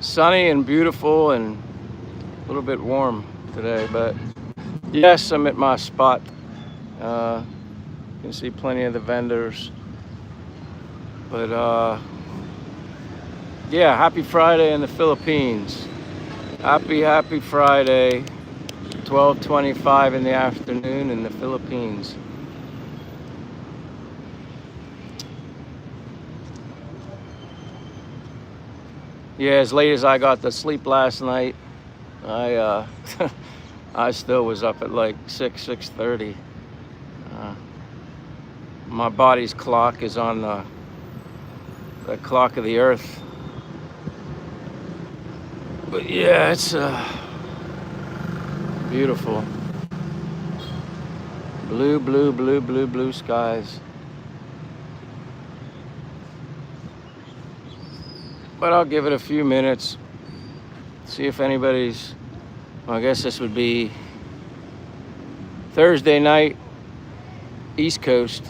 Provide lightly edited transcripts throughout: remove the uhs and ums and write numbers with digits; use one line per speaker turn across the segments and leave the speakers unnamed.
sunny and beautiful and a little bit warm today, but yes, I'm at my spot. You can see plenty of the vendors, but yeah, happy Friday in the Philippines. Happy Friday, 12:25 in the afternoon in the Philippines. Yeah, as late as I got to sleep last night, I I still was up at like 6:30. My body's clock is on the clock of the earth. But yeah, it's beautiful. Blue skies. But I'll give it a few minutes, see if anybody's, well, I guess this would be Thursday night, East Coast,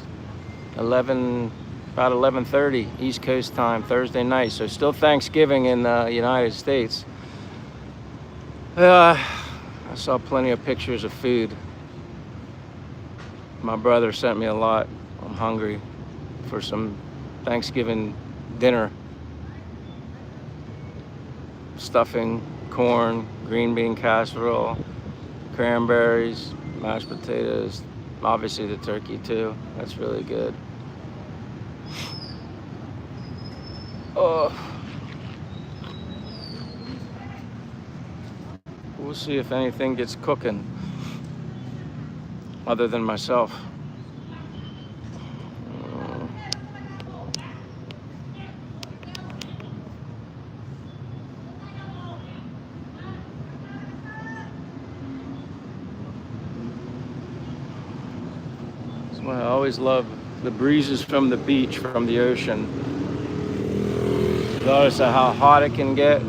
about 11:30 East Coast time, Thursday night. So still Thanksgiving in the United States. I saw plenty of pictures of food. My brother sent me a lot. I'm hungry for some Thanksgiving dinner. Stuffing, corn, green bean casserole, cranberries, mashed potatoes, obviously the turkey too. That's really good. Oh, we'll see if anything gets cooking other than myself. I always love the breezes from the beach, from the ocean. Notice how hot it can get.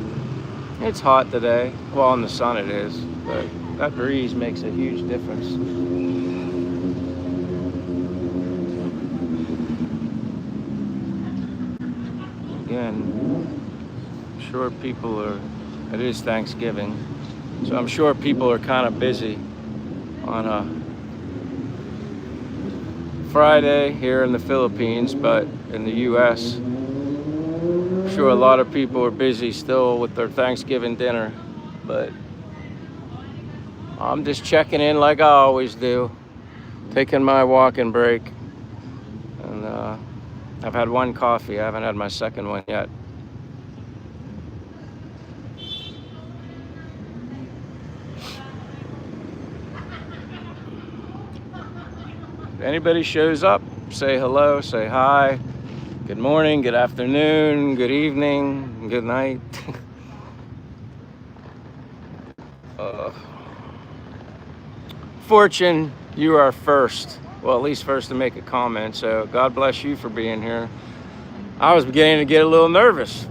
It's hot today. Well, in the sun it is, but that breeze makes a huge difference. Again, I'm sure people are, it is Thanksgiving, so I'm sure people are kind of busy on a Friday here in the Philippines, but in the US, I'm sure a lot of people are busy still with their Thanksgiving dinner. But I'm just checking in like I always do, taking my walking break. And I've had one coffee, I haven't had my second one yet. Anybody shows up, say hello, say hi, good morning, good afternoon, good evening, good night. Fortune, you are first. Well, at least first to make a comment, so God bless you for being here. I was beginning to get a little nervous.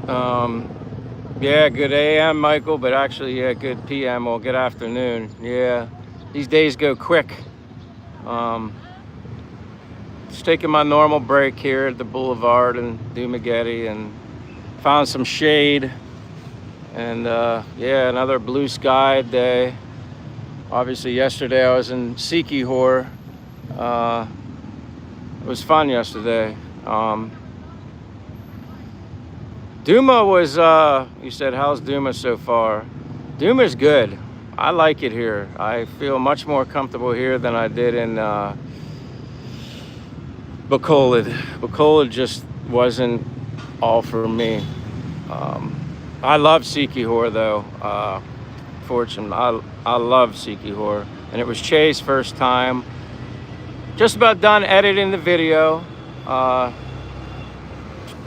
Yeah, good AM, Michael, but actually, yeah, good PM or good afternoon. Yeah, these days go quick. Just taking my normal break here at the Boulevard in Dumaguete and found some shade. And yeah, another blue sky day. Obviously, yesterday I was in Sikihor. It was fun yesterday. Duma was, you said, how's Duma so far? Duma's good. I like it here. I feel much more comfortable here than I did in Bacolod. Bacolod just wasn't all for me. I love Sikihor though. Fortune, I love Sikihor. And it was Che's first time. Just about done editing the video.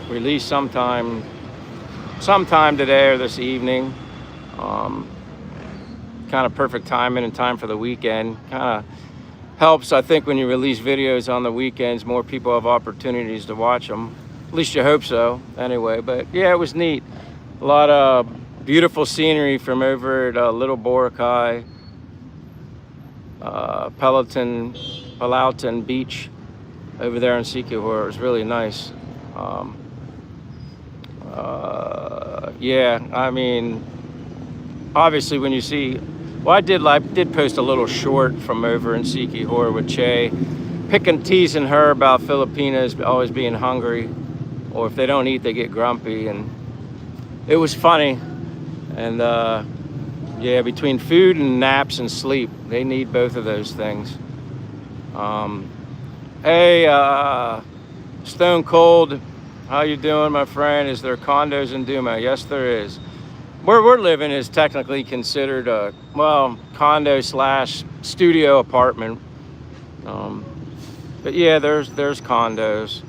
Released sometime today or this evening. Kind of perfect timing and time for the weekend. Kind of helps, I think, when you release videos on the weekends, more people have opportunities to watch them. At least you hope so, anyway. But yeah, it was neat. A lot of beautiful scenery from over at Little Boracay, Palauten Beach over there in Sikihor. It was really nice. yeah, I mean, obviously when you see, well, I did post a little short from over in Sikihor with Che, picking, teasing her about Filipinos always being hungry, or if they don't eat, they get grumpy, and it was funny. And yeah, between food and naps and sleep, they need both of those things. Hey, Stone Cold, how you doing, my friend? Is there condos in Duma? Yes, there is. Where we're living is technically considered a, well, condo slash studio apartment. But yeah, there's condos.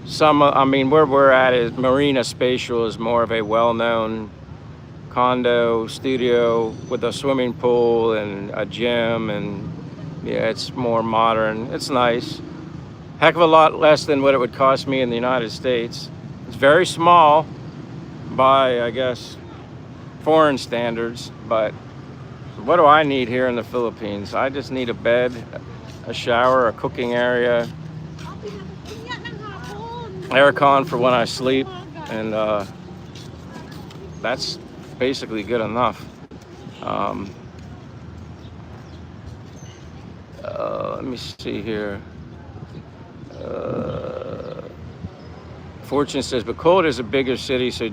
Some, I mean, where we're at is Marina Spatial is more of a well-known condo studio with a swimming pool and a gym, and yeah, it's more modern. It's nice. Heck of a lot less than what it would cost me in the United States. It's very small by, I guess, foreign standards, but what do I need here in the Philippines? I just need a bed, a shower, a cooking area, aircon for when I sleep, and that's basically good enough. Let me see here. Fortune says, but Bacolod is a bigger city, so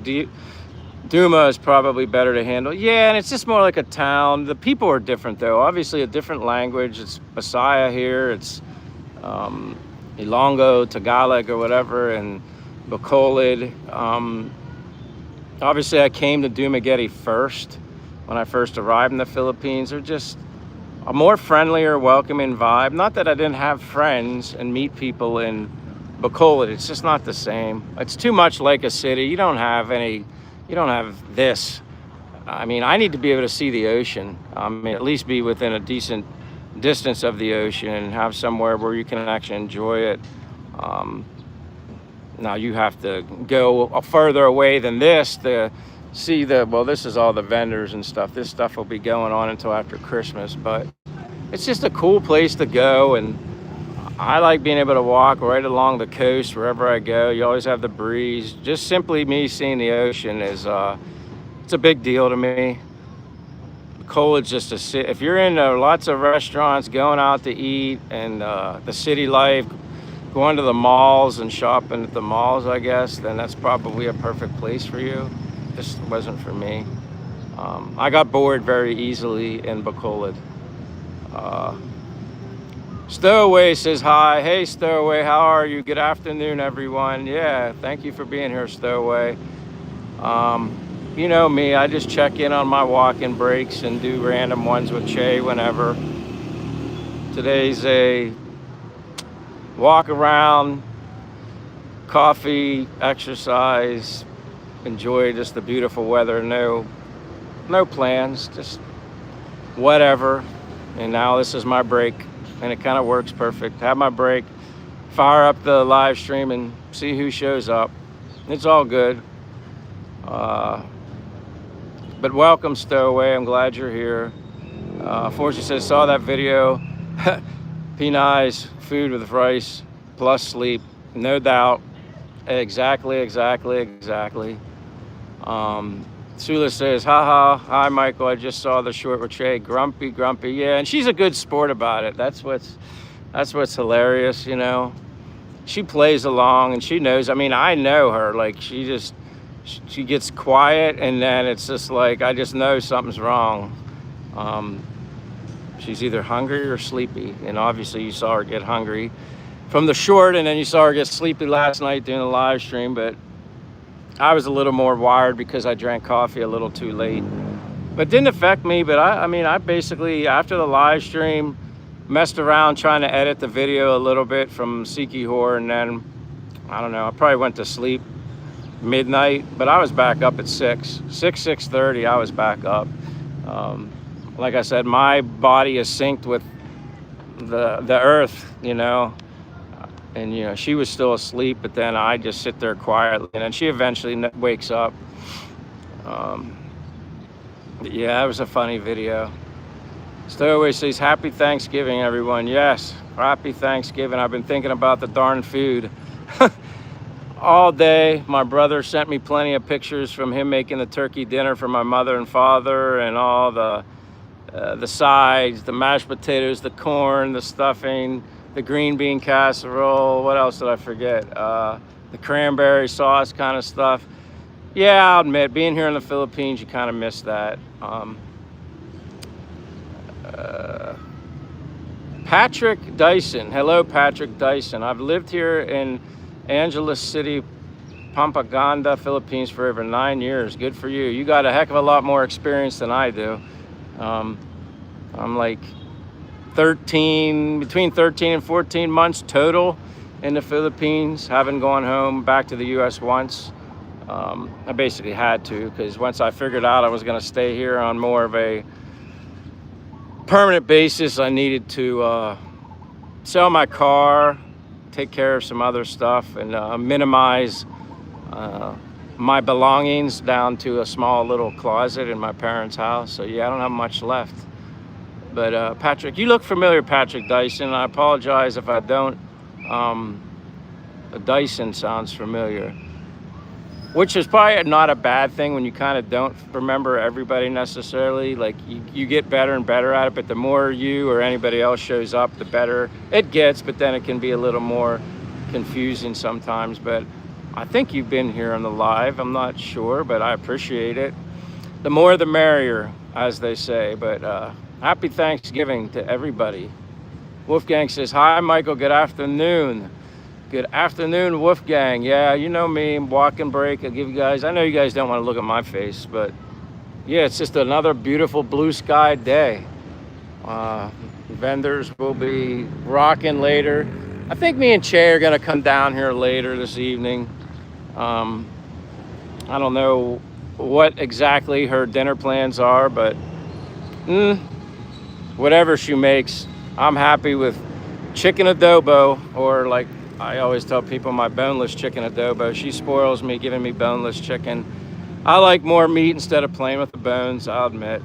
Duma is probably better to handle. Yeah, and it's just more like a town. The people are different, though. Obviously, a different language. It's Bisaya here. It's Ilonggo, Tagalog, or whatever, and Bacolod. Obviously, I came to Dumaguete first when I first arrived in the Philippines. They're just a more friendlier, welcoming vibe. Not that I didn't have friends and meet people in Bacolod. It's just not the same. It's too much like a city. You don't have this. I mean, I need to be able to see the ocean. I mean, at least be within a decent distance of the ocean and have somewhere where you can actually enjoy it. Now you have to go further away than this to see well, this is all the vendors and stuff. This stuff will be going on until after Christmas, but it's just a cool place to go, and I like being able to walk right along the coast wherever I go. You always have the breeze. Just simply me seeing the ocean is, it's a big deal to me. Cole's just a city. If you're into lots of restaurants, going out to eat, and the city life, going to the malls and shopping at the malls, I guess, then that's probably a perfect place for you. This wasn't for me. I got bored very easily in Bacolod. Stowaway says hi. Hey, Stowaway, how are you? Good afternoon, everyone. Yeah, thank you for being here, Stowaway. You know me, I just check in on my walking breaks and do random ones with Che whenever. Today's a walk around, coffee, exercise, enjoy just the beautiful weather. No plans, just whatever. And now this is my break, and it kind of works perfect. Have my break, fire up the live stream and see who shows up. It's all good. But welcome, Stowaway. I'm glad you're here. Fortune says, saw that video. P9's food with rice plus sleep, no doubt. Exactly. Sula says, haha, hi Michael, I just saw the short with Che. Grumpy. Yeah, and she's a good sport about it. That's what's hilarious, you know. She plays along and she knows. I mean, I know her. Like, she gets quiet, and then it's just like, I just know something's wrong. She's either hungry or sleepy, and obviously you saw her get hungry from the short, and then you saw her get sleepy last night during the live stream, but I was a little more wired because I drank coffee a little too late. But it didn't affect me, but I mean, I basically, after the live stream, messed around trying to edit the video a little bit from Sikihor, and then, I don't know, I probably went to sleep midnight, but I was back up at 6:30, I was back up. Like I said, my body is synced with the earth, you know, and you know, she was still asleep, but then I just sit there quietly, and then she eventually wakes up. Yeah, it was a funny video. Stowaway says, happy Thanksgiving, everyone. Yes, happy Thanksgiving. I've been thinking about the darn food all day. My brother sent me plenty of pictures from him making the turkey dinner for my mother and father, and all the sides, the mashed potatoes, the corn, the stuffing, the green bean casserole. What else did I forget? The cranberry sauce kind of stuff. Yeah, I'll admit, being here in the Philippines, you kind of miss that. Patrick Dyson. Hello, Patrick Dyson. I've lived here in Angeles City, Pampanga, Philippines for over 9 years. Good for you. You got a heck of a lot more experience than I do. I'm like between 13 and 14 months total in the Philippines. Haven't gone home back to the US once. I basically had to, because once I figured out I was going to stay here on more of a permanent basis, I needed to sell my car, take care of some other stuff, and minimize my belongings down to a small little closet in my parents' house. So yeah, I don't have much left. But Patrick, you look familiar, Patrick Dyson. I apologize if I don't. Dyson sounds familiar, which is probably not a bad thing when you kind of don't remember everybody necessarily. Like you get better and better at it, but the more you or anybody else shows up, the better it gets, but then it can be a little more confusing sometimes. But I think you've been here on the live. I'm not sure, but I appreciate it. The more the merrier, as they say. But happy Thanksgiving to everybody. Wolfgang says, hi, Michael, good afternoon. Good afternoon, Wolfgang. Yeah, you know me, walk and break. I'll give you guys, I know you guys don't want to look at my face, but yeah, it's just another beautiful blue sky day. Vendors will be rocking later. I think me and Che are going to come down here later this evening. I don't know what exactly her dinner plans are, but whatever she makes, I'm happy with chicken adobo, or like I always tell people, my boneless chicken adobo. She spoils me, giving me boneless chicken. I like more meat instead of playing with the bones, I'll admit.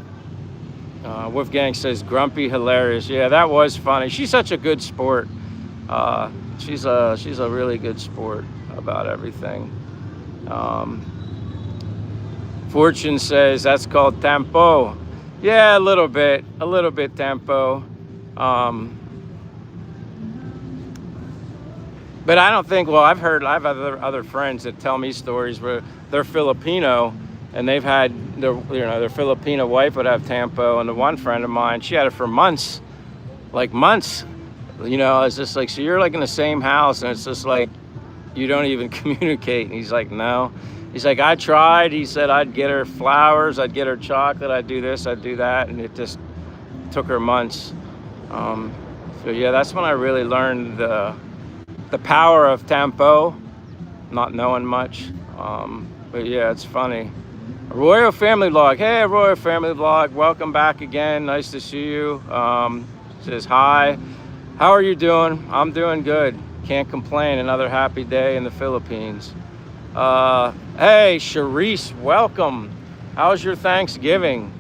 Wolfgang says, grumpy, hilarious. Yeah, that was funny. She's such a good sport. She's a really good sport about everything. Fortune says, that's called tempo. Yeah, a little bit tempo. But I don't think, well, I have other friends that tell me stories where they're Filipino and they've had their Filipino wife would have tampo, and the one friend of mine, she had it for months. It's just like, so you're like in the same house and it's just like you don't even communicate. And he's like, no. He's like, I tried. He said I'd get her flowers, I'd get her chocolate, I'd do this, I'd do that, and it just took her months. So yeah, that's when I really learned the power of tempo, not knowing much. But yeah, it's funny. Royal Family Vlog. Hey, Royal Family Vlog. Welcome back again. Nice to see you. Says hi. How are you doing? I'm doing good. Can't complain. Another happy day in the Philippines. Hey, Charisse, welcome. How's your Thanksgiving?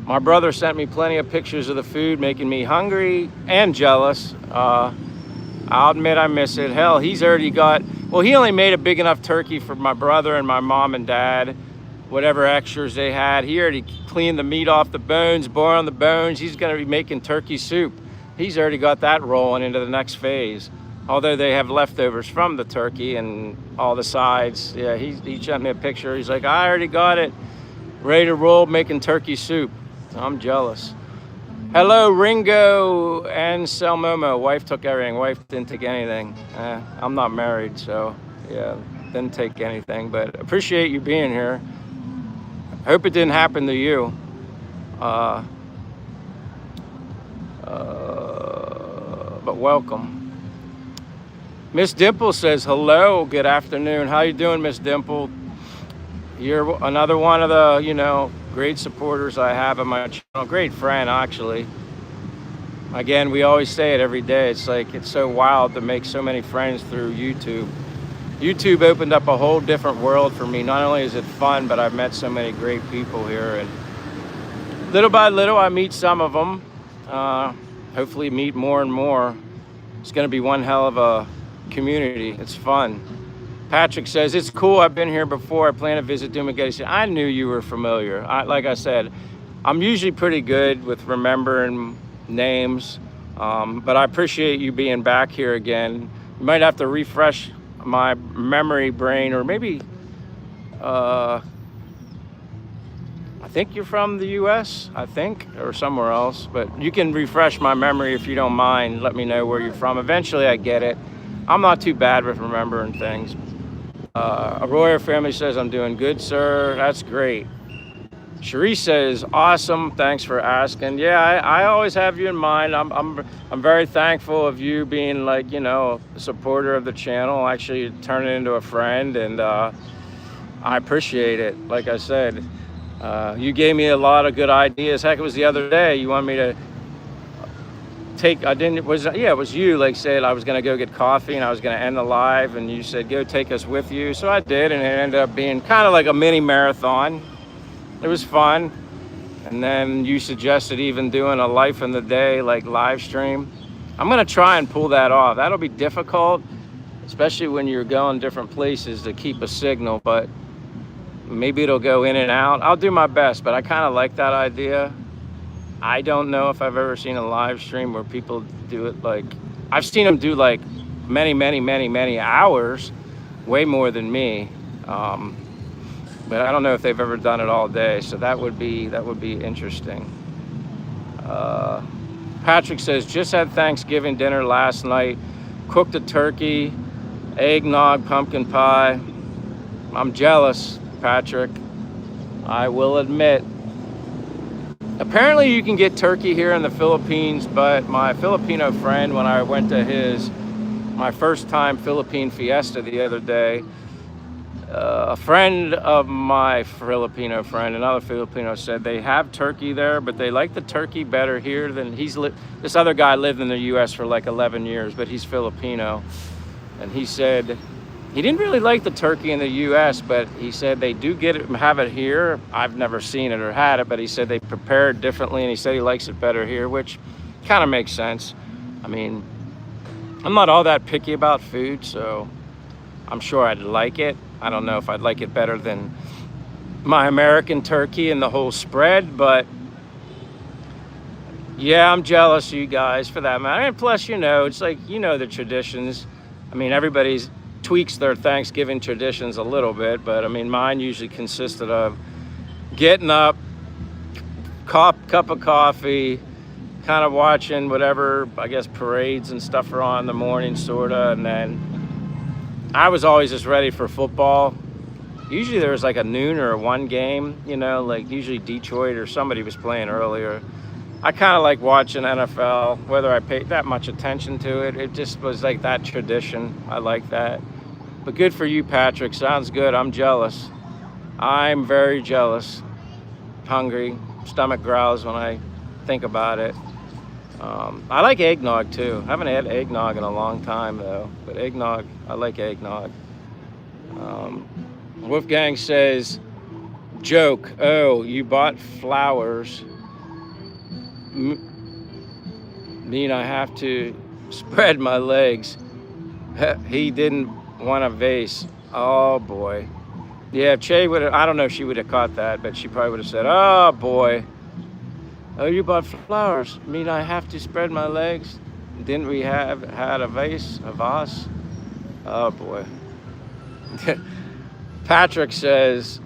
My brother sent me plenty of pictures of the food, making me hungry and jealous. I'll admit I miss it. Hell, he's already got, well, he only made a big enough turkey for my brother and my mom and dad, whatever extras they had. He already cleaned the meat off the bones, boiled the bones. He's going to be making turkey soup. He's already got that rolling into the next phase. Although they have leftovers from the turkey and all the sides. Yeah, he sent me a picture. He's like, I already got it ready to roll, making turkey soup. I'm jealous. Hello, Ringo and Selmomo. Wife took everything. Wife didn't take anything. I'm not married, so yeah, didn't take anything. But appreciate you being here. Hope it didn't happen to you. But welcome. Miss Dimple says, hello, good afternoon. How you doing, Miss Dimple? You're another one of the, great supporters I have on my channel. Great friend, actually. Again, we always say it every day. It's like, it's so wild to make so many friends through YouTube. YouTube opened up a whole different world for me. Not only is it fun, but I've met so many great people here. And little by little, I meet some of them. Hopefully meet more and more. It's going to be one hell of a community. It's fun. Patrick says, it's cool. I've been here before. I plan to visit Dumaguete. I knew you were familiar. Like I said, I'm usually pretty good with remembering names, but I appreciate you being back here again. You might have to refresh my memory brain, or maybe, I think you're from the US, I think, or somewhere else, but you can refresh my memory if you don't mind. Let me know where you're from. Eventually I get it. I'm not too bad with remembering things. Arroyo family says, I'm doing good, sir. That's great. Cherie says, awesome. Thanks for asking. Yeah, I always have you in mind. I'm very thankful of you being, like, you know, a supporter of the channel, actually turning into a friend, and I appreciate it. Like I said, you gave me a lot of good ideas. Heck, it was the other day you wanted me to it was you, like, said I was gonna go get coffee and I was gonna end the live, and you said go take us with you. So I did, and it ended up being kind of like a mini marathon. It was fun. And then you suggested even doing a life in the day, like, live stream. I'm gonna try and pull that off. That'll be difficult, especially when you're going different places, to keep a signal, but maybe it'll go in and out. I'll do my best, but I kind of like that idea. I don't know if I've ever seen a live stream where people do it, like, I've seen them do like many hours, way more than me. But I don't know if they've ever done it all day. So that would be interesting. Patrick says, just had Thanksgiving dinner last night. Cooked a turkey, eggnog, pumpkin pie. I'm jealous, Patrick. I will admit. Apparently you can get turkey here in the Philippines, but my Filipino friend, when I went to my first time Philippine fiesta the other day, a friend of my Filipino friend, another Filipino, said they have turkey there, but they like the turkey better here than this other guy lived in the US for like 11 years, but he's Filipino. And he said he didn't really like the turkey in the US, but he said they do have it here. I've never seen it or had it, but he said they prepare it differently, and he said he likes it better here, which kind of makes sense. I mean, I'm not all that picky about food, so I'm sure I'd like it. I don't know if I'd like it better than my American turkey and the whole spread, but yeah, I'm jealous of you guys for that matter. And plus, you know, it's like, you know, the traditions. I mean, everybody's tweaks their Thanksgiving traditions a little bit, but I mean, mine usually consisted of getting up, cup of coffee, kind of watching whatever, I guess, parades and stuff are on in the morning, sorta, and then I was always just ready for football. Usually there was like a noon or a 1 game, you know, like usually Detroit or somebody was playing earlier. I kind of like watching NFL, whether I paid that much attention to it. It just was like that tradition. I like that. But good for you, Patrick. Sounds good. I'm jealous. I'm very jealous. Hungry. Stomach growls when I think about it. I like eggnog too. I haven't had eggnog in a long time though. But eggnog, I like eggnog. Wolfgang says, joke. Oh, you bought flowers. Mean I have to spread my legs. He didn't want a vase. Oh boy. Yeah, if Che would have, I don't know if she would have caught that, but she probably would have said, oh boy. Oh, you bought flowers. Mean I have to spread my legs? Didn't we had a vase, a vase? Oh boy. Patrick says,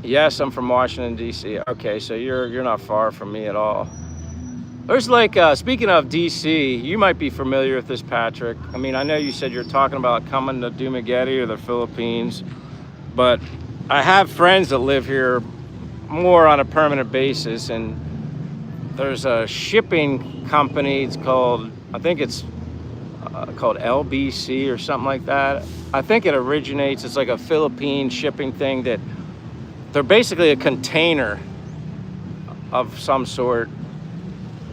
yes, I'm from Washington, D.C. Okay, so you're not far from me at all. There's like, speaking of D.C., you might be familiar with this, Patrick. I mean, I know you said you're talking about coming to Dumaguete or the Philippines, but I have friends that live here more on a permanent basis, and there's a shipping company. It's called, I think it's called LBC or something like that. I think it originates, it's like a Philippine shipping thing that they're basically a container of some sort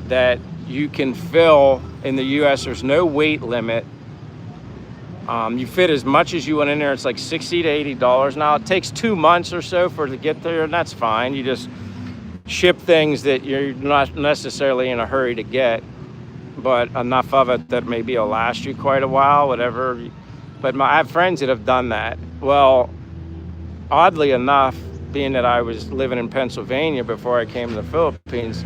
that you can fill in the US. There's no weight limit. You fit as much as you want in there. It's like $60 to $80. Now it takes 2 months or so for it to get there, and that's fine. You just ship things that you're not necessarily in a hurry to get, but enough of it that maybe it'll last you quite a while, whatever. But I have friends that have done that. Well, oddly enough, being that I was living in Pennsylvania before I came to the Philippines,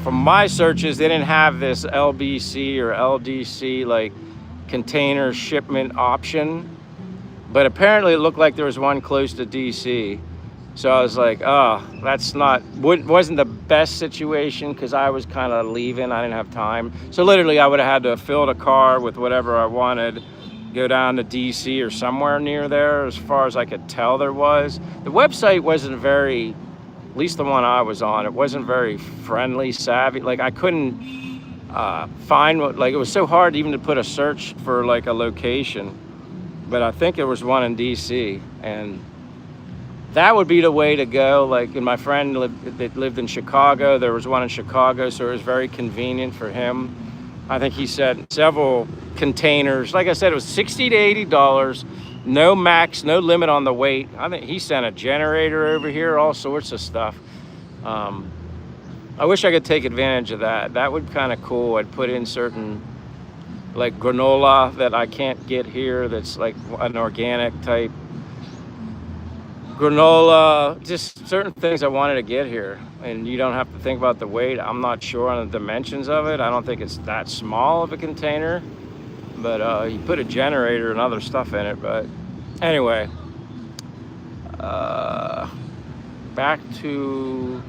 from my searches, they didn't have this LBC or LDC like container shipment option. But apparently it looked like there was one close to DC. So I was like, oh, wasn't the best situation because I was kind of leaving. I didn't have time. So literally I would have had to fill the car with whatever I wanted, go down to DC or somewhere near there, as far as I could tell there was. The website wasn't very, at least the one I was on, it wasn't very friendly, savvy. Like I couldn't find what, like it was so hard even to put a search for like a location. But I think there was one in DC, and that would be the way to go. Like, and my friend lived in Chicago. There was one in Chicago, so it was very convenient for him. I think he said several containers. Like I said, it was $60 to $80, no max, no limit on the weight. I think he sent a generator over here, all sorts of stuff. I wish I could take advantage of that. That would be kind of cool. I'd put in certain, like granola that I can't get here, that's like an organic type granola, just certain things I wanted to get here. And you don't have to think about the weight. I'm not sure on the dimensions of it. I don't think it's that small of a container, but you put a generator and other stuff in it. But anyway, back to,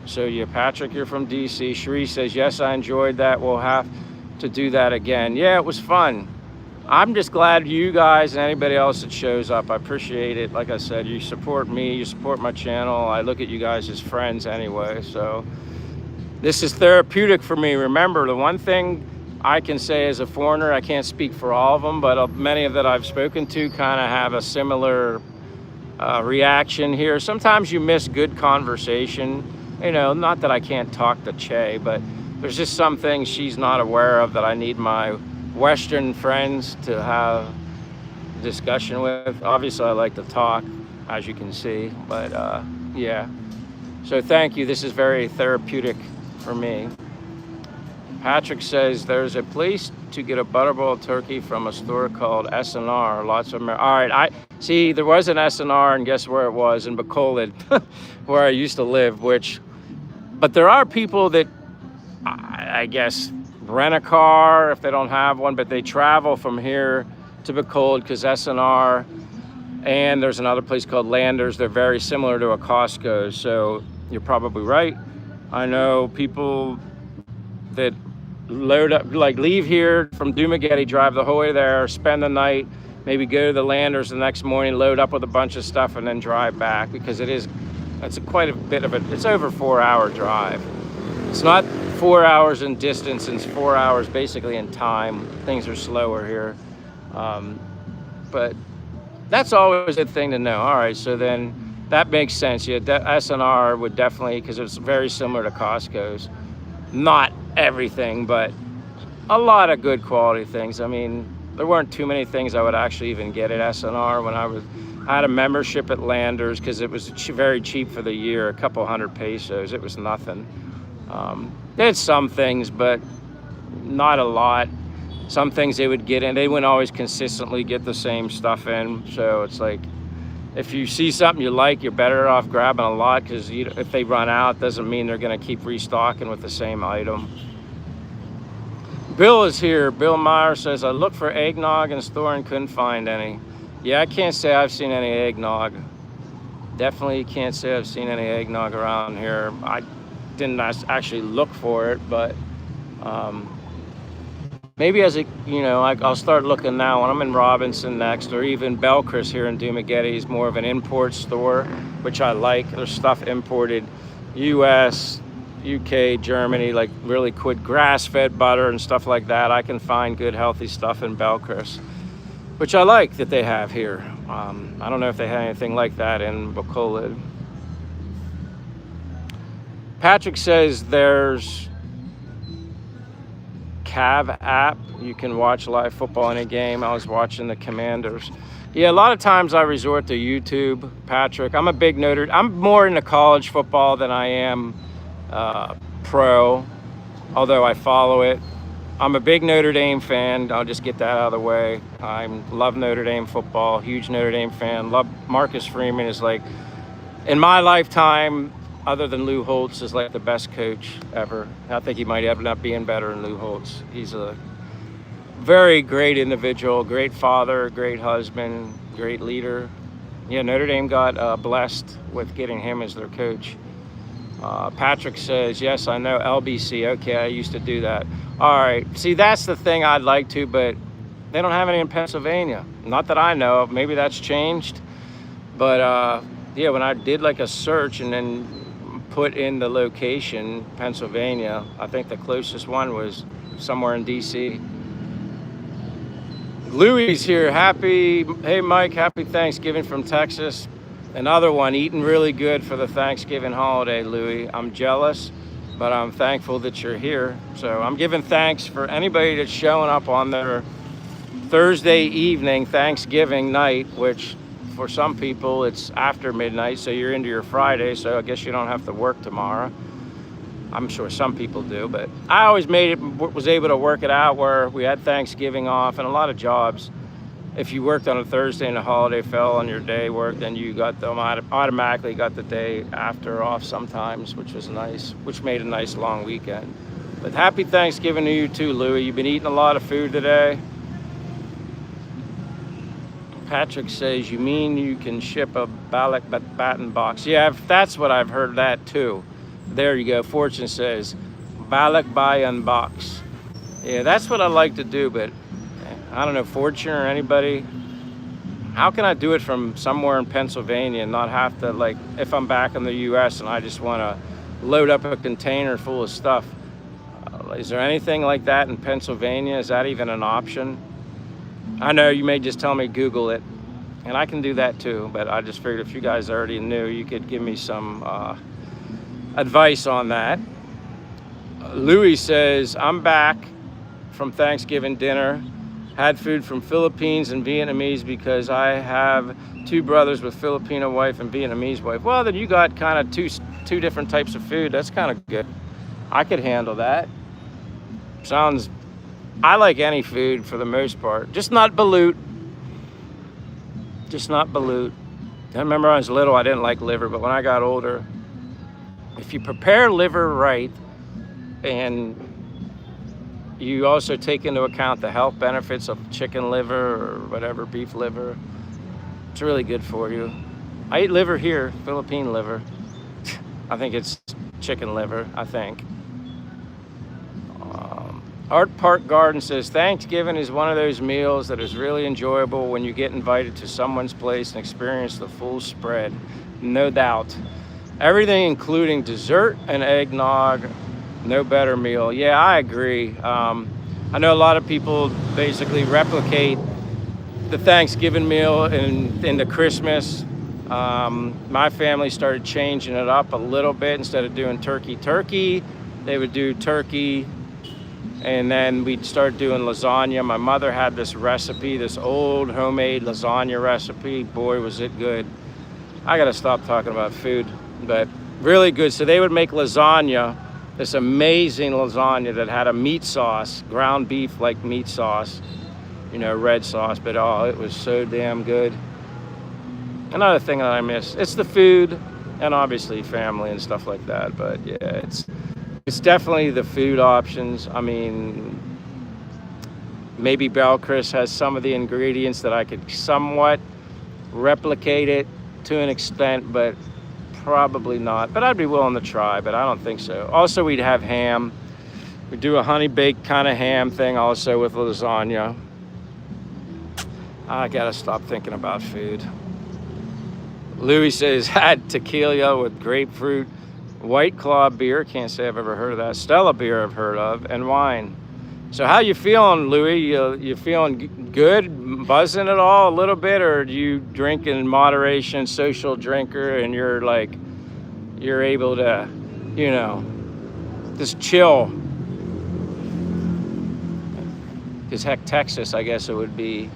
so yeah, Patrick, you're from DC. Sheree says, yes, I enjoyed that. We'll have to do that again. Yeah, it was fun. I'm just glad you guys and anybody else that shows up, I appreciate it. Like I said, you support me, you support my channel. I look at you guys as friends anyway. So this is therapeutic for me. Remember, the one thing I can say as a foreigner, I can't speak for all of them, but many of that I've spoken to kind of have a similar reaction here. Sometimes you miss good conversation. You know, not that I can't talk to Che, but there's just some things she's not aware of that I need my Western friends to have discussion with. Obviously I like to talk, as you can see, but yeah. So thank you, this is very therapeutic for me. Patrick says there's a place to get a butterball turkey from a store called S&R. Lots of all right, I see there was an S&R, and guess where it was? In Bacolod, where I used to live. But there are people that I guess rent a car if they don't have one, but they travel from here to Bacolod because S&R, and there's another place called Landers. They're very similar to a Costco, so you're probably right. I know people that load up, like leave here from Dumaguete, drive the whole way there, spend the night, maybe go to the Landers the next morning, load up with a bunch of stuff, and then drive back, because it's quite a bit of it's over 4-hour drive. It's not 4 hours in distance, it's 4 hours basically in time. Things are slower here. But that's always a good thing to know. All right, so then that makes sense. Yeah, S&R would definitely, because it's very similar to Costco's. Not everything, but a lot of good quality things. I mean, there weren't too many things I would actually even get at S&R when I had a membership at Landers, because it was very cheap for the year, a couple hundred pesos. It was nothing. They had some things, but not a lot. Some things they would get in, they wouldn't always consistently get the same stuff in. So it's like, if you see something you like, you're better off grabbing a lot, because if they run out, doesn't mean they're going to keep restocking with the same item. Bill is here. Bill Meyer says, I looked for eggnog in the store and couldn't find any. Yeah, I can't say I've seen any eggnog. Definitely can't say I've seen any eggnog around here. I didn't actually look for it, but maybe I'll start looking now when I'm in Robinson next, or even Belchris here in Dumaguete is more of an import store, which I like. There's stuff imported, US, UK, Germany, like really good grass-fed butter and stuff like that. I can find good healthy stuff in Belchris, which I like that they have here. I don't know if they have anything like that in Bacolod. Patrick says there's Cav app. You can watch live football in a game. I was watching the Commanders. Yeah, a lot of times I resort to YouTube, Patrick. I'm a big Notre. I'm more into college football than I am pro, although I follow it. I'm a big Notre Dame fan. I'll just get that out of the way. I love Notre Dame football, huge Notre Dame fan. Love Marcus Freeman is like, in my lifetime, other than Lou Holtz, is like the best coach ever. I think he might end up being better than Lou Holtz. He's a very great individual, great father, great husband, great leader. Yeah, Notre Dame got blessed with getting him as their coach. Patrick says, yes, I know LBC. Okay, I used to do that. All right. See, that's the thing I'd like to, but they don't have any in Pennsylvania. Not that I know of. Maybe that's changed. But yeah, when I did like a search and then put in the location, Pennsylvania, I think the closest one was somewhere in DC. Louis here. Hey Mike, happy Thanksgiving from Texas. Another one, eating really good for the Thanksgiving holiday, Louis. I'm jealous, but I'm thankful that you're here. So I'm giving thanks for anybody that's showing up on their Thursday evening, Thanksgiving night, which for some people it's after midnight, so you're into your Friday, so I guess you don't have to work tomorrow. I'm sure some people do, but I always was able to work it out where we had Thanksgiving off, and a lot of jobs, if you worked on a Thursday and a holiday fell on your day work, then you automatically got the day after off sometimes, which was nice, which made a nice long weekend. But happy Thanksgiving to you too, Louie. You've been eating a lot of food today. Patrick says, you mean you can ship a ballot batten box? Yeah, that's what I've heard that too. There you go. Fortune says, ballot batten box. Yeah, that's what I like to do, but I don't know, Fortune or anybody, how can I do it from somewhere in Pennsylvania and not have to, like, if I'm back in the US and I just want to load up a container full of stuff? Is there anything like that in Pennsylvania? Is that even an option? I know you may just tell me Google it, and I can do that too, but I just figured if you guys already knew, you could give me some advice on that. Louis says, I'm back from Thanksgiving dinner. Had food from Philippines and Vietnamese because I have two brothers with Filipino wife and Vietnamese wife. Well, then you got kind of two different types of food. That's kind of good. I could handle that. I like any food for the most part. Just not balut. Just not balut. I remember when I was little, I didn't like liver, but when I got older, if you prepare liver right and you also take into account the health benefits of chicken liver or whatever, beef liver, it's really good for you. I eat liver here, Philippine liver. I think it's chicken liver, I think. Art Park Garden says, Thanksgiving is one of those meals that is really enjoyable when you get invited to someone's place and experience the full spread. No doubt. Everything including dessert and eggnog. No better meal. Yeah, I agree. I know a lot of people basically replicate the Thanksgiving meal into Christmas. My family started changing it up a little bit. Instead of doing turkey, they would do turkey, and then we'd start doing lasagna. My mother had this recipe, this old homemade lasagna recipe. Boy, was it good. I gotta stop talking about food, but really good. So they would make lasagna, this amazing lasagna that had a meat sauce, ground beef like meat sauce, you know, red sauce, but oh, it was so damn good. Another thing that I miss, it's the food and obviously family and stuff like that, but yeah, it's definitely the food options. I mean, maybe Belchris has some of the ingredients that I could somewhat replicate it to an extent, but probably not. But I'd be willing to try, but I don't think so. Also, we'd have ham. We do a honey baked kind of ham thing also with lasagna. I gotta stop thinking about food. Louis says, had tequila with grapefruit, White Claw beer, can't say I've ever heard of that. Stella beer I've heard of, and wine. So how you feeling, Louis? You feeling good, buzzing at all a little bit, or do you drink in moderation, social drinker, and you're able to, you know, just chill? Because heck, Texas, I guess it would be,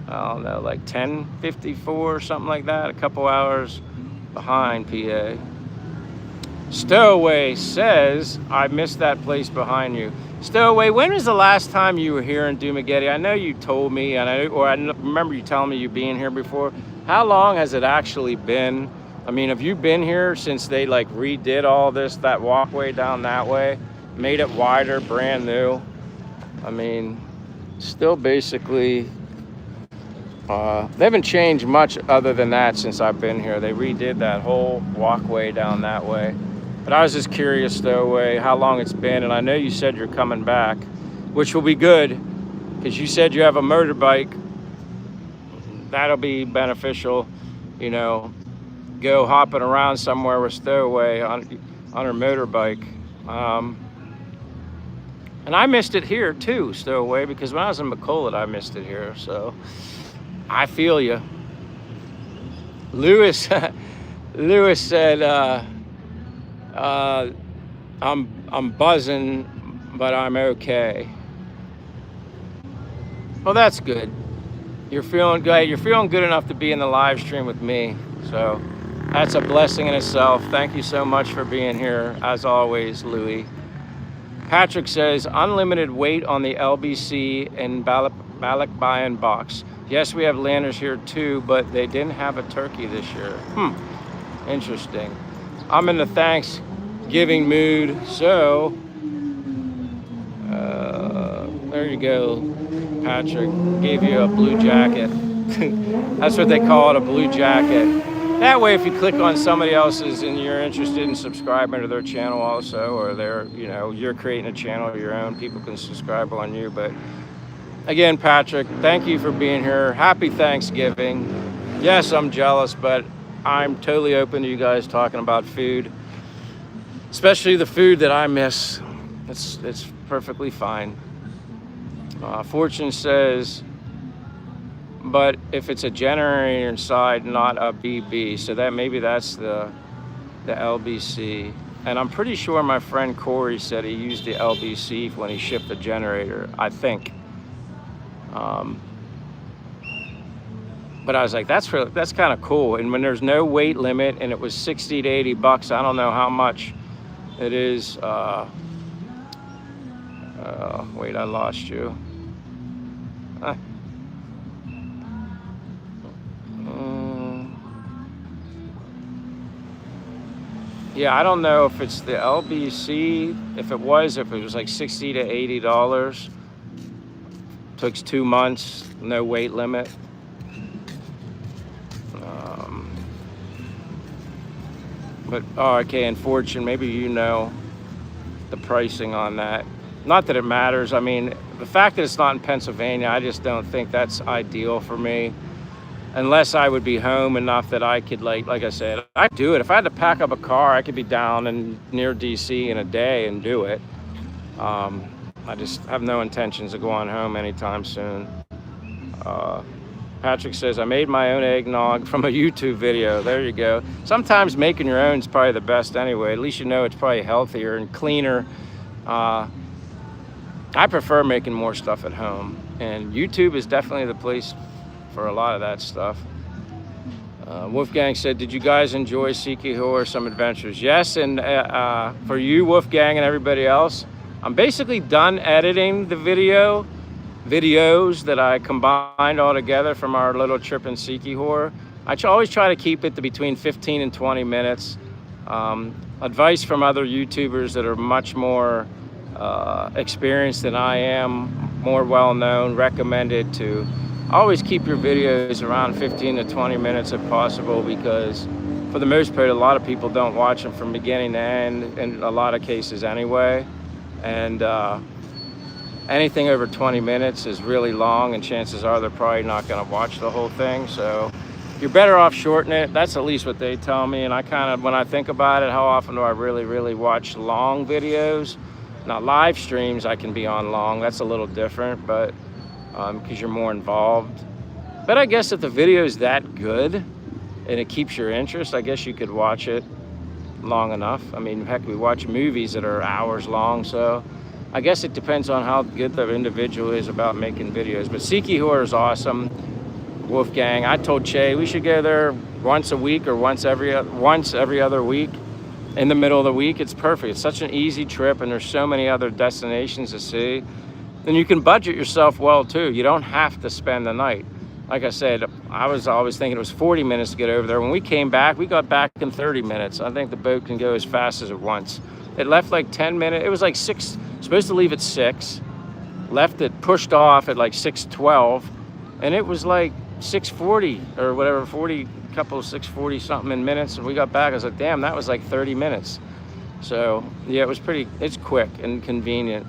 I don't know, like 10:54 or something like that, a couple hours behind PA. Stowaway says, I missed that place behind you. Stowaway, when was the last time you were here in Dumaguete? I know you told me, and I remember you telling me you being here before. How long has it actually been? I mean, have you been here since they like redid all this, that walkway down that way, made it wider, brand new? I mean, still basically, they haven't changed much other than that since I've been here. They redid that whole walkway down that way. But I was just curious, Stowaway, how long it's been. And I know you said you're coming back, which will be good, because you said you have a motorbike. That'll be beneficial, you know, go hopping around somewhere with Stowaway on her motorbike. And I missed it here too, Stowaway, because when I was in McCullough, I missed it here. So I feel you. Lewis said, I'm buzzing, but I'm okay. Well, that's good. You're feeling good. You're feeling good enough to be in the live stream with me. So that's a blessing in itself. Thank you so much for being here, as always, Louis. Patrick says, unlimited weight on the LBC and Balikbayan box. Yes, we have landers here too, but they didn't have a turkey this year. Interesting. I'm in the Thanksgiving mood, so there you go, Patrick. Gave you a blue jacket. That's what they call it, a blue jacket. That way, if you click on somebody else's and you're interested in subscribing to their channel also, or you're creating a channel of your own, people can subscribe on you. But again, Patrick, thank you for being here. Happy Thanksgiving. Yes, I'm jealous, but I'm totally open to you guys talking about food, especially the food that I miss. It's perfectly fine. Fortune says, but if it's a generator inside, not a BB, so that maybe that's the LBC. And I'm pretty sure my friend Corey said he used the LBC when he shipped the generator, I think. But I was like, that's kind of cool. And when there's no weight limit and it was 60 to 80 bucks, I don't know how much it is. Wait, I lost you. Yeah, I don't know if it's the LBC. If it was like $60 to $80. Takes 2 months, no weight limit. But okay, and Fortune, maybe you know the pricing on that. Not that it matters. I mean, the fact that it's not in Pennsylvania, I just don't think that's ideal for me. Unless I would be home enough that I could, like I said, I'd do it. If I had to pack up a car, I could be down and near DC in a day and do it. I just have no intentions of going home anytime soon. Patrick says, I made my own eggnog from a YouTube video. There you go. Sometimes making your own is probably the best anyway. At least you know it's probably healthier and cleaner. I prefer making more stuff at home. And YouTube is definitely the place for a lot of that stuff. Wolfgang said, did you guys enjoy Sikihor, some adventures? Yes, and for you, Wolfgang, and everybody else, I'm basically done editing the videos that I combined all together from our little trip in Sikihor. I always try to keep it to between 15 and 20 minutes. Advice from other YouTubers that are much more experienced than I am, more well-known, recommended to always keep your videos around 15 to 20 minutes if possible, because for the most part, a lot of people don't watch them from beginning to end in a lot of cases anyway. And anything over 20 minutes is really long, and chances are they're probably not going to watch the whole thing. So you're better off shortening it. That's at least what they tell me. And I kind of, when I think about it, how often do I really watch long videos? Now, live streams I can be on long. That's a little different, but because you're more involved. But I guess if the video is that good and it keeps your interest, I guess you could watch it long enough. I mean, heck, we watch movies that are hours long, so I guess it depends on how good the individual is about making videos. But Sikihor is awesome. Wolfgang, I told Che we should go there once a week or once every other week. in the middle of the week, it's perfect. It's such an easy trip, and there's so many other destinations to see. And you can budget yourself well too. You don't have to spend the night. Like I said, I was always thinking it was 40 minutes to get over there. When we came back, we got back in 30 minutes. I think the boat can go as fast as it wants. It left like 10 minutes. It was like 6, supposed to leave at 6. Left it, pushed off at like 6:12. And it was like 6:40 or whatever, 6:40 something in minutes. And we got back. I was like, damn, that was like 30 minutes. So yeah, it's quick and convenient.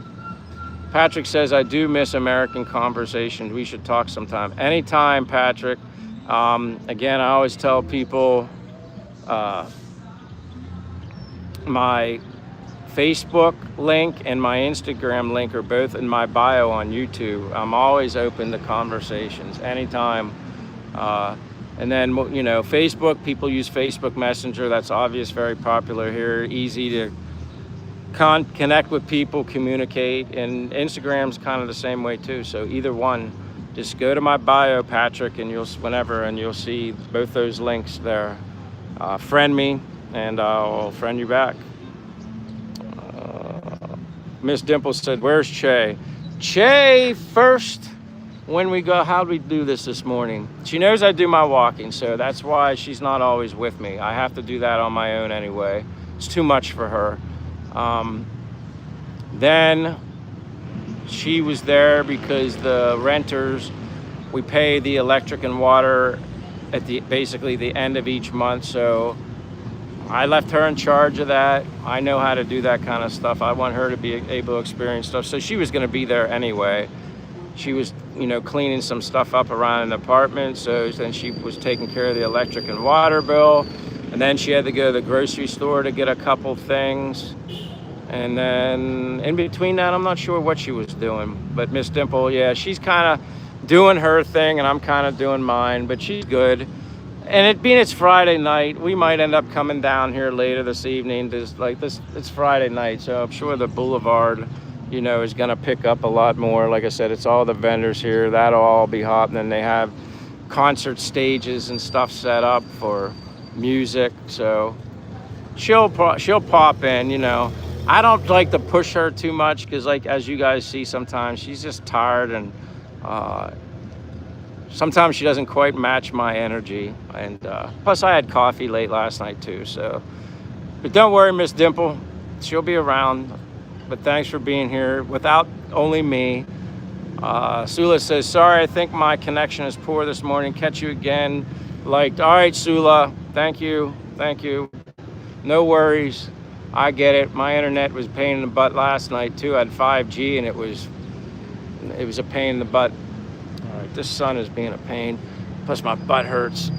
Patrick says, I do miss American conversations. We should talk sometime. Anytime, Patrick. Again, I always tell people my Facebook link and my Instagram link are both in my bio on YouTube. I'm always open to conversations anytime. And then, you know, Facebook, people use Facebook Messenger. That's obvious, very popular here. Easy to connect with people, communicate, and Instagram's kind of the same way too. So either one, just go to my bio, Patrick, and you'll see both those links there. Friend me, and I'll friend you back. Miss Dimple said, "Where's Che?" Che first. When we go, how'd we do this morning? She knows I do my walking, so that's why she's not always with me. I have to do that on my own anyway. It's too much for her. Then she was there because the renters, we pay the electric and water at basically the end of each month. So I left her in charge of that. I know how to do that kind of stuff. I want her to be able to experience stuff. So she was going to be there anyway. She was, you know, cleaning some stuff up around an apartment. So then she was taking care of the electric and water bill. And then she had to go to the grocery store to get a couple things. And then in between that, I'm not sure what she was doing. But Miss Dimple, yeah, she's kind of doing her thing and I'm kind of doing mine, but she's good. And it being it's Friday night, we might end up coming down here later this evening. It's Friday night, so I'm sure the boulevard, you know, is going to pick up a lot more. Like I said, it's all the vendors here. That'll all be hot. And then they have concert stages and stuff set up for music. So she'll pop in, you know. I don't like to push her too much because, like, as you guys see, sometimes she's just tired and sometimes she doesn't quite match my energy. And plus I had coffee late last night too. So, but don't worry, Miss Dimple, she'll be around. But thanks for being here without only me. Sula says, sorry, I think my connection is poor this morning. Catch you again. All right, Sula, thank you. No worries. I get it. My internet was a pain in the butt last night too. I had 5G and it was a pain in the butt. All right, this sun is being a pain. Plus my butt hurts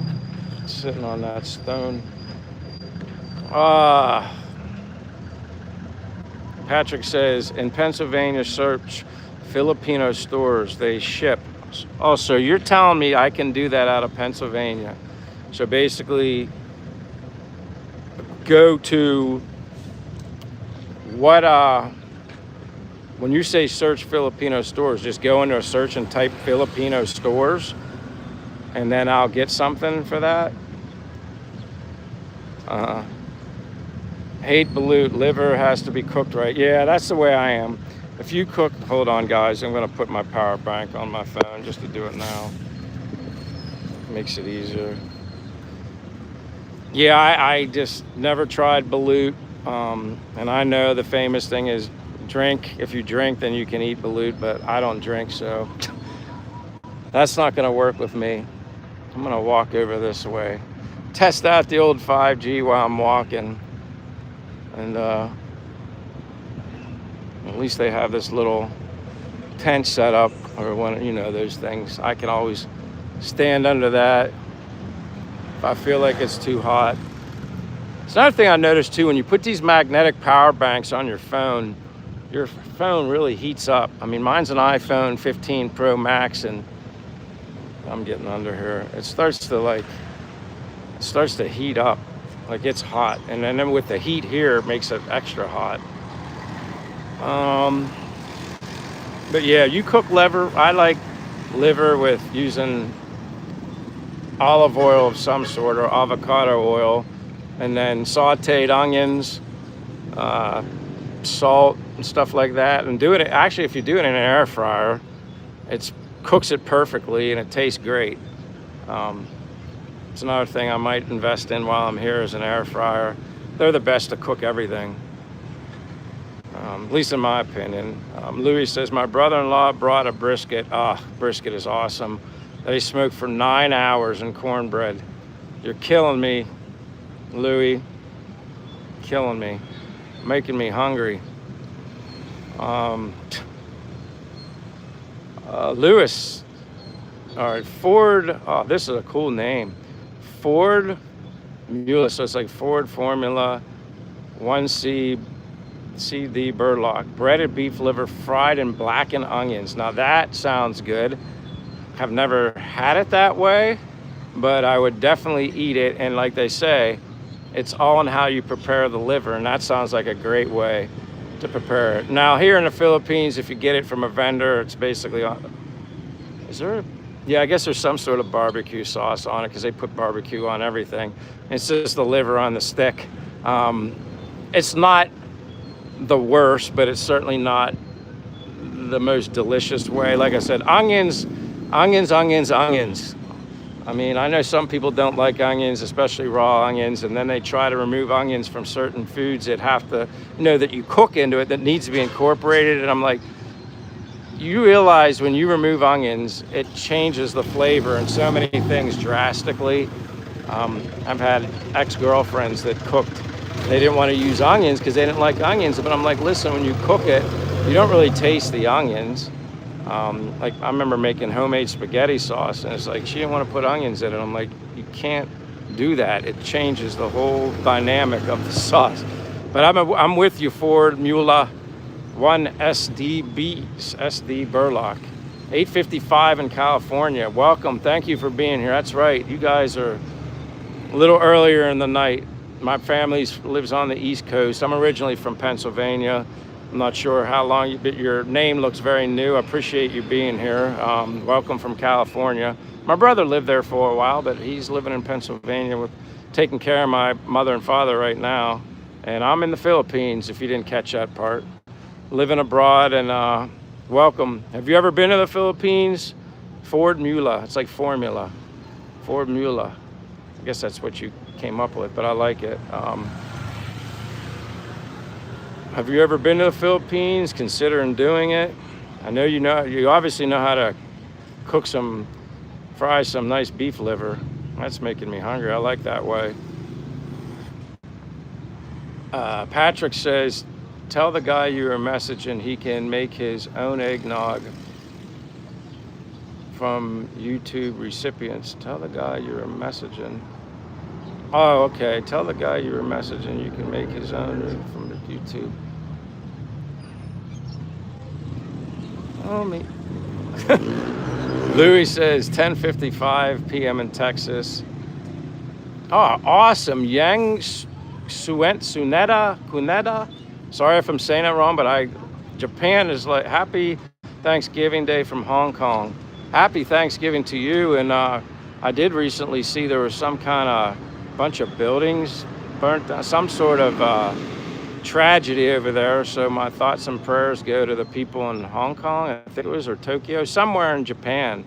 sitting on that stone. Patrick says, in Pennsylvania, search Filipino stores. They ship. Oh, so you're telling me I can do that out of Pennsylvania. So basically, go to when you say search Filipino stores, just go into a search and type Filipino stores, and then I'll get something for that. Hate balut, liver has to be cooked right. Yeah, that's the way I am. If you cook, hold on guys, I'm gonna put my power bank on my phone just to do it now. Makes it easier. Yeah, I just never tried balut. And I know the famous thing is drink. If you drink, then you can eat balut, but I don't drink, so that's not gonna work with me. I'm gonna walk over this way. Test out the old 5G while I'm walking. And at least they have this little tent set up, or one, you know, those things. I can always stand under that if I feel like it's too hot. It's another thing I noticed too, when you put these magnetic power banks on your phone really heats up. I mean, mine's an iPhone 15 Pro Max, and I'm getting under here. It starts to heat up, like it's hot. And then with the heat here, it makes it extra hot. But yeah, you cook liver. I like liver with using olive oil of some sort or avocado oil. and then sauteed onions, salt and stuff like that. And do it, actually, if you do it in an air fryer, it cooks it perfectly and it tastes great. It's another thing I might invest in while I'm here is an air fryer. They're the best to cook everything, at least in my opinion. Louis says, my brother-in-law brought a brisket. Brisket is awesome. They smoked for 9 hours in cornbread. You're killing me, Louis. Killing me. Making me hungry. Lewis. All right, Ford. Oh, this is a cool name. Ford Mula. So it's like Ford Formula 1C CD Burlock. Breaded beef liver fried in blackened onions. Now that sounds good. I've never had it that way, but I would definitely eat it. And like they say, it's all in how you prepare the liver, and that sounds like a great way to prepare it. Now here in the Philippines, if you get it from a vendor, it's basically yeah, I guess there's some sort of barbecue sauce on it because they put barbecue on everything. It's just the liver on the stick. It's not the worst, but it's certainly not the most delicious way. Like I said, onions. I mean, I know some people don't like onions, especially raw onions, and then they try to remove onions from certain foods that have to, that you cook into it, that needs to be incorporated. And I'm like, you realize when you remove onions, it changes the flavor and so many things drastically. I've had ex-girlfriends that cooked. They didn't want to use onions because they didn't like onions. But I'm like, listen, when you cook it, you don't really taste the onions. Like I remember making homemade spaghetti sauce, and it's like she didn't want to put onions in it. I'm like, you can't do that. It changes the whole dynamic of the sauce. But I'm with you, Ford Mula 1 SD Burlock, 8:55 in California. Welcome, thank you for being here. That's right, you guys are a little earlier in the night. My family lives on the East Coast. I'm originally from Pennsylvania. I'm not sure how long, but your name looks very new. I appreciate you being here. Welcome from California. My brother lived there for a while, but he's living in Pennsylvania taking care of my mother and father right now. And I'm in the Philippines, if you didn't catch that part. Living abroad, and welcome. Have you ever been to the Philippines? Ford Mula. It's like formula. Ford Mula. I guess that's what you came up with, but I like it. Have you ever been to the Philippines? Considering doing it? I know you obviously know how to fry some nice beef liver. That's making me hungry. I like that way. Patrick says, tell the guy you are messaging he can make his own eggnog from YouTube recipients. Tell the guy you're messaging. Oh, okay. Tell the guy you were messaging you can make his own from the YouTube. Oh, me. Louis says 10:55 p.m. in Texas. Oh, awesome. Yang Cuneta. Sorry if I'm saying it wrong, but Japan is like happy Thanksgiving Day from Hong Kong. Happy Thanksgiving to you. And I did recently see there was some kind of bunch of buildings burnt down, some sort of tragedy over there. So my thoughts and prayers go to the people in Hong Kong, I think it was, or Tokyo, somewhere in Japan.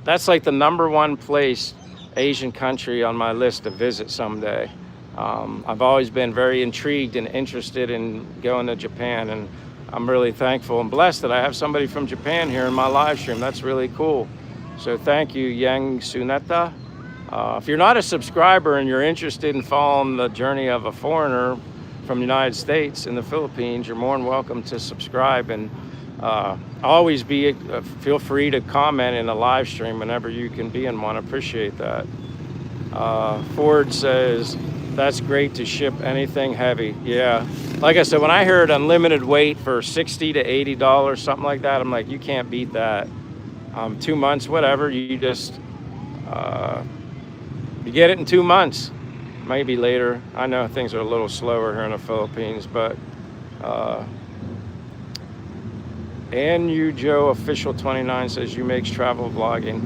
That's like the #1 place, Asian country on my list to visit someday. I've always been very intrigued and interested in going to Japan, and I'm really thankful and blessed that I have somebody from Japan here in my live stream. That's really cool. So thank you, Yang Suneta. If you're not a subscriber and you're interested in following the journey of a foreigner from the United States in the Philippines, you're more than welcome to subscribe, and always feel free to comment in a live stream whenever you can be in one. I appreciate that. Ford says, that's great to ship anything heavy. Yeah, like I said, when I heard unlimited weight for $60 to $80, something like that, I'm like, you can't beat that. 2 months, whatever, you just you get it in 2 months, maybe later. I know things are a little slower here in the Philippines, but and you Joe official 29 says you makes travel vlogging.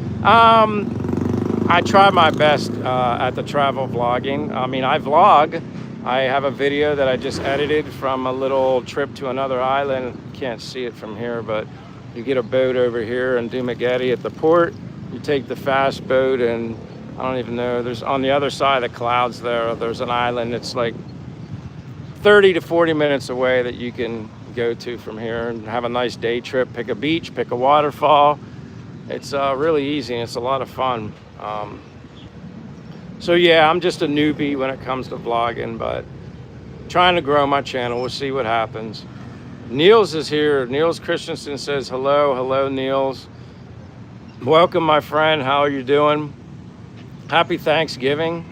I try my best at the travel vlogging. I mean, I vlog. I have a video that I just edited from a little trip to another island. Can't see it from here, but you get a boat over here in Dumaguete at the port. You take the fast boat, and I don't even know, there's on the other side of the clouds there's an island. It's like 30 to 40 minutes away that you can go to from here and have a nice day trip, pick a beach, pick a waterfall. It's really easy and it's a lot of fun. So yeah, I'm just a newbie when it comes to vlogging, but trying to grow my channel. We'll see what happens. Niels is here. Niels Christensen says hello. Hello, Niels. Welcome, my friend. How are you doing? Happy Thanksgiving.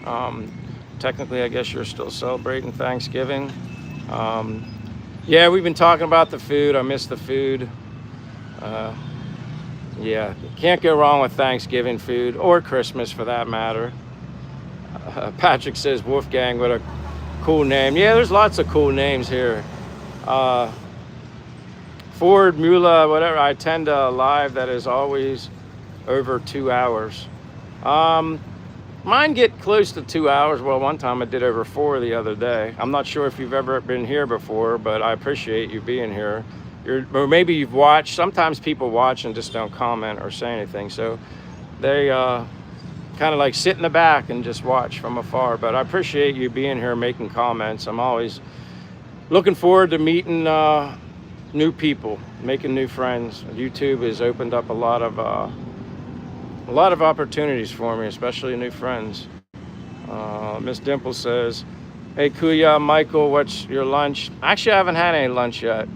Technically, I guess you're still celebrating Thanksgiving. Yeah, we've been talking about the food. I miss the food. Yeah, can't go wrong with Thanksgiving food or Christmas for that matter. Patrick says Wolfgang, what a cool name. Yeah, there's lots of cool names here. Ford, Mula, whatever. I attend a live that is always over 2 hours. Mine get close to 2 hours. Well, one time I did over 4 the other day. I'm not sure if you've ever been here before, but I appreciate you being here. Or maybe you've watched. Sometimes people watch and just don't comment or say anything. So they kind of like sit in the back and just watch from afar. But I appreciate you being here, making comments. I'm always looking forward to meeting new people, making new friends. YouTube has opened up a lot of opportunities for me, especially new friends. Miss Dimple says, hey Kuya, Michael, what's your lunch? Actually, I haven't had any lunch yet.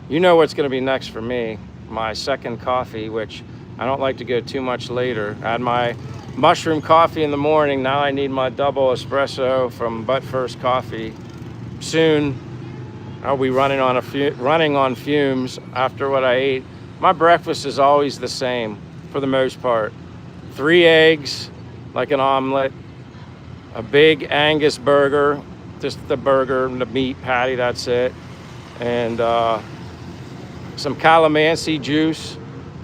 You know what's going to be next for me, my second coffee, which I don't like to go too much later. I had my mushroom coffee in the morning. Now I need my double espresso from But First Coffee. Soon I'll be running on fumes after what I ate. My breakfast is always the same for the most part. 3 eggs, like an omelet, a big Angus burger, just the burger and the meat patty, that's it. And some calamansi juice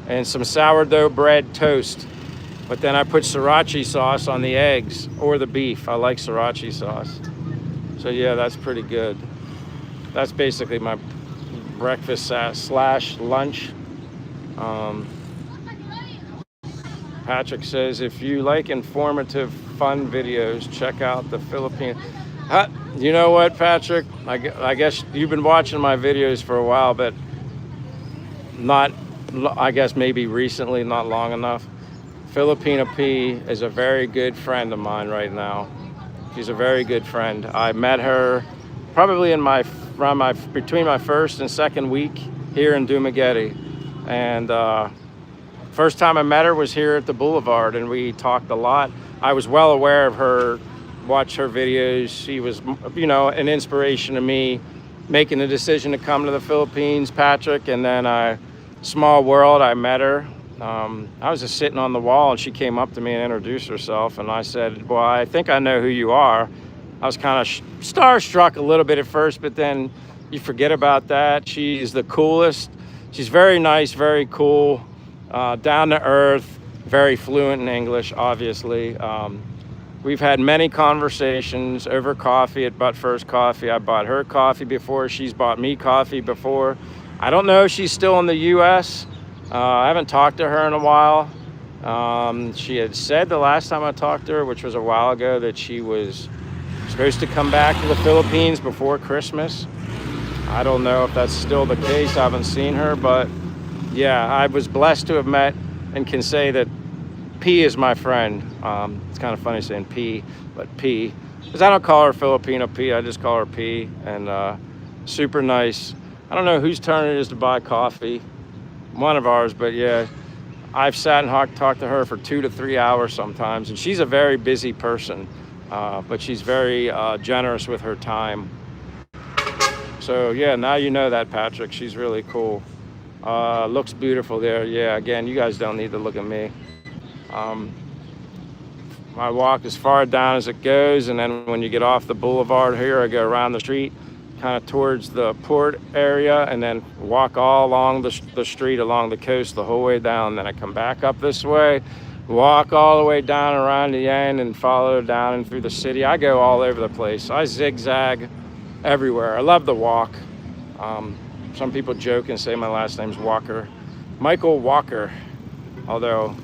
and some sourdough bread toast. But then I put sriracha sauce on the eggs or the beef. I like sriracha sauce. So yeah, that's pretty good. That's basically my breakfast slash lunch. Patrick says, if you like informative, fun videos, check out the Philippine. You know what, Patrick? I guess you've been watching my videos for a while, but not, I guess maybe recently, not long enough. Filipina P is a very good friend of mine right now. She's a very good friend. I met her probably in between my first and second week here in Dumaguete. And first time I met her was here at the Boulevard, and we talked a lot. I was well aware of her, watched her videos. She was, you know, an inspiration to me making the decision to come to the Philippines, Patrick. And then small world, I met her. I was just sitting on the wall, and she came up to me and introduced herself. And I said, well, I think I know who you are. I was kind of starstruck a little bit at first, but then you forget about that. She's the coolest. She's very nice, very cool, down to earth, very fluent in English, obviously. We've had many conversations over coffee at But First Coffee. I bought her coffee before. She's bought me coffee before. I don't know if she's still in the U.S. I haven't talked to her in a while. She had said the last time I talked to her, which was a while ago, that she was supposed to come back to the Philippines before Christmas. I don't know if that's still the case. I haven't seen her, but yeah, I was blessed to have met and can say that P is my friend. It's kind of funny saying P, but P, because I don't call her Filipino P, I just call her P. And super nice. I don't know whose turn it is to buy coffee, one of ours, but yeah, I've sat and talked to her for 2 to 3 hours sometimes, and she's a very busy person, but she's very generous with her time. So yeah, now you know that, Patrick. She's really cool. Looks beautiful there. Yeah, again, you guys don't need to look at me. I walk as far down as it goes, and then when you get off the boulevard here, I go around the street, kind of towards the port area, and then walk all along the street, along the coast, the whole way down. Then I come back up this way, walk all the way down around the end and follow down and through the city. I go all over the place. I zigzag everywhere. I love the walk. Some people joke and say my last name's Walker. Michael Walker, although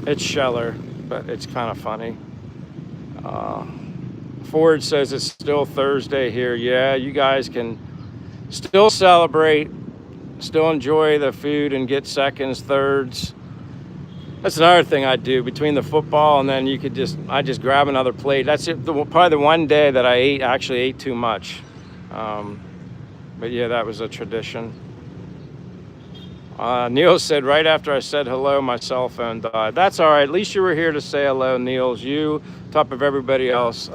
it's Scheller, but it's kind of funny. Ford says it's still Thursday here. Yeah, you guys can still celebrate, still enjoy the food and get seconds, thirds. That's another thing I do between the football, and then I just grab another plate. That's it. Probably the one day that I actually ate too much. But yeah, that was a tradition. Neil said right after I said hello, my cell phone died. That's all right. At least you were here to say hello, Niels. You, top of everybody else.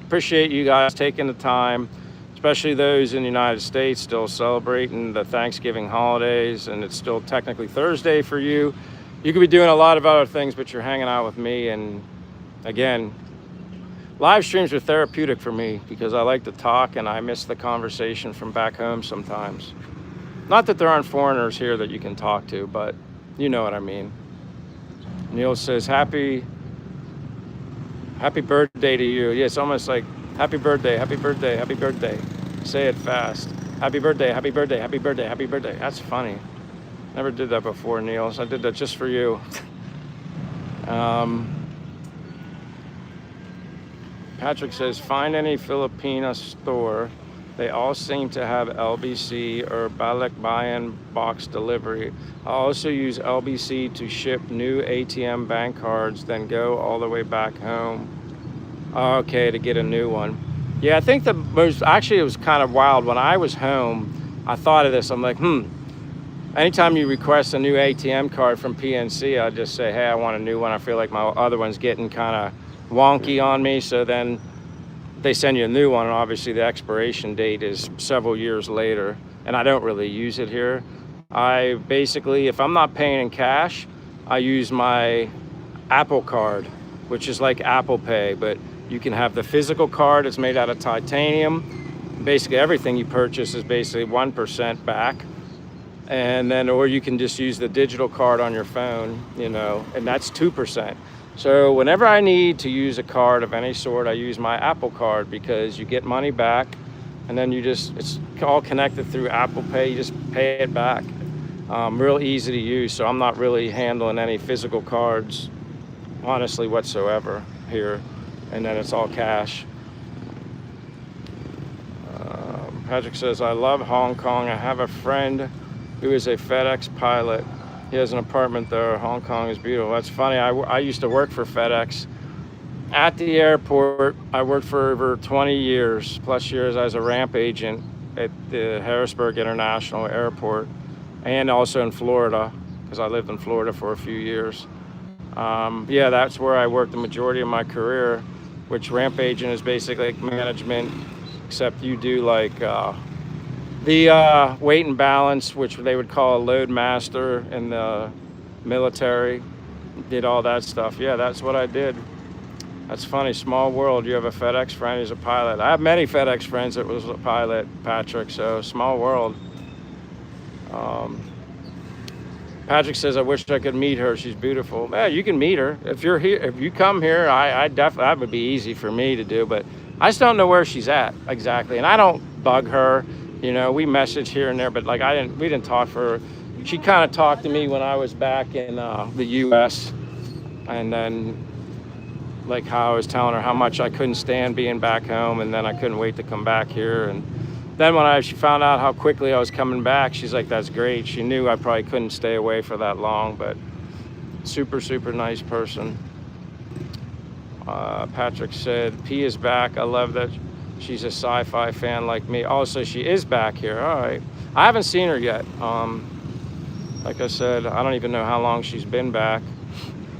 Appreciate you guys taking the time, especially those in the United States still celebrating the Thanksgiving holidays, and it's still technically Thursday for you. You could be doing a lot of other things, but you're hanging out with me. And again, live streams are therapeutic for me because I like to talk and I miss the conversation from back home sometimes. Not that there aren't foreigners here that you can talk to, but you know what I mean. Neil says, happy birthday to you. Yeah, it's almost like happy birthday, happy birthday, happy birthday. Say it fast. Happy birthday, happy birthday, happy birthday, happy birthday. That's funny. Never did that before, Niels. I did that just for you. Patrick says, find any Filipina store. They all seem to have LBC or Balikbayan box delivery. I also use LBC to ship new ATM bank cards, then go all the way back home. Okay, to get a new one. Yeah, I think actually it was kind of wild. When I was home, I thought of this. I'm like, anytime you request a new ATM card from PNC, I just say, hey, I want a new one. I feel like my other one's getting kind of wonky on me. So then they send you a new one, and obviously the expiration date is several years later, and I don't really use it here. I basically, if I'm not paying in cash, I use my Apple card, which is like Apple Pay, but you can have the physical card. It's made out of titanium. Basically everything you purchase is basically 1% back. And then, or you can just use the digital card on your phone, and that's 2%. So whenever I need to use a card of any sort, I use my Apple card because you get money back, and then it's all connected through Apple Pay. You just pay it back. Real easy to use. So I'm not really handling any physical cards, honestly, whatsoever here. And then it's all cash. Patrick says, I love Hong Kong. I have a friend who is a FedEx pilot. He has an apartment there. Hong Kong is beautiful. That's funny. I used to work for FedEx at the airport. I worked for over 20 years plus years as a ramp agent at the Harrisburg International Airport, and also in Florida because I lived in Florida for a few years. Yeah, that's where I worked the majority of my career, which ramp agent is basically like management, except you do like the weight and balance, which they would call a load master in the military. Did all that stuff. Yeah, that's what I did. That's funny. Small world. You have a FedEx friend who's a pilot. I have many FedEx friends that was a pilot, Patrick, so small world. Patrick says, I wish I could meet her. She's beautiful. Yeah, you can meet her. If you're here, if you come here, I definitely, that would be easy for me to do, but I just don't know where she's at exactly. And I don't bug her. We message here and there, but like we didn't talk for, she kind of talked to me when I was back in the US, and then like how I was telling her how much I couldn't stand being back home, and then I couldn't wait to come back here. And then when she found out how quickly I was coming back, she's like, that's great. She knew I probably couldn't stay away for that long, but super, super nice person. Patrick said, P is back. I love that she's a sci-fi fan like me. Also, she is back here. All right. I haven't seen her yet. Like I said, I don't even know how long she's been back.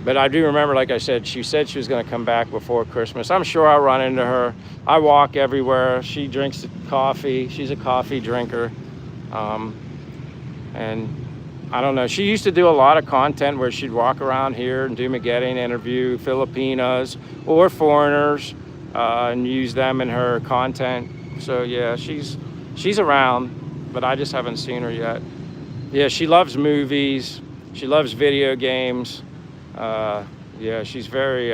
But I do remember, like I said, she said she was going to come back before Christmas. I'm sure I'll run into her. I walk everywhere. She drinks coffee. She's a coffee drinker. And I don't know. She used to do a lot of content where she'd walk around here in Dumaguete and interview Filipinas or foreigners and use them in her content. So yeah, she's around, but I just haven't seen her yet. Yeah, she loves movies. She loves video games. Yeah, she's very,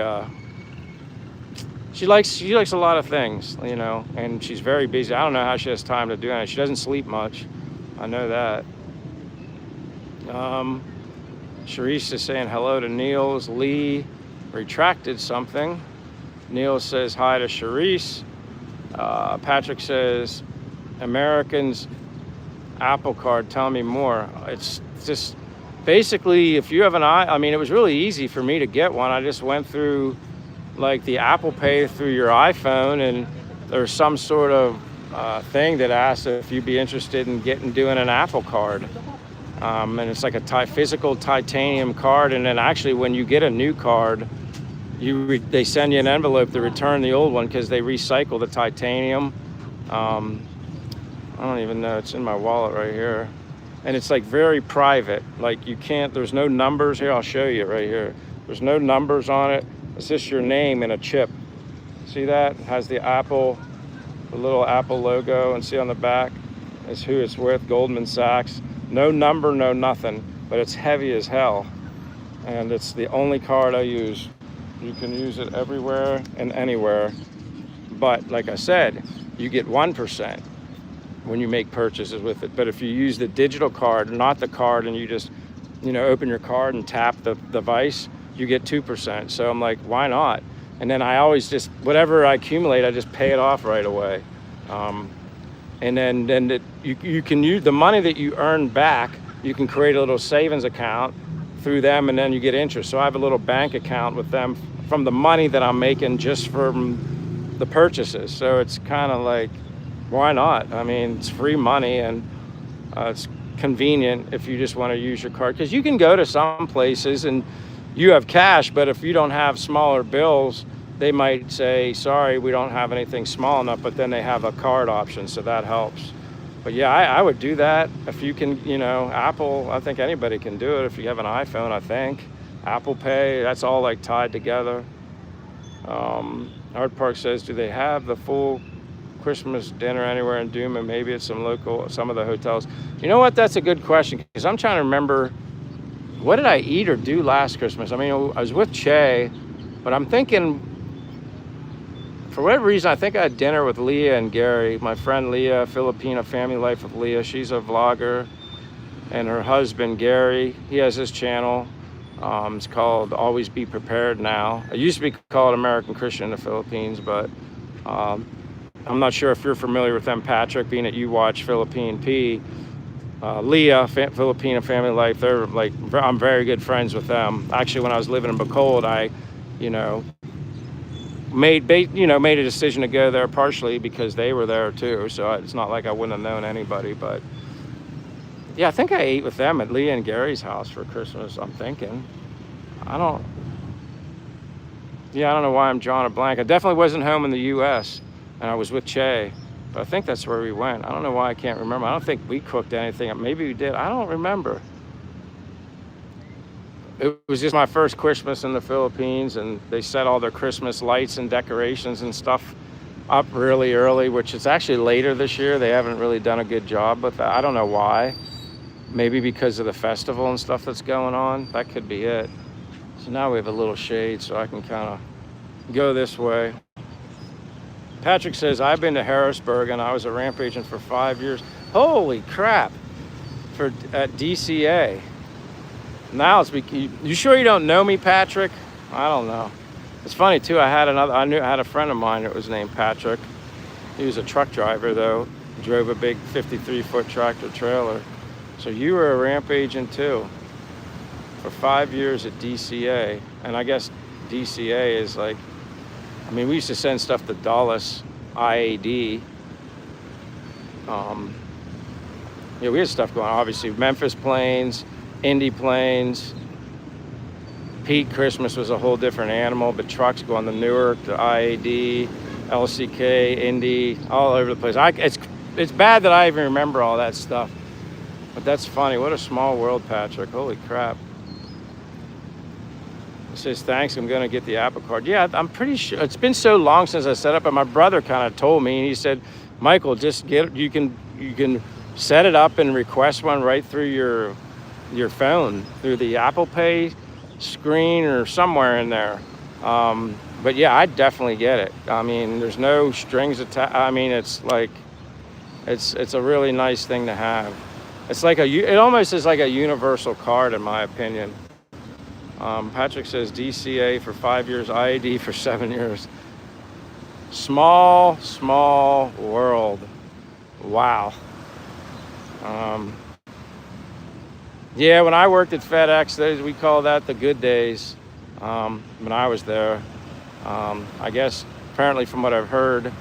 she likes a lot of things, you know, and she's very busy. I don't know how she has time to do it. She doesn't sleep much. I know that. Sharice is saying hello to Niels. Lee retracted something. Niels says hi to Sharice. Patrick says, Americans Apple Card, tell me more. It's just basically, if you have I mean, it was really easy for me to get one. I just went through like the Apple Pay through your iPhone, and there's some sort of thing that asks if you'd be interested in doing an Apple Card. And it's like a physical titanium card, and then actually when you get a new card, they send you an envelope to return the old one because they recycle the titanium. I don't even know, it's in my wallet right here. And it's like very private, like you can't, there's no numbers here. I'll show you right here. There's no numbers on it. It's just your name and a chip. See that? It has the little Apple logo, and see on the back is who it's with, Goldman Sachs. No number, no nothing, but it's heavy as hell. And it's the only card I use. You can use it everywhere and anywhere. But like I said, you get 1% when you make purchases with it. But if you use the digital card, not the card, and you just, you know, open your card and tap the device, you get 2%. So I'm like, why not? And then I always just, whatever I accumulate, I just pay it off right away. And then you can use the money that you earn back. You can create a little savings account through them, and then you get interest. So I have a little bank account with them from the money that I'm making just from the purchases. So it's kind of like, why not? I mean, it's free money, and it's convenient if you just want to use your card. Because you can go to some places and you have cash, but if you don't have smaller bills, they might say, sorry, we don't have anything small enough, but then they have a card option, so that helps. But yeah, I would do that if you can, you know, Apple, I think anybody can do it if you have an iPhone, I think. Apple Pay, that's all like tied together. Art Park says, do they have the full Christmas dinner anywhere in Duma? Maybe it's some of the hotels. You know what, that's a good question, because I'm trying to remember, what did I eat or do last Christmas? I mean, I was with Che, but I'm thinking, for whatever reason, I think I had dinner with Leah and Gary, my friend Leah, Filipina Family Life of Leah. She's a vlogger, and her husband Gary, he has his channel. It's called Always Be Prepared now. It used to be called American Christian in the Philippines, but I'm not sure if you're familiar with them, Patrick, being that you watch Philippine P. Leah, Filipina Family Life, they're like, I'm very good friends with them. Actually, when I was living in Bacolod, I, you know, made a decision to go there partially because they were there too. So it's not like I wouldn't have known anybody, but yeah, I think I ate with them at Leah and Gary's house for Christmas. I'm thinking, I don't know why I'm drawing a blank. I definitely wasn't home in the U.S. and I was with Che, but I think that's where we went. I don't know why I can't remember. I don't think we cooked anything. Maybe we did. I don't remember. It was just my first Christmas in the Philippines, and they set all their Christmas lights and decorations and stuff up really early, which is actually later this year. They haven't really done a good job with that. I don't know why. Maybe because of the festival and stuff that's going on. That could be it. So now we have a little shade, so I can kind of go this way. Patrick says, I've been to Harrisburg, and I was a ramp agent for 5 years. Holy crap, at DCA. Now you sure you don't know me, Patrick? I don't know. It's funny too. I had a friend of mine that was named Patrick. He was a truck driver though. He drove a big 53-foot tractor trailer. So you were a ramp agent too for 5 years at DCA. And I guess DCA is like, I mean, we used to send stuff to Dulles, IAD. Yeah, we had stuff going on. Obviously, Memphis Plains, Indy Plains. Pete Christmas was a whole different animal, but trucks going to Newark, to IAD, LCK, Indy, all over the place. It's bad that I even remember all that stuff, but that's funny. What a small world, Patrick. Holy crap. It says, thanks, I'm going to get the Apple Card. Yeah, I'm pretty sure. It's been so long since I set up, and my brother kind of told me, and he said, Michael, just you can set it up and request one right through your phone, through the Apple Pay screen or somewhere in there. But yeah, I definitely get it. I mean, there's no strings attached. I mean, it's like, it's a really nice thing to have. It's like it almost is like a universal card in my opinion. Patrick says DCA for 5 years, IAD for 7 years. Small world. Wow. Yeah, when I worked at FedEx, we call that the good days. When I was there, I guess apparently from what I've heard,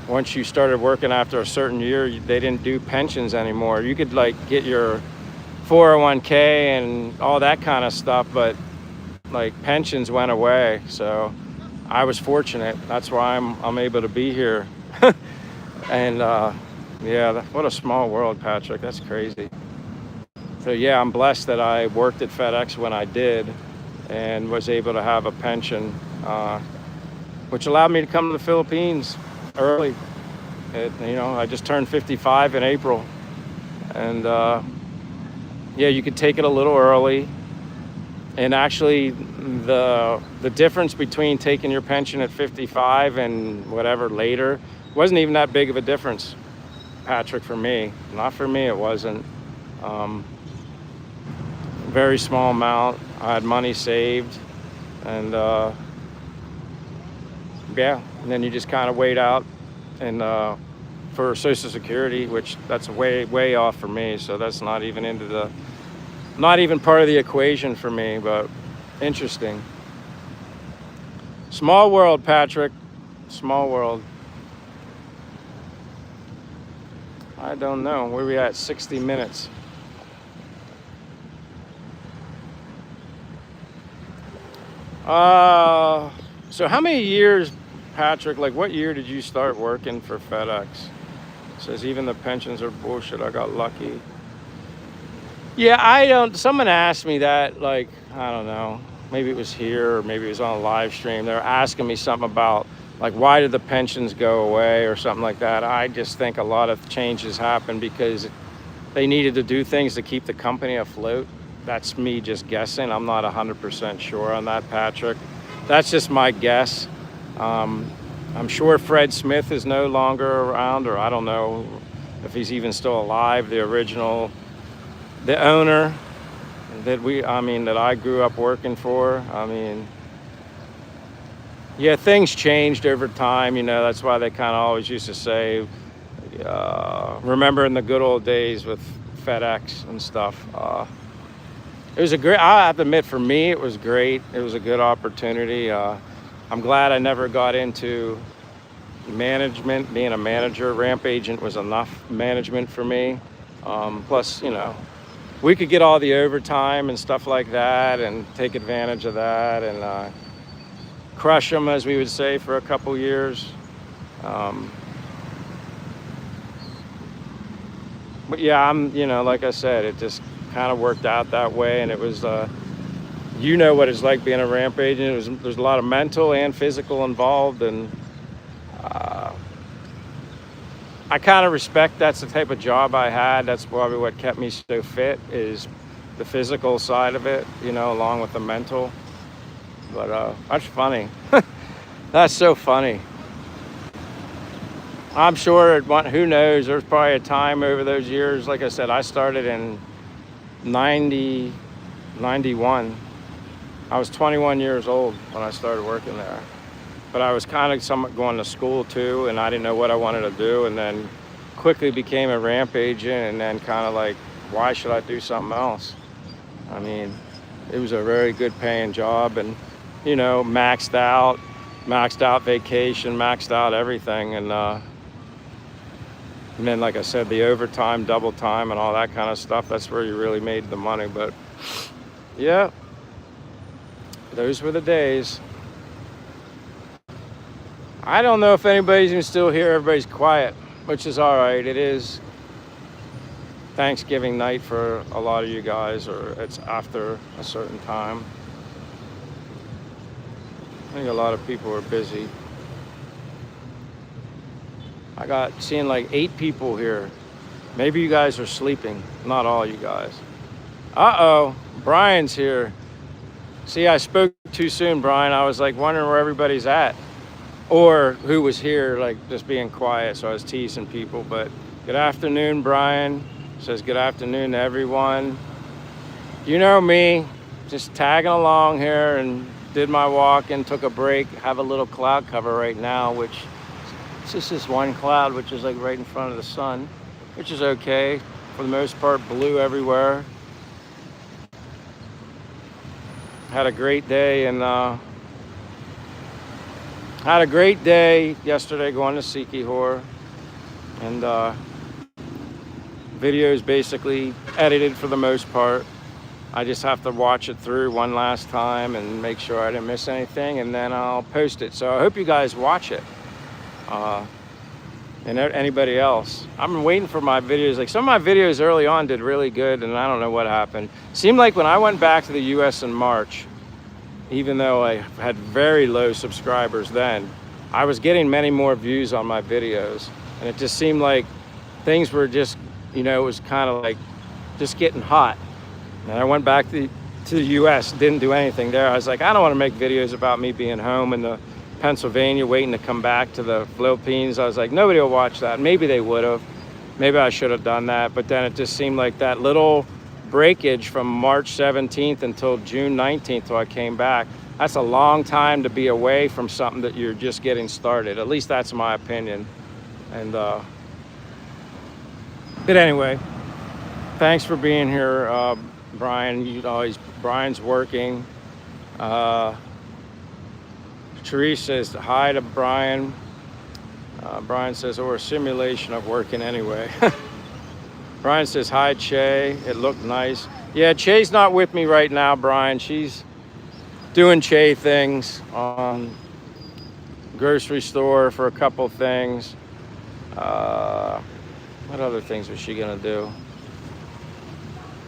once you started working after a certain year, they didn't do pensions anymore. You could like get your 401k and all that kind of stuff, but like pensions went away. So I was fortunate. That's why I'm able to be here. And yeah, what a small world, Patrick. That's crazy. So yeah, I'm blessed that I worked at FedEx when I did and was able to have a pension, which allowed me to come to the Philippines early. I just turned 55 in April. And yeah, you could take it a little early. And actually, the difference between taking your pension at 55 and whatever later wasn't even that big of a difference, Patrick, for me. Not for me, it wasn't. Very small amount. I had money saved, and yeah, and then you just kind of wait out and for Social Security, which that's way off for me. So that's not even part of the equation for me, but interesting. Small world, Patrick. Small world. I don't know. Where are we at? 60 minutes. So how many years, Patrick, like what year did you start working for FedEx? It says even the pensions are bullshit. I got lucky. Yeah, someone asked me that, like, I don't know, maybe it was here or maybe it was on a live stream. They're asking me something about, like, why did the pensions go away or something like that. I just think a lot of changes happened because they needed to do things to keep the company afloat. That's me just guessing. I'm not 100% sure on that, Patrick. That's just my guess. I'm sure Fred Smith is no longer around, or I don't know if he's even still alive, the owner that I grew up working for. I mean, yeah, things changed over time, that's why they kind of always used to say, remember in the good old days with FedEx and stuff. It was I have to admit, for me, it was great. It was a good opportunity. I'm glad I never got into management, being a manager. Ramp agent was enough management for me. Plus, we could get all the overtime and stuff like that and take advantage of that and crush them, as we would say, for a couple years. But yeah, like I said, it just kind of worked out that way, and it was what it's like being a ramp agent. There's a lot of mental and physical involved, and I kind of respect that's the type of job I had. That's probably what kept me so fit, is the physical side of it, along with the mental. But that's funny. That's so funny. I'm sure, who knows, there's probably a time over those years. Like I said, I started in 91. I was 21 years old when I started working there. But I was kind of somewhat going to school too, and I didn't know what I wanted to do, and then quickly became a ramp agent, and then kind of like, why should I do something else? I mean, it was a very good paying job, and maxed out vacation, maxed out everything, and then, like I said, the overtime, double time, and all that kind of stuff, that's where you really made the money. But yeah, those were the days. I don't know if anybody's even still here. Everybody's quiet, which is all right. It is Thanksgiving night for a lot of you guys, or it's after a certain time. I think a lot of people are busy. I got seeing like 8 people here. Maybe you guys are sleeping. Not all you guys. Uh-oh, Brian's here. See, I spoke too soon, Brian. I was like wondering where everybody's at or who was here, like just being quiet. So I was teasing people. But good afternoon, Brian. Says good afternoon to everyone. You know me, just tagging along here and did my walk and took a break. Have a little cloud cover right now, which it's just this one cloud, which is like right in front of the sun, which is okay. For the most part, blue everywhere. Had a great day and had a great day yesterday going to Sikihor, and videos basically edited for the most part. I just have to watch it through one last time and make sure I didn't miss anything, and then I'll post it. So I hope you guys watch it. And anybody else. I'm waiting for my videos. Like some of my videos early on did really good, and I don't know what happened. Seemed like when I went back to the US in March, even though I had very low subscribers then, I was getting many more views on my videos. And it just seemed like things were just, you know, it was kind of like just getting hot. And I went back to the US, didn't do anything there. I was like, I don't want to make videos about me being home in the Pennsylvania waiting to come back to the Philippines. I was like, nobody will watch that. Maybe they would have. Maybe I should have done that. But then it just seemed like that little breakage from March 17th until June 19th till I came back. That's a long time to be away from something that you're just getting started. At least that's my opinion. And but anyway, thanks for being here, Brian. You know, Brian's working. Therese says hi to Brian. Brian says, oh, we're a simulation of working anyway. Brian says, hi, Che. It looked nice. Yeah, Che's not with me right now, Brian. She's doing Che things on grocery store for a couple things. What other things was she going to do?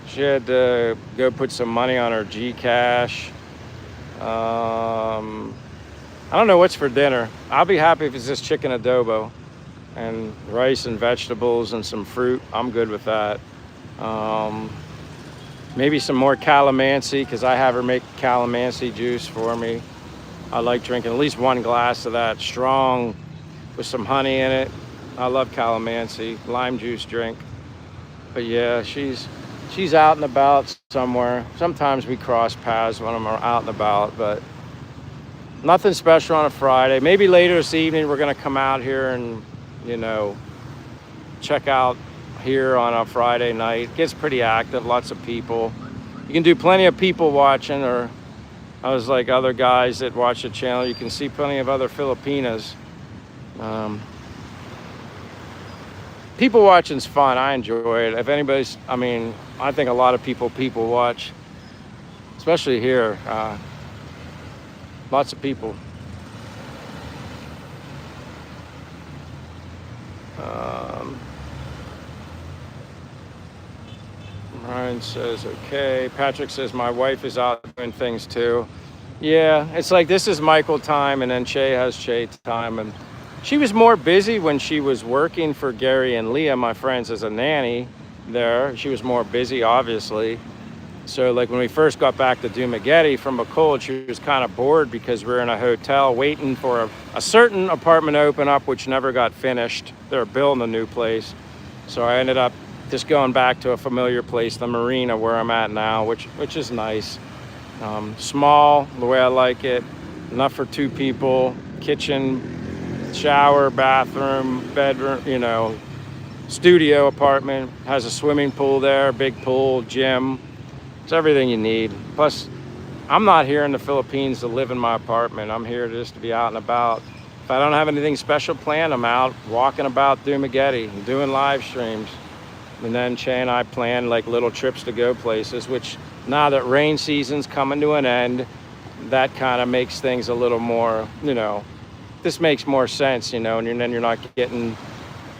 She had to go put some money on her Gcash. I don't know what's for dinner. I'll be happy if it's just chicken adobo and rice and vegetables and some fruit. I'm good with that. Maybe some more calamansi, because I have her make calamansi juice for me. I like drinking at least one glass of that strong with some honey in it. I love calamansi, lime juice drink. But yeah, she's out and about somewhere. Sometimes we cross paths when I'm out and about, but nothing special on a Friday. Maybe later this evening we're gonna come out here and, you know, check out here on a Friday night. It gets pretty active, lots of people. You can do plenty of people watching, or I was like other guys that watch the channel, you can see plenty of other Filipinas. People watching's fun. I enjoy it. If anybody's, I mean, I think a lot of people watch, especially here. Lots of people. Ryan says, okay. Patrick says, my wife is out doing things too. Yeah, it's like this is Michael time, and then Che has Che time. And she was more busy when she was working for Gary and Leah, my friends, as a nanny there. She was more busy, obviously. So like when we first got back to Dumaguete from a cold, she was kind of bored because we were in a hotel waiting for a certain apartment to open up, which never got finished. They were building a new place. So I ended up just going back to a familiar place, the marina where I'm at now, which is nice. Small, the way I like it, enough for 2 people, kitchen, shower, bathroom, bedroom, you know, studio apartment, has a swimming pool there, big pool, gym. It's everything you need. Plus, I'm not here in the Philippines to live in my apartment. I'm here just to be out and about. If I don't have anything special planned, I'm out walking about Dumaguete and doing live streams. And then Che and I plan like little trips to go places, which now that rain season's coming to an end, that kind of makes things a little more, you know, this makes more sense, you know, and then you're not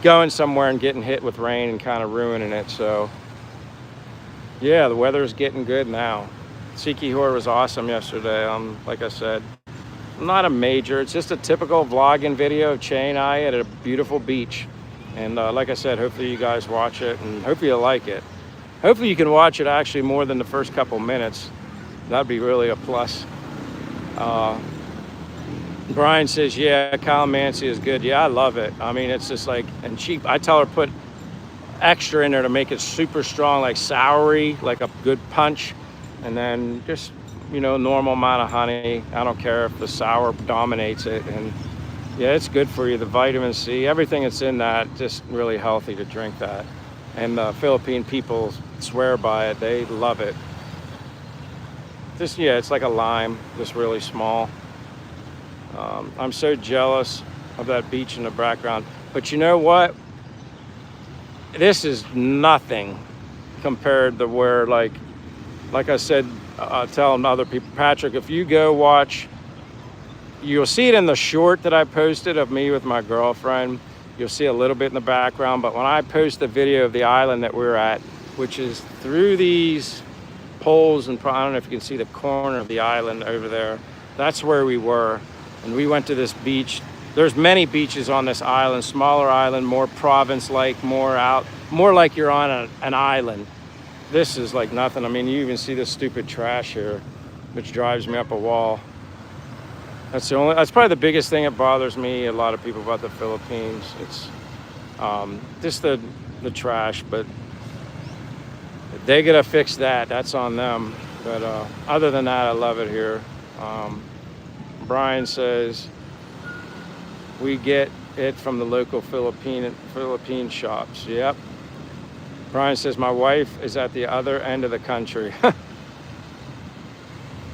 going somewhere and getting hit with rain and kind of ruining it. So yeah, the weather is getting good now. Sikihor was awesome yesterday. Like I said, not a major, it's just a typical vlogging video of Che and I at a beautiful beach. And like I said, hopefully you guys watch it and hopefully you like it. Hopefully you can watch it actually more than the first couple minutes. That'd be really a plus. Uh, Brian says, yeah, calamansi is good. Yeah, I love it. I mean, it's just like, and cheap. I tell her put extra in there to make it super strong, like soury, like a good punch. And then just, normal amount of honey. I don't care if the sour dominates it. And yeah, it's good for you. The vitamin C, everything that's in that, just really healthy to drink that. And the Philippine people swear by it. They love it. Just, yeah, it's like a lime, just really small. I'm so jealous of that beach in the background. But you know what? This is nothing compared to where, like I said, telling other people, Patrick, if you go watch, you'll see it in the short that I posted of me with my girlfriend. You'll see a little bit in the background, but when I post the video of the island that we're at, which is through these poles, and I don't know if you can see the corner of the island over there, that's where we were. And we went to this beach. There's many beaches on this island, smaller island, more province-like, more like you're on an island. This is like nothing. I mean, you even see this stupid trash here, which drives me up a wall. That's probably the biggest thing that bothers me, a lot of people, about the Philippines. It's just the trash, but they gotta fix that. That's on them. But other than that, I love it here. Brian says, we get it from the local Philippine shops. Yep. Brian says, my wife is at the other end of the country.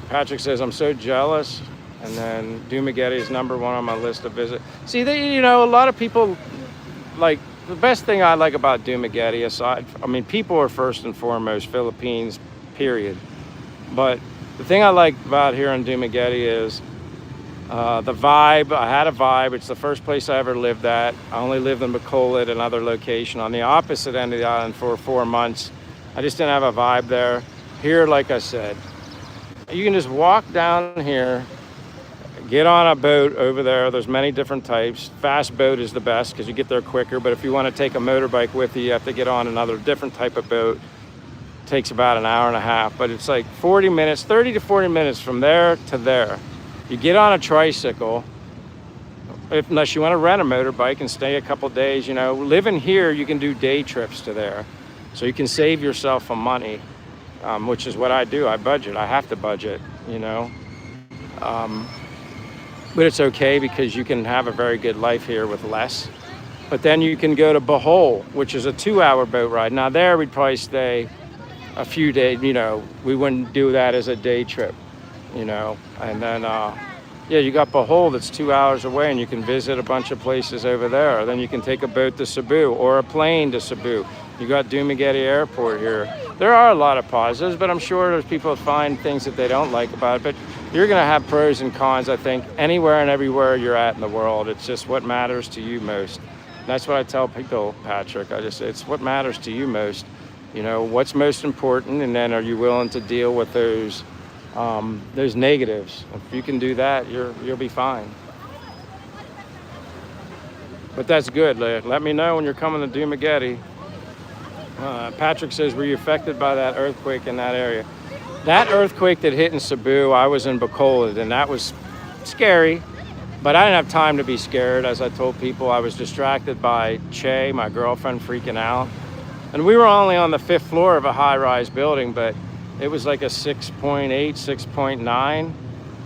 Patrick says, I'm so jealous. And then Dumaguete is number one on my list to visit. See, a lot of people, like, the best thing I like about Dumaguete, people are first and foremost Philippines, period. But the thing I like about here in Dumaguete is the vibe. I had a vibe. It's the first place I ever lived at. I only lived in Bacolod, another location on the opposite end of the island, for 4 months. I just didn't have a vibe there. Here, like I said, you can just walk down here, get on a boat over there. There's many different types. Fast boat is the best because you get there quicker. But if you want to take a motorbike with you, you have to get on another different type of boat. It takes about an hour and a half, but it's like 40 minutes, 30 to 40 minutes from there to there. You get on a tricycle, unless you want to rent a motorbike and stay a couple days. Living here, you can do day trips to there. So you can save yourself some money, which is what I do. I budget. I have to budget, But it's okay because you can have a very good life here with less. But then you can go to Bohol, which is a 2-hour boat ride. Now there we'd probably stay a few days, we wouldn't do that as a day trip, And then, you got Bohol that's 2 hours away, and you can visit a bunch of places over there. Then you can take a boat to Cebu or a plane to Cebu. You got Dumaguete Airport here. There are a lot of positives, but I'm sure there's people that find things that they don't like about it. But you're going to have pros and cons, I think, anywhere and everywhere you're at in the world. It's just what matters to you most. And that's what I tell people, Patrick. It's what matters to you most. What's most important, and then are you willing to deal with those negatives? If you can do that, you'll be fine. But that's good. Let me know when you're coming to Dumaguete. Patrick says, were you affected by that earthquake in that area? That earthquake that hit in Cebu, I was in Bacolod, and that was scary, but I didn't have time to be scared. As I told people, I was distracted by Che, my girlfriend, freaking out. And we were only on the 5th floor of a high-rise building, but it was like a 6.8, 6.9.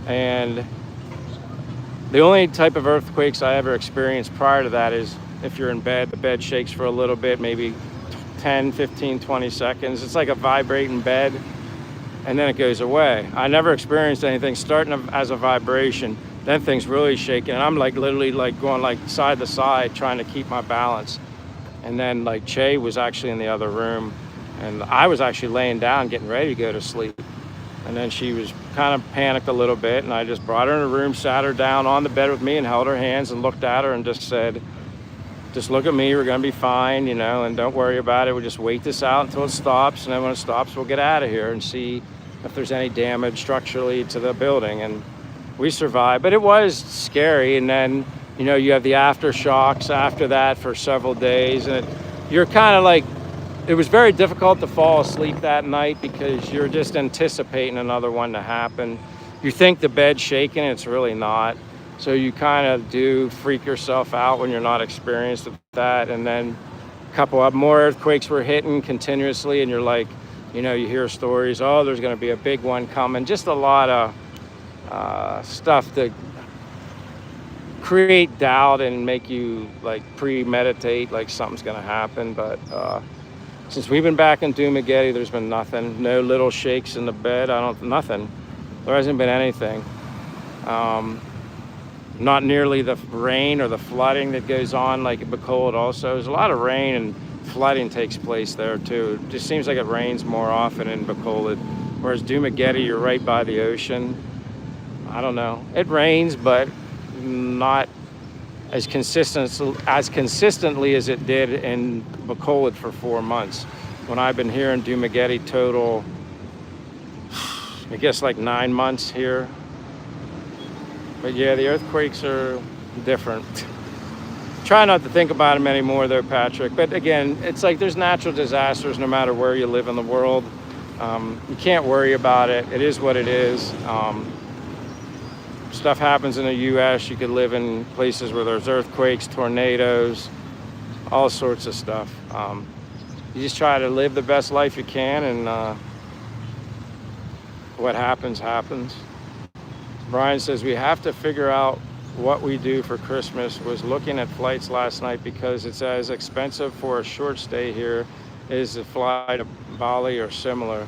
And the only type of earthquakes I ever experienced prior to that is if you're in bed, the bed shakes for a little bit, maybe 10, 15, 20 seconds. It's like a vibrating bed, and then it goes away. I never experienced anything starting as a vibration, then things really shaking. And I'm literally going side to side trying to keep my balance. And then Che was actually in the other room, and I was actually laying down getting ready to go to sleep. And then she was kind of panicked a little bit, and I just brought her in the room, sat her down on the bed with me and held her hands and looked at her and just said, just look at me, we're gonna be fine, and don't worry about it. We'll just wait this out until it stops, and then when it stops, we'll get out of here and see if there's any damage structurally to the building. And we survived, but it was scary. And then, you have the aftershocks after that for several days, and you're kind of it was very difficult to fall asleep that night because you're just anticipating another one to happen. You think the bed's shaking, it's really not. So you kind of do freak yourself out when you're not experienced with that. And then a couple of more earthquakes were hitting continuously, and you're like, you know, you hear stories, oh, there's going to be a big one coming. Just a lot of stuff to create doubt and make you like premeditate like something's going to happen. But since we've been back in Dumaguete, there's been nothing. No little shakes in the bed. Nothing. There hasn't been anything. Not nearly the rain or the flooding that goes on like at Bacolod also. There's a lot of rain and flooding takes place there too. It just seems like it rains more often in Bacolod. Whereas Dumaguete, you're right by the ocean. I don't know. It rains, but not as consistently as it did in Bacolod for 4 months. When I've been here in Dumaguete total, I guess like 9 months here. But yeah, the earthquakes are different. Try not to think about them anymore though, Patrick. But again, it's like there's natural disasters no matter where you live in the world. You can't worry about it. It is what it is. Stuff happens in the U.S. You could live in places where there's earthquakes, tornadoes, all sorts of stuff. You just try to live the best life you can, and what happens, happens. Brian says, we have to figure out what we do for Christmas. Was looking at flights last night because it's as expensive for a short stay here as to fly to Bali or similar.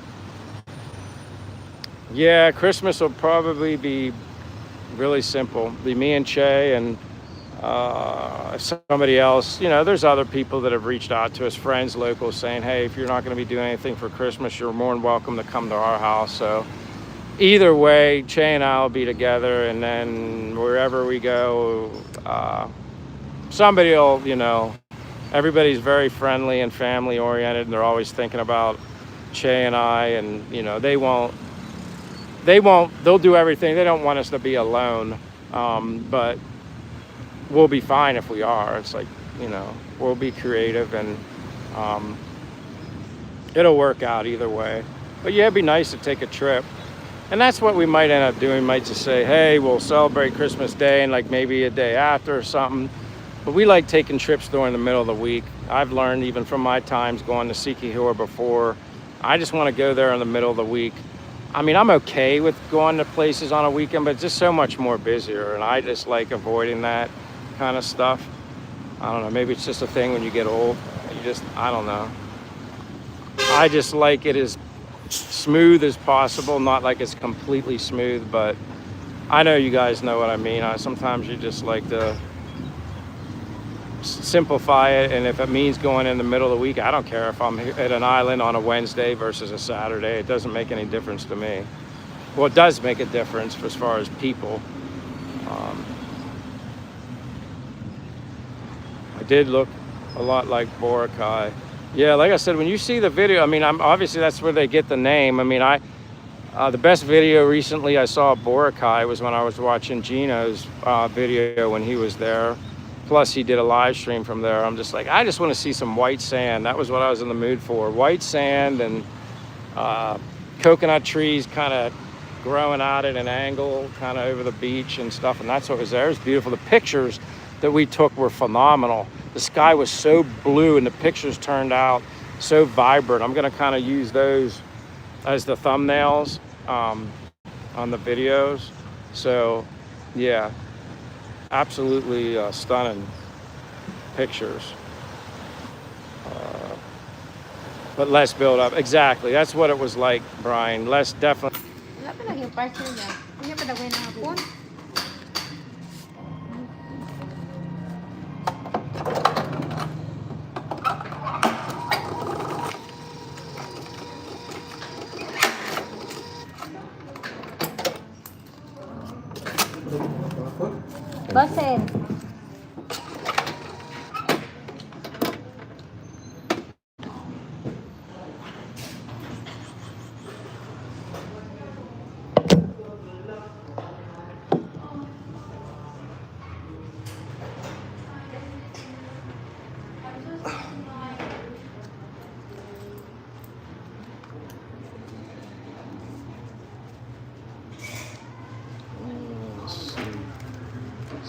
Yeah, Christmas will probably be really simple. Be me and Che and somebody else. You know, there's other people that have reached out to us, friends, locals, saying, hey, if you're not going to be doing anything for Christmas, you're more than welcome to come to our house. So either way, Che and I will be together, and then wherever we go, somebody will, you know, everybody's very friendly and family oriented, and they're always thinking about Che and I, and, you know, they'll do everything. They don't want us to be alone, but we'll be fine if we are. It's like, you know, we'll be creative, and it'll work out either way. But yeah, it'd be nice to take a trip. And that's what we might end up doing. We might just say, hey, we'll celebrate Christmas Day and like maybe a day after or something. But we like taking trips during the middle of the week. I've learned even from my times going to Sikihor before, I just want to go there in the middle of the week. I mean, I'm okay with going to places on a weekend, but it's just so much more busier. And I just like avoiding that kind of stuff. I don't know, maybe it's just a thing when you get old. I don't know. I just like it as smooth as possible, not like it's completely smooth, but I know you guys know what I mean. Sometimes you just like to simplify it, and if it means going in the middle of the week, I don't care if I'm at an island on a Wednesday versus a Saturday. It doesn't make any difference to me. Well, it does make a difference as far as people. I did look a lot like Boracay. Yeah, like I said, when you see the video, I mean, obviously that's where they get the name. I mean, the best video recently I saw of Boracay was when I was watching Gino's video when he was there. Plus, he did a live stream from there. I'm just like, I just want to see some white sand. That was what I was in the mood for. White sand and coconut trees kind of growing out at an angle, kind of over the beach and stuff. And that's what was there. It was beautiful. The pictures that we took were phenomenal. The sky was so blue and the pictures turned out so vibrant. I'm going to kind of use those as the thumbnails on the videos. So, yeah. Absolutely stunning pictures, but less build up. Exactly, that's what it was like, Brian. Less, definitely.
Bosen.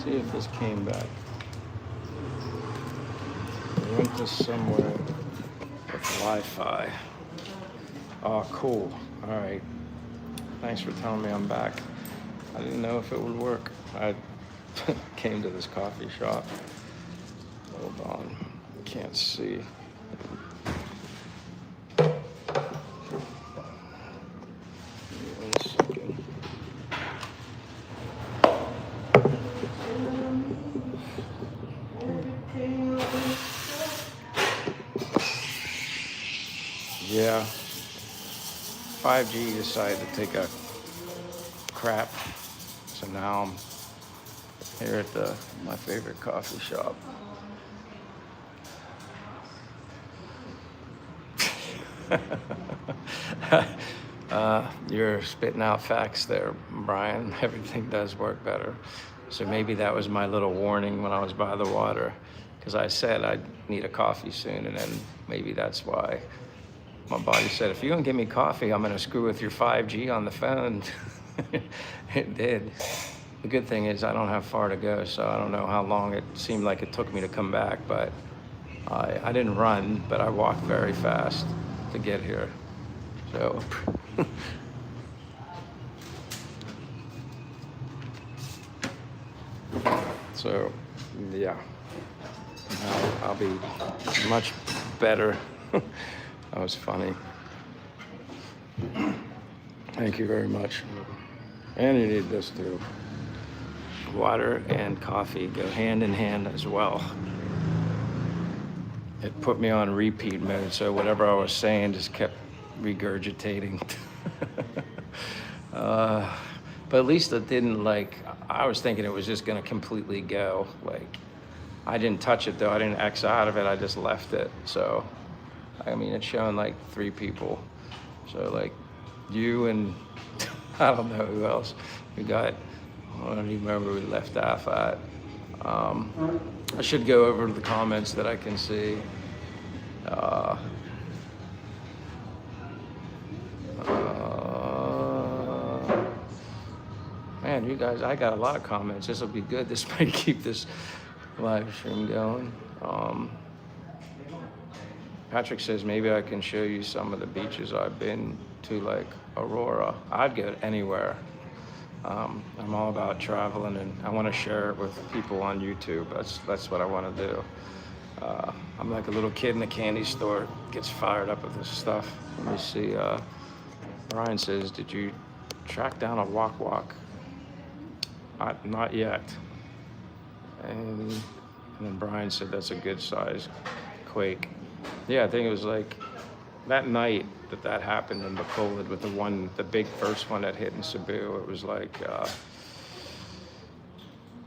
See if this came back. I went to somewhere with Wi-Fi. Oh, cool. All right. Thanks for telling me I'm back. I didn't know if it would work. I came to this coffee shop. Hold on. Can't see. One second. Yeah. 5G decided to take a crap. So now I'm here at my favorite coffee shop. You're spitting out facts there, Brian. Everything does work better. So maybe that was my little warning when I was by the water, because I said I'd need a coffee soon, and then maybe that's why my body said, if you don't give me coffee, I'm gonna screw with your 5G on the phone. It did. The good thing is I don't have far to go, so I don't know how long it seemed like it took me to come back, but I didn't run, but I walked very fast to get here. So yeah, I'll be much better. That was funny. Thank you very much. And you need this too. Water and coffee go hand in hand as well. It put me on repeat mode, so whatever I was saying just kept regurgitating. But at least it didn't, like, I was thinking it was just gonna completely go. Like, I didn't touch it though, I didn't X out of it, I just left it. So, I mean, it's showing like 3 people. So like you and I don't know who else. We got, I don't even remember who we left off at. I should go over to the comments that I can see. Man, you guys, I got a lot of comments. This will be good. This might keep this live stream going. Patrick says, maybe I can show you some of the beaches I've been to, like Aurora. I'd go anywhere. I'm all about traveling, and I want to share it with people on YouTube. That's what I want to do. I'm like a little kid in a candy store, gets fired up with this stuff. Let me see. Brian says, did you track down a walk? Not yet. And then Brian said that's a good size quake. Yeah, I think it was like that night that happened in Bacolod with the big first one that hit in Cebu. It was like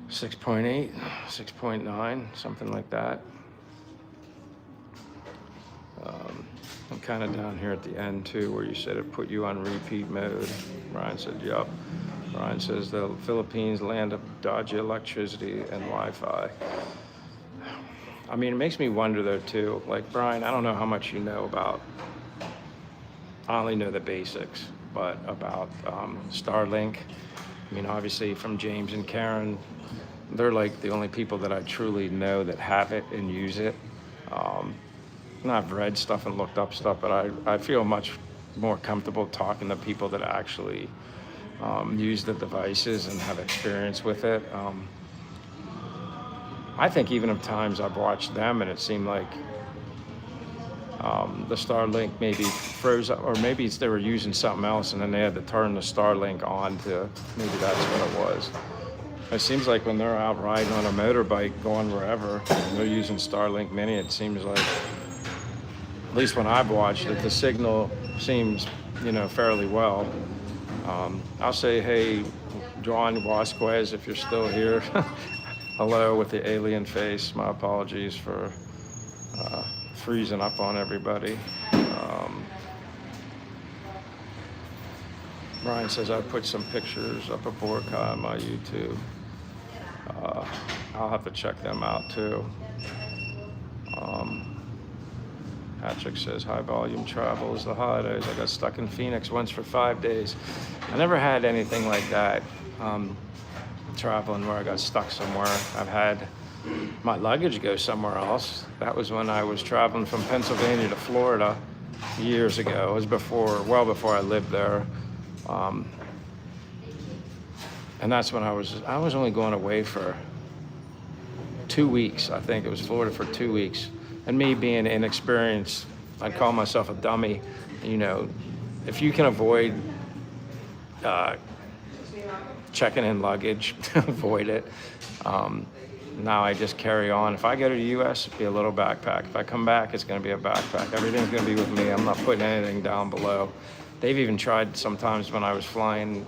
6.8, 6.9, something like that. I'm kind of down here at the end too, where you said it put you on repeat mode. Brian said, yup. Brian says the Philippines, land of dodgy electricity and Wi-Fi. I mean, it makes me wonder though too, like Brian, I don't know how much you know about, I only know the basics, but about Starlink. I mean, obviously from James and Karen, they're like the only people that I truly know that have it and use it. And I've read stuff and looked up stuff, but I feel much more comfortable talking to people that actually use the devices and have experience with it. I think even of times I've watched them and it seemed like the Starlink maybe froze up, or maybe they were using something else and then they had to turn the Starlink on to, maybe that's what it was. It seems like when they're out riding on a motorbike going wherever and they're using Starlink Mini, it seems like, at least when I've watched it, the signal seems, fairly well. I'll say, hey, John Vasquez, if you're still here. Hello with the alien face. My apologies for freezing up on everybody. Brian says I put some pictures up of Boracay on my YouTube. I'll have to check them out too. Patrick says high volume travel is the holidays. I got stuck in Phoenix once for 5 days. I never had anything like that. traveling where I got stuck somewhere. I've had my luggage go somewhere else. That was when I was traveling from Pennsylvania to Florida years ago. It was well before I lived there. And that's when I was only going away for 2 weeks. I think it was Florida for 2 weeks. And me being inexperienced, I'd call myself a dummy. You know, if you can avoid checking in luggage, avoid it. Now I just carry on. If I go to the U.S., it'll be a little backpack. If I come back, it's going to be a backpack. Everything's going to be with me. I'm not putting anything down below. They've even tried sometimes when I was flying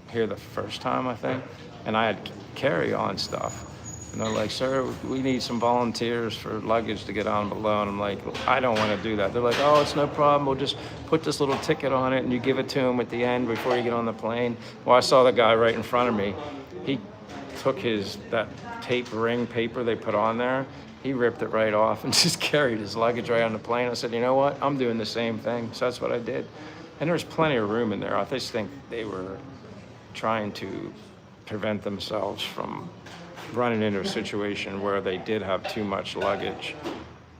here the first time, I think, and I had carry-on stuff. And they're like, sir, we need some volunteers for luggage to get on below. And I'm like, I don't want to do that. They're like, oh, it's no problem. We'll just put this little ticket on it and you give it to him at the end before you get on the plane. Well, I saw the guy right in front of me. He took that tape ring paper they put on there. He ripped it right off and just carried his luggage right on the plane. I said, you know what? I'm doing the same thing. So that's what I did. And there was plenty of room in there. I just think they were trying to prevent themselves from running into a situation where they did have too much luggage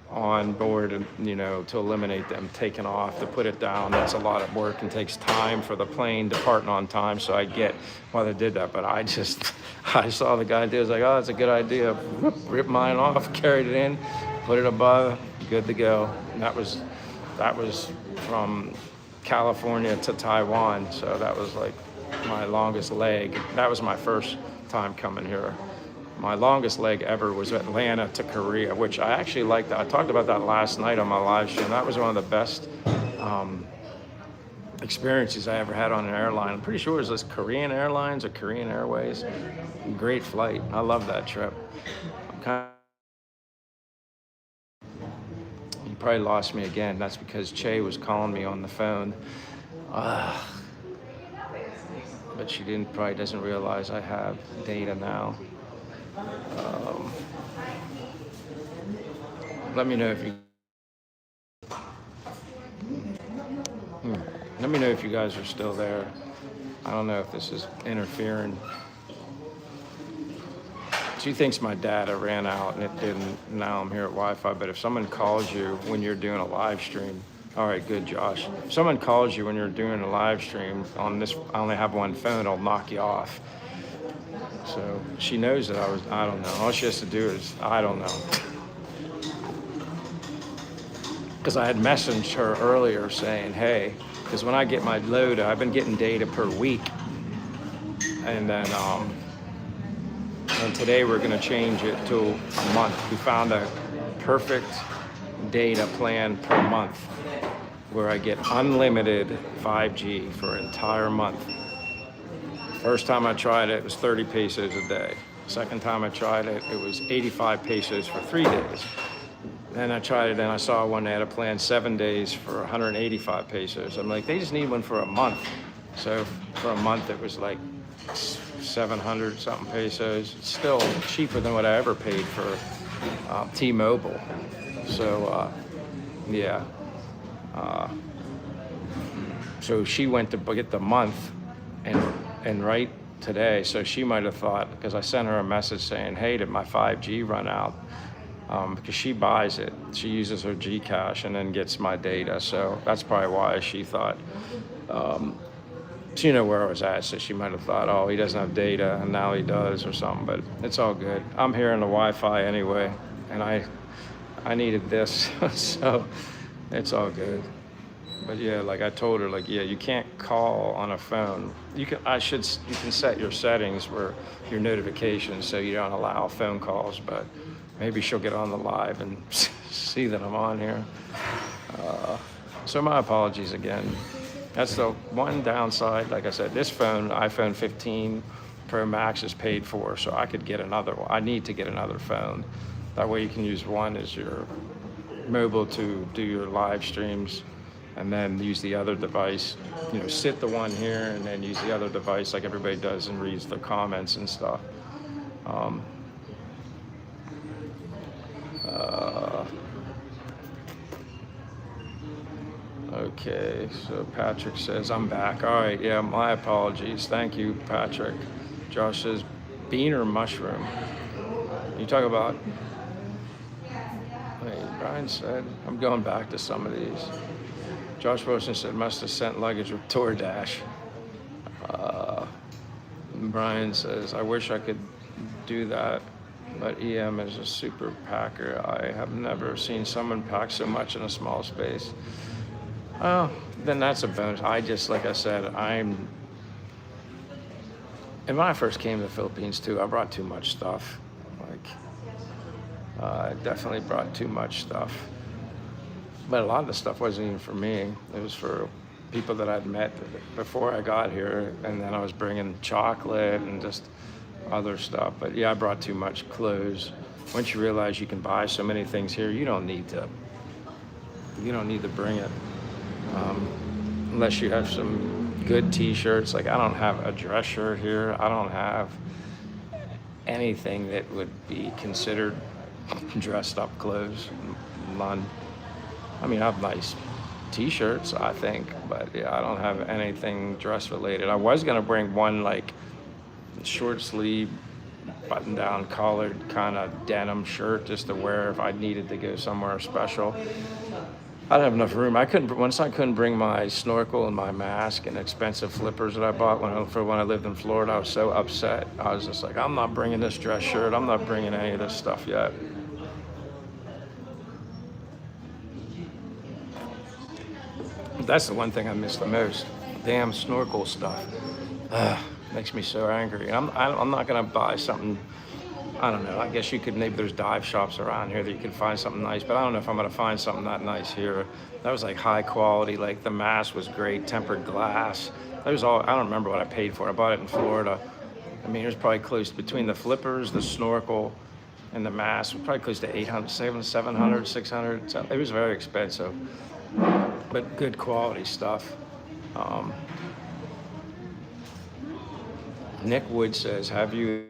on board, and to eliminate them taking off, to put it down. That's a lot of work and takes time for the plane departing on time. So I get why they did that, but I saw the guy do it. I was like, oh, that's a good idea. Rip mine off, carried it in, put it above, good to go. And that was from California to Taiwan. So that was like my longest leg. That was my first time coming here. My longest leg ever was Atlanta to Korea, which I actually liked that. I talked about that last night on my live stream. That was one of the best experiences I ever had on an airline. I'm pretty sure it was this Korean Airlines or Korean Airways. Great flight. I love that trip. You probably lost me again. That's because Che was calling me on the phone. But she probably doesn't realize I have data now. Let me know if you guys are still there. I don't know if this is interfering. She thinks my data ran out and it didn't. Now I'm here at Wi-Fi. But if someone calls you when you're doing a live stream, all right, good, Josh. If someone calls you when you're doing a live stream on this, I only have one phone, it'll knock you off. So she knows that I don't know. All she has to do is, I don't know. Because I had messaged her earlier saying, hey, because when I get my load, I've been getting data per week. And then, and today we're gonna change it to a month. We found a perfect data plan per month where I get unlimited 5G for an entire month. First time I tried it was 30 pesos a day. Second time I tried it, it was 85 pesos for 3 days. Then I tried it and I saw one that had a plan 7 days for 185 pesos. I'm like, they just need one for a month. So for a month it was like 700 something pesos. It's still cheaper than what I ever paid for T-Mobile. So yeah. So she went to get the month and right today, so she might have thought, because I sent her a message saying, hey, did my 5G run out? Because she buys it. She uses her Gcash and then gets my data. So that's probably why she thought, she knew where I was at. So she might have thought, oh, he doesn't have data and now he does or something, but it's all good. I'm here on the Wi-Fi anyway, and I needed this, so it's all good. But yeah, like I told her, like, yeah, you can't call on a phone. You can set your settings for your notifications so you don't allow phone calls, but maybe she'll get on the live and see that I'm on here. So my apologies again. That's the one downside. Like I said, this phone, iPhone 15 Pro Max, is paid for, so I could get another one. I need to get another phone. That way you can use one as your mobile to do your live streams, and then use the other device, sit the one here and then use the other device like everybody does and reads the comments and stuff. Okay, so Patrick says, I'm back. All right, yeah, my apologies. Thank you, Patrick. Josh says, bean or mushroom? You talk about, wait, Brian said, I'm going back to some of these. Josh Wilson said, must have sent luggage with DoorDash. Brian says, I wish I could do that, but EM is a super packer. I have never seen someone pack so much in a small space. Oh, then that's a bonus. I just, like I said, and when I first came to the Philippines too, I brought too much stuff. I definitely brought too much stuff. But a lot of the stuff wasn't even for me. It was for people that I'd met before I got here, and then I was bringing chocolate and just other stuff. But yeah, I brought too much clothes. Once you realize you can buy so many things here, you don't need to bring it, unless you have some good t-shirts. Like, I don't have a dress shirt here. I don't have anything that would be considered dressed up clothes. None. I mean, I have nice t-shirts, I think, but yeah, I don't have anything dress related. I was gonna bring one like short sleeve, button down, collared kind of denim shirt just to wear if I needed to go somewhere special. I don't have enough room. Once I couldn't bring my snorkel and my mask and expensive flippers that I bought when I lived in Florida. I was so upset. I was just like, I'm not bringing this dress shirt. I'm not bringing any of this stuff yet. That's the one thing I miss the most. Damn snorkel stuff. Makes me so angry. I'm not gonna buy something. I don't know. I guess maybe there's dive shops around here that you can find something nice, but I don't know if I'm gonna find something that nice here. That was like high quality. Like the mask was great, tempered glass. That was all. I don't remember what I paid for it. I bought it in Florida. I mean, it was probably close between the flippers, the snorkel, and the mask. It was probably close to 800, 700, 600. So it was very expensive, but good quality stuff. Nick Wood says, have you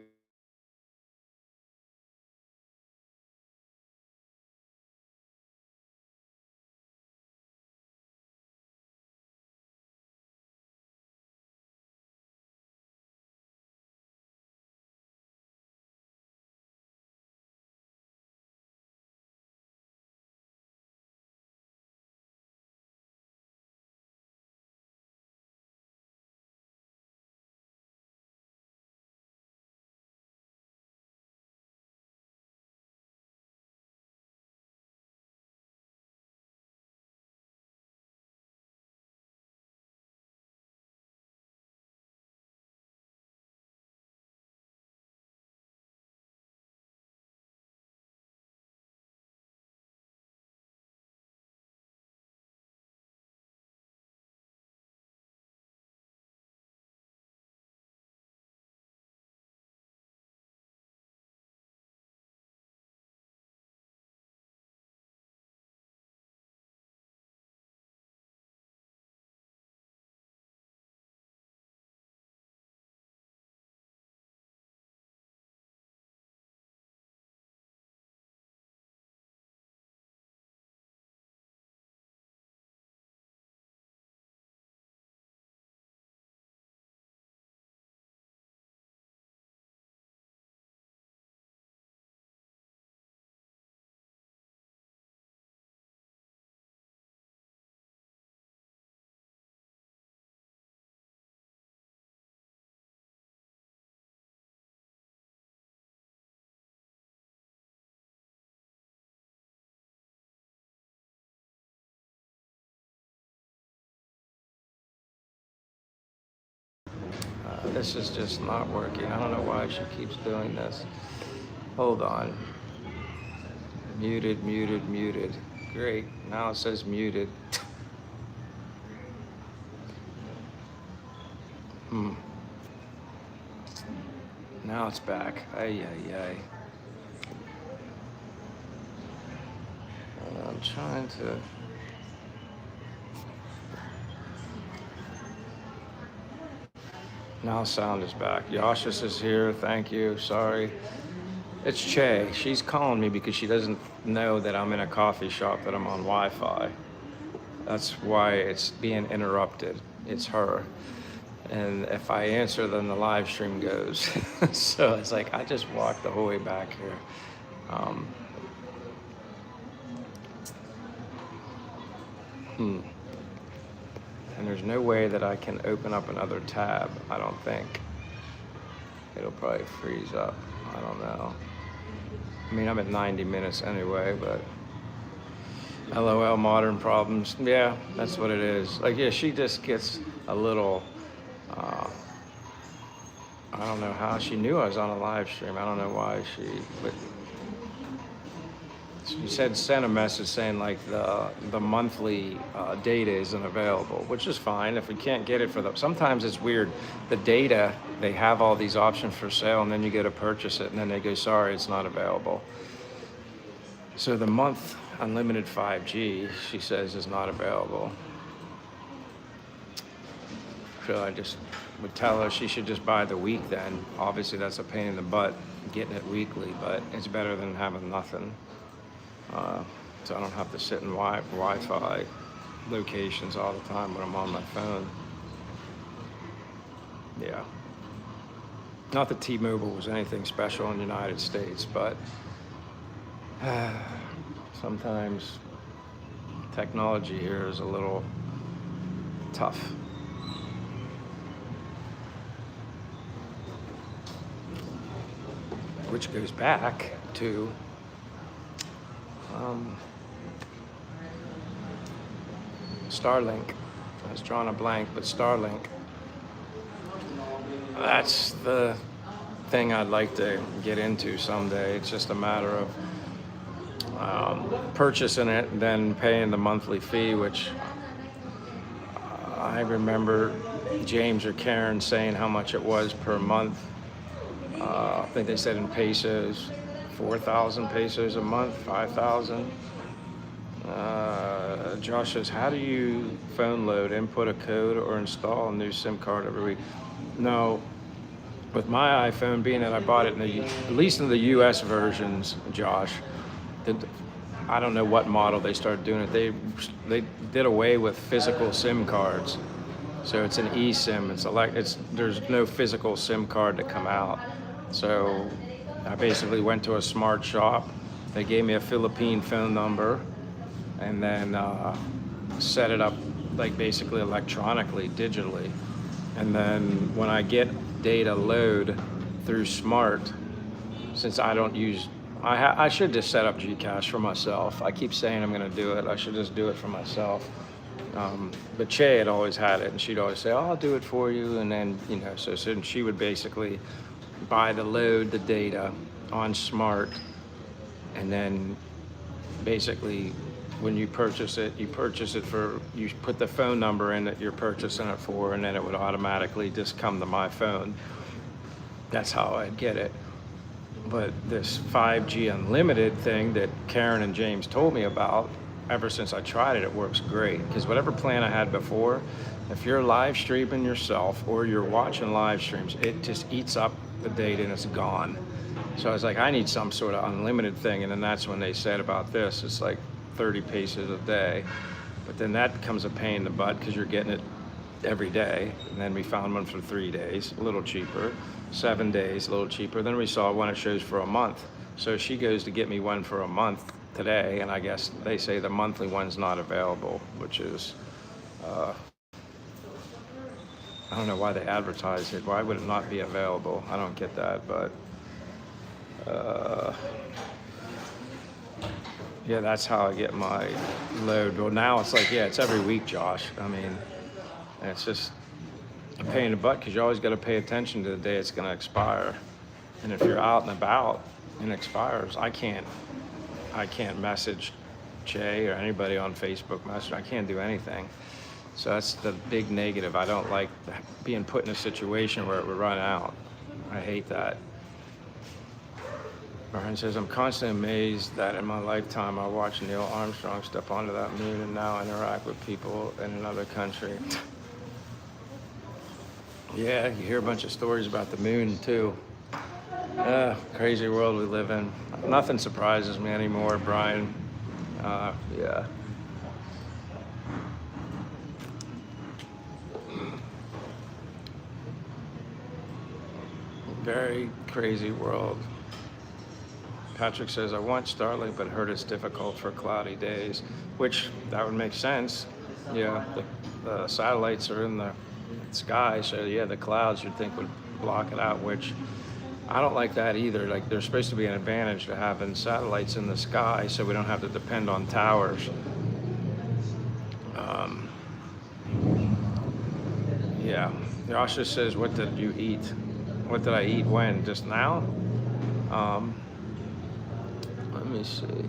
this is just not working. I don't know why she keeps doing this. Hold on. Muted, muted, muted. Great. Now it says muted. Now it's back. Ay, ay, ay. I'm trying to... Now sound is back. Yashis is here. Thank you. Sorry. It's Che. She's calling me because she doesn't know that I'm in a coffee shop, that I'm on Wi-Fi. That's why it's being interrupted. It's her. And if I answer, then the live stream goes. So it's like, I just walked the whole way back here. And there's no way that I can open up another tab, I don't think. It'll probably freeze up. I don't know. I mean, I'm at 90 minutes anyway, but LOL modern problems. Yeah, that's what it is. Like, yeah, she just gets a little, I don't know how she knew I was on a live stream. I don't know why but she sent a message saying like the monthly data isn't available, which is fine if we can't get it for them. Sometimes it's weird. The data, they have all these options for sale, and then you go to purchase it, and then they go, sorry, it's not available. So the month unlimited 5G, she says, is not available. So I just would tell her she should just buy the week then. Obviously that's a pain in the butt getting it weekly, but it's better than having nothing. So I don't have to sit in Wi-Fi locations all the time when I'm on my phone. Yeah. Not that T-Mobile was anything special in the United States, but sometimes technology here is a little tough. Which goes back to Starlink. I was drawing a blank, but Starlink. That's the thing I'd like to get into someday. It's just a matter of purchasing it and then paying the monthly fee, which I remember James or Karen saying how much it was per month. I think they said in pesos, 4,000 pesos a month, 5,000. Josh says, how do you phone load, input a code, or install a new SIM card every week? No, with my iPhone, being that I bought it at least in the US versions, Josh, I don't know what model they started doing it. They did away with physical SIM cards. So it's an eSIM. There's no physical SIM card to come out. So I basically went to a smart shop. They gave me a Philippine phone number, and then set it up like basically electronically, digitally. And then when I get data load through Smart, since I don't use, I should just set up Gcash for myself. I keep saying I'm gonna do it. I should just do it for myself. But Che had always had it, and she'd always say, oh, I'll do it for you. And then, so she would basically buy the data on Smart, and then basically when you purchase it, you put the phone number in that you're purchasing it for, and then it would automatically just come to my phone. That's how I'd get it. But this 5G unlimited thing that Karen and James told me about, ever since I tried it, it works great. Because whatever plan I had before, if you're live streaming yourself or you're watching live streams, it just eats up the data and it's gone. So I was like, I need some sort of unlimited thing. And then that's when they said about this, it's like 30 pesos a day. But then that becomes a pain in the butt because you're getting it every day. And then we found one for 3 days, a little cheaper. 7 days, a little cheaper. Then we saw one it shows for a month. So she goes to get me one for a month today, and I guess they say the monthly one's not available, which is, I don't know why they advertise it. Why would it not be available? I don't get that, but yeah, that's how I get my load. Well, now it's like, yeah, it's every week, Josh. I mean, and it's just a pain in the butt because you always got to pay attention to the day it's going to expire. And if you're out and about and it expires, I can't message Che or anybody on Facebook Messenger. I can't do anything. So that's the big negative. I don't like being put in a situation where it would run out. I hate that. Brian says, I'm constantly amazed that in my lifetime I watched Neil Armstrong step onto that moon and now interact with people in another country. Yeah, you hear a bunch of stories about the moon too. Crazy world we live in. Nothing surprises me anymore, Brian. Yeah. Very crazy world. Patrick says, I want Starlink, but heard it's difficult for cloudy days, which that would make sense. Yeah, the satellites are in the sky, so yeah, the clouds you'd think would block it out, which I don't like that either. Like, there's supposed to be an advantage to having satellites in the sky so we don't have to depend on towers. Um, yeah. Yasha says, what did you eat? What did I eat when? Just now? Um, Let me see.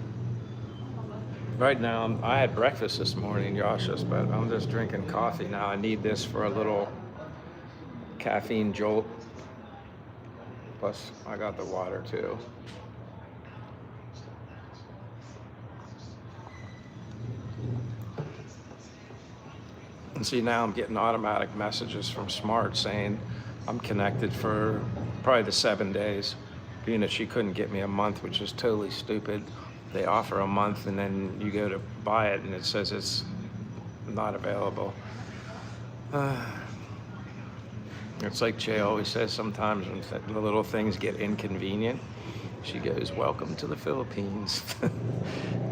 Right now, I had breakfast this morning, Yasha's, but I'm just drinking coffee now. I need this for a little caffeine jolt. Plus, I got the water too. And see, now I'm getting automatic messages from Smart saying I'm connected for probably the 7 days, being that she couldn't get me a month, which is totally stupid. They offer a month and then you go to buy it and it says it's not available. It's like Jay always says, sometimes when the little things get inconvenient, she goes, welcome to the Philippines.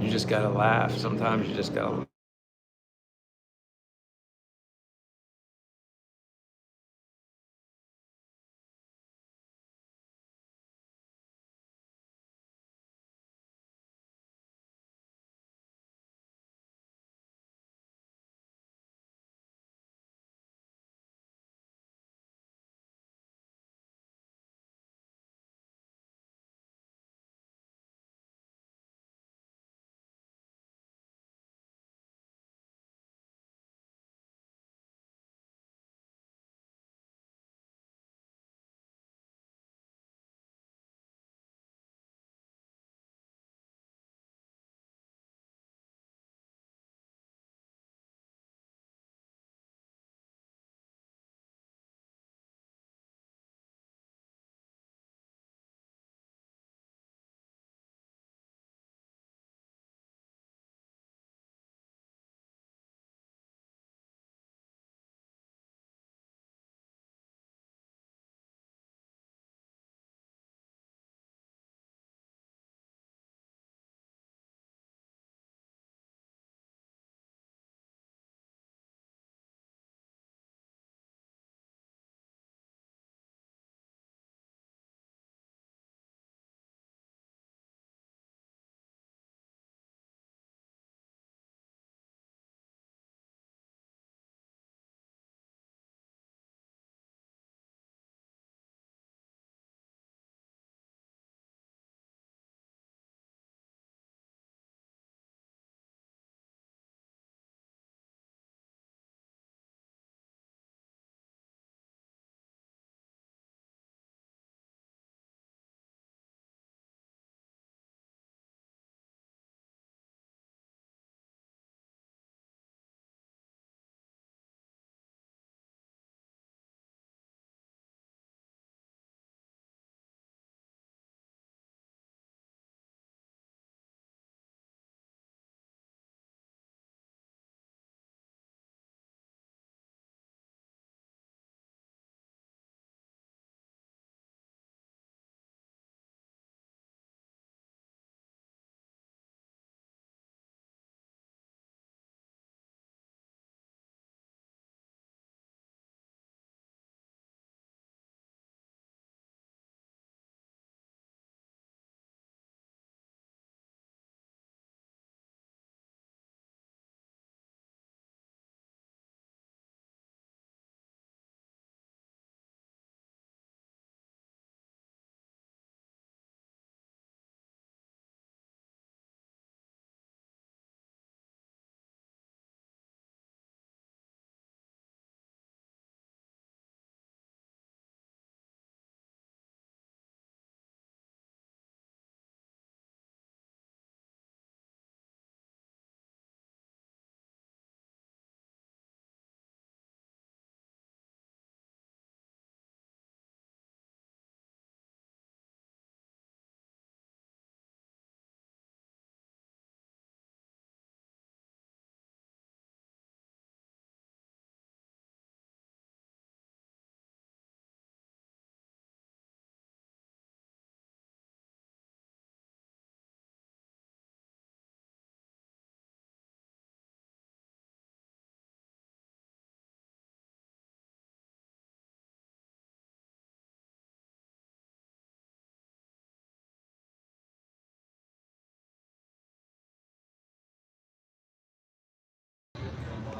You just gotta laugh. Sometimes you just gotta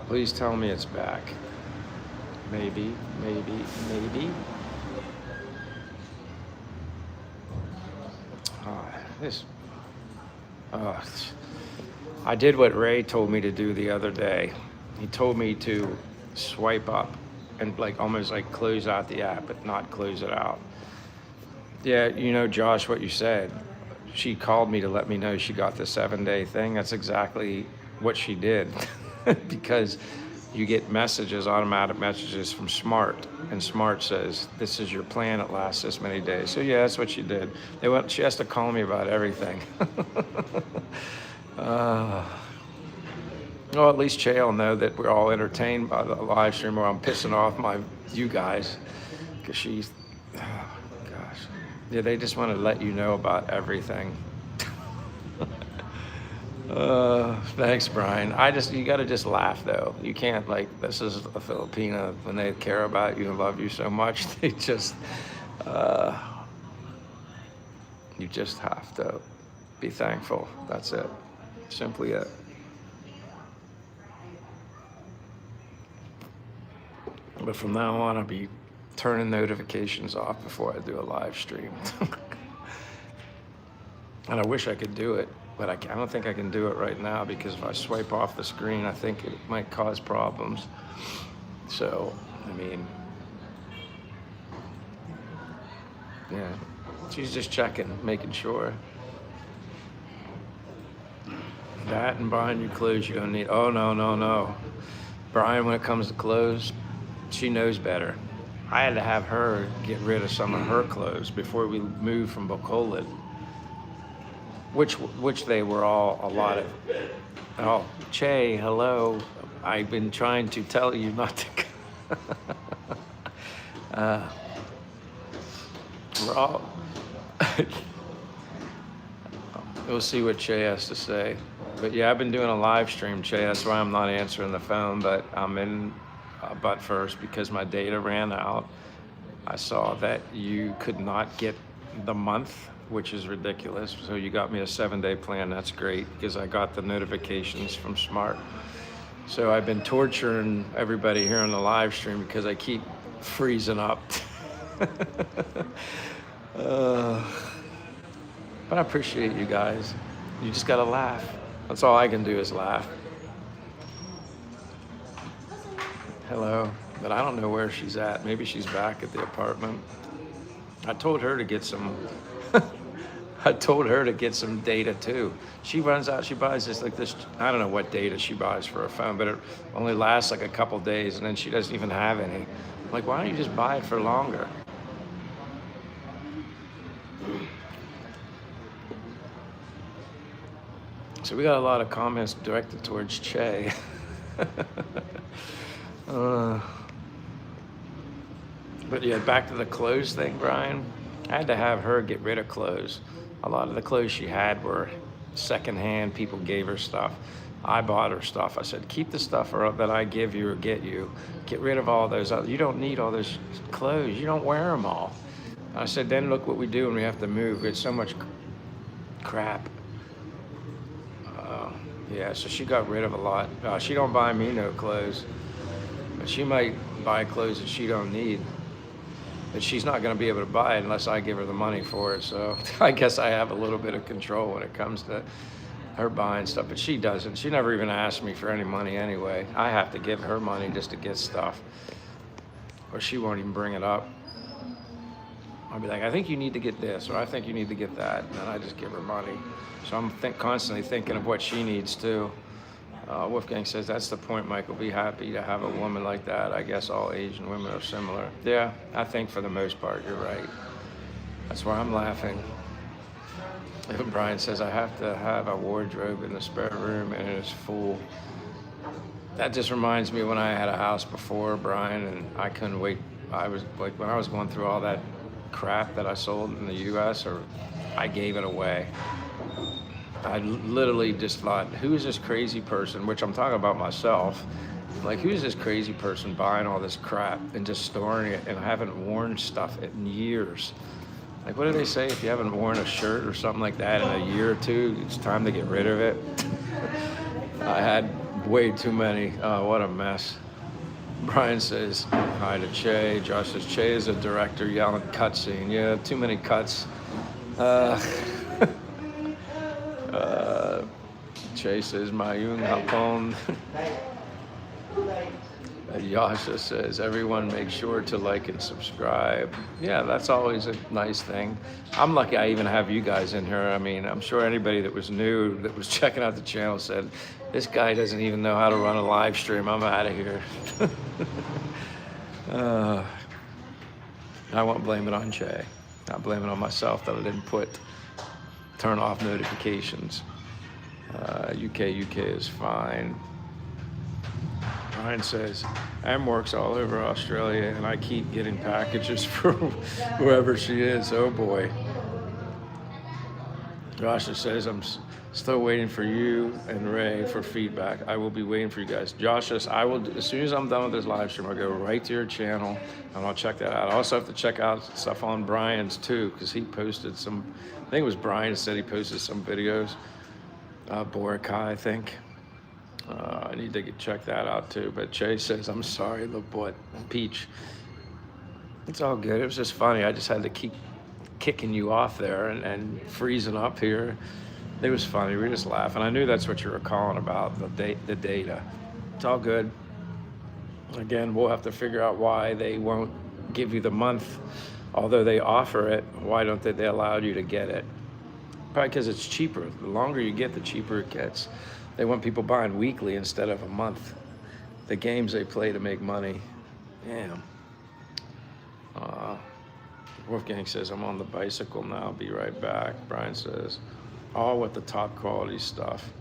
Please tell me it's back. Maybe, maybe, maybe. This. Uh, I did what Ray told me to do the other day. He told me to swipe up and like almost like close out the app, but not close it out. Yeah, you know, Josh, what you said. She called me to let me know she got the 7-day thing. That's exactly what she did. Because you get messages, automatic messages from Smart, and Smart says, this is your plan, it lasts this many days. So yeah, that's what she did. She has to call me about everything. Well, at least Che will know that we're all entertained by the live stream, or I'm pissing off you guys, because she's, oh gosh. Yeah, they just want to let you know about everything. Thanks, Brian. You got to just laugh, though. You can't, like, this is a Filipina. When they care about you and love you so much, they just, you just have to be thankful. That's it. Simply it. But from now on, I'll be turning notifications off before I do a live stream. And I wish I could do it, but I don't think I can do it right now, because if I swipe off the screen, I think it might cause problems. So, I mean, yeah, she's just checking, making sure. That and buying new clothes you don't need. Oh, no. Brian, when it comes to clothes, she knows better. I had to have her get rid of some of her clothes before we moved from Bacolod, which they were all a lot of. Oh, Che, hello. I've been trying to tell you not to. We're all. We'll see what Che has to say. But yeah, I've been doing a live stream, Che. That's why I'm not answering the phone, but I'm in butt first because my data ran out. I saw that you could not get the month, which is ridiculous. So you got me a 7-day plan. That's great, because I got the notifications from Smart. So I've been torturing everybody here on the live stream because I keep freezing up. But I appreciate you guys. You just gotta laugh. That's all I can do is laugh. Hello, but I don't know where she's at. Maybe she's back at the apartment. I told her to get some. I told her to get some data too. She runs out. She buys this I don't know what data she buys for her phone, but it only lasts like a couple days, and then she doesn't even have any. I'm like, why don't you just buy it for longer? So we got a lot of comments directed towards Che. But yeah, back to the clothes thing, Brian. I had to have her get rid of clothes. A lot of the clothes she had were secondhand. People gave her stuff. I bought her stuff. I said, keep the stuff that I give you or get you. Get rid of all those. You don't need all those clothes. You don't wear them all. I said, then look what we do when we have to move. It's so much crap. Yeah, so she got rid of a lot. She don't buy me no clothes, but she might buy clothes that she don't need. But she's not going to be able to buy it unless I give her the money for it. So I guess I have a little bit of control when it comes to her buying stuff. But she doesn't. She never even asked me for any money anyway. I have to give her money just to get stuff, or she won't even bring it up. I'll be like, I think you need to get this, or I think you need to get that, and then I just give her money. So I'm constantly thinking of what she needs too. Wolfgang says, that's the point, Michael. Be happy to have a woman like that. I guess all Asian women are similar. Yeah, I think for the most part, you're right. That's why I'm laughing. Brian says, I have to have a wardrobe in the spare room and it's full. That just reminds me when I had a house before, Brian, and I couldn't wait. I was like, when I was going through all that crap that I sold in the US, or I gave it away. I literally just thought, who is this crazy person, which I'm talking about myself, like who is this crazy person buying all this crap and just storing it, and I haven't worn stuff in years. Like, what do they say? If you haven't worn a shirt or something like that in a year or two, it's time to get rid of it. I had Way too many. Oh, what a mess. Brian says hi to Che. Josh says Che is a director yelling cutscene. Yeah, too many cuts. Uh, Che says Mayung Hapon. Yasha says everyone make sure to like and subscribe. Yeah, that's always a nice thing. I'm lucky I even have you guys in here. I mean, I'm sure anybody that was new that was checking out the channel said, this guy doesn't even know how to run a live stream. I'm out of here. I won't blame it on Che. I blame it on myself that I didn't turn off notifications. UK is fine. Ryan says, Em works all over Australia and I keep getting packages for whoever she is. Oh boy. Joshua says, I'm still waiting for you and Ray for feedback. I will be waiting for you guys. Joshua, I will, as soon as I'm done with this live stream, I'll go right to your channel and I'll check that out. I also have to check out stuff on Brian's too, because he posted some, I think it was Brian said he posted some videos. Borica, I think. I need to check that out too. But Che says, I'm sorry, the butt, Peach. It's all good. It was just funny. I just had to keep kicking you off there and freezing up here. It was funny. We were just laughing. I knew that's what you were calling about, the data. It's all good. Again, we'll have to figure out why they won't give you the month. Although they offer it, why don't they allow you to get it? Probably because it's cheaper. The longer you get, the cheaper it gets. They want people buying weekly instead of a month. The games they play to make money. Damn. Wolfgang says, I'm on the bicycle now. Be right back. Brian says, all with the top quality stuff.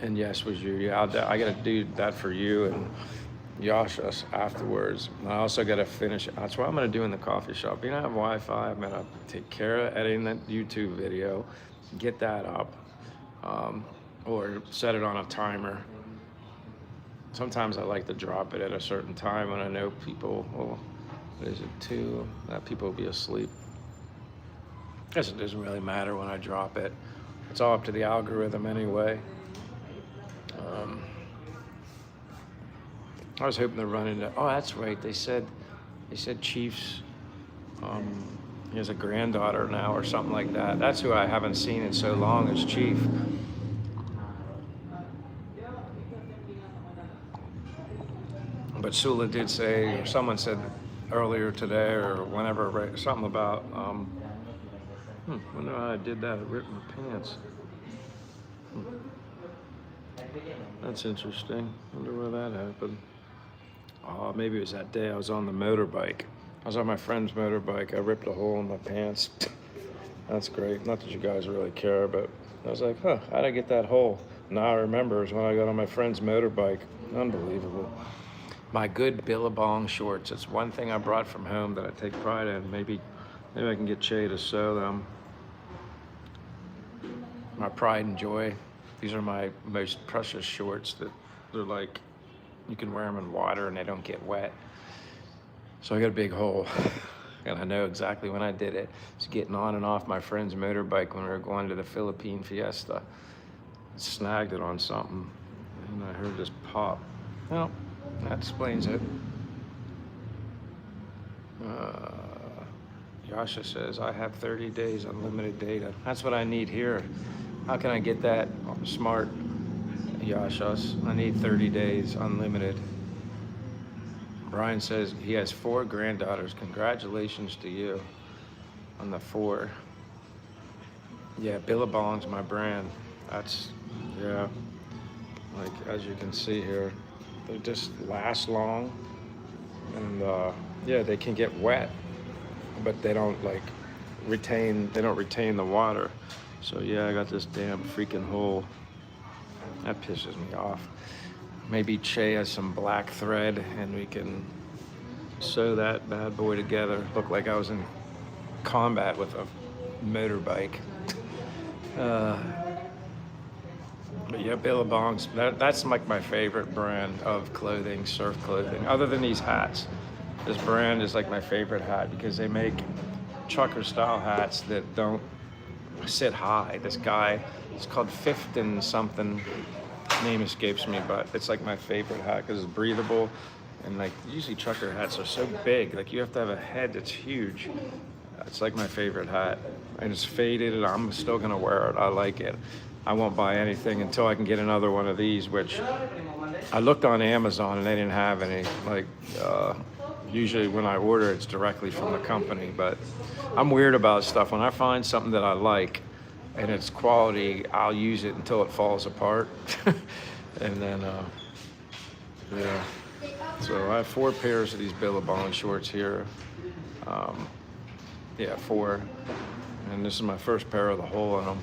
And yes, was you. Yeah, I got to do that for you and Yasha afterwards. And I also got to finish it. That's what I'm going to do in the coffee shop. You know, I have Wi-Fi. I'm going to take care of editing that YouTube video, get that up. Or set it on a timer. Sometimes I like to drop it at a certain time when I know people, well, what is it, 2? People will be asleep. I guess it doesn't really matter when I drop it. It's all up to the algorithm anyway. I was hoping to run into, oh, that's right, they said Chief's, he has a granddaughter now or something like that. That's who I haven't seen in so long is Chief. But Sula did say, or someone said earlier today or whenever, something about, wonder how I did that, I ripped my pants. That's interesting, wonder where that happened. Oh, maybe it was that day I was on the motorbike. I was on my friend's motorbike, I ripped a hole in my pants. That's great, not that you guys really care, but I was like, huh, how'd I get that hole? Now I remember is when I got on my friend's motorbike. Unbelievable. My good Billabong shorts. It's one thing I brought from home that I take pride in. Maybe I can get Che to sew them. My pride and joy. These are my most precious shorts that they're like, you can wear them in water and they don't get wet. So I got a big hole. And I know exactly when I did it. It's getting on and off my friend's motorbike when we were going to the Philippine Fiesta. Snagged it on something and I heard this pop. Well, that explains it. Yasha says, I have 30 days unlimited data. That's what I need here. How can I get that smart, Yashas? I need 30 days unlimited. Brian says he has 4 granddaughters. Congratulations to you on the 4. Yeah, Billabong's my brand. That's, yeah, like as you can see here. They just last long, and yeah, they can get wet, but they don't like retain the water. So yeah, I got this damn freaking hole. That pisses me off. Maybe Che has some black thread and we can sew that bad boy together. Looked like I was in combat with a motorbike. But yeah, Billabong's, that's like my favorite brand of clothing, surf clothing, other than these hats. This brand is like my favorite hat because they make trucker style hats that don't sit high. This guy, it's called Fifth and something. name escapes me, but it's like my favorite hat because it's breathable. And like usually trucker hats are so big, like you have to have a head that's huge. It's like my favorite hat, and it's faded, and I'm still gonna wear it. I like it. I won't buy anything until I can get another one of these, which I looked on Amazon and they didn't have any. Like usually when I order, it's directly from the company, but I'm weird about stuff. When I find something that I like and it's quality, I'll use it until it falls apart. And then yeah. So I have 4 pairs of these Billabong shorts here. Yeah, 4. And this is my first pair of the hole in them.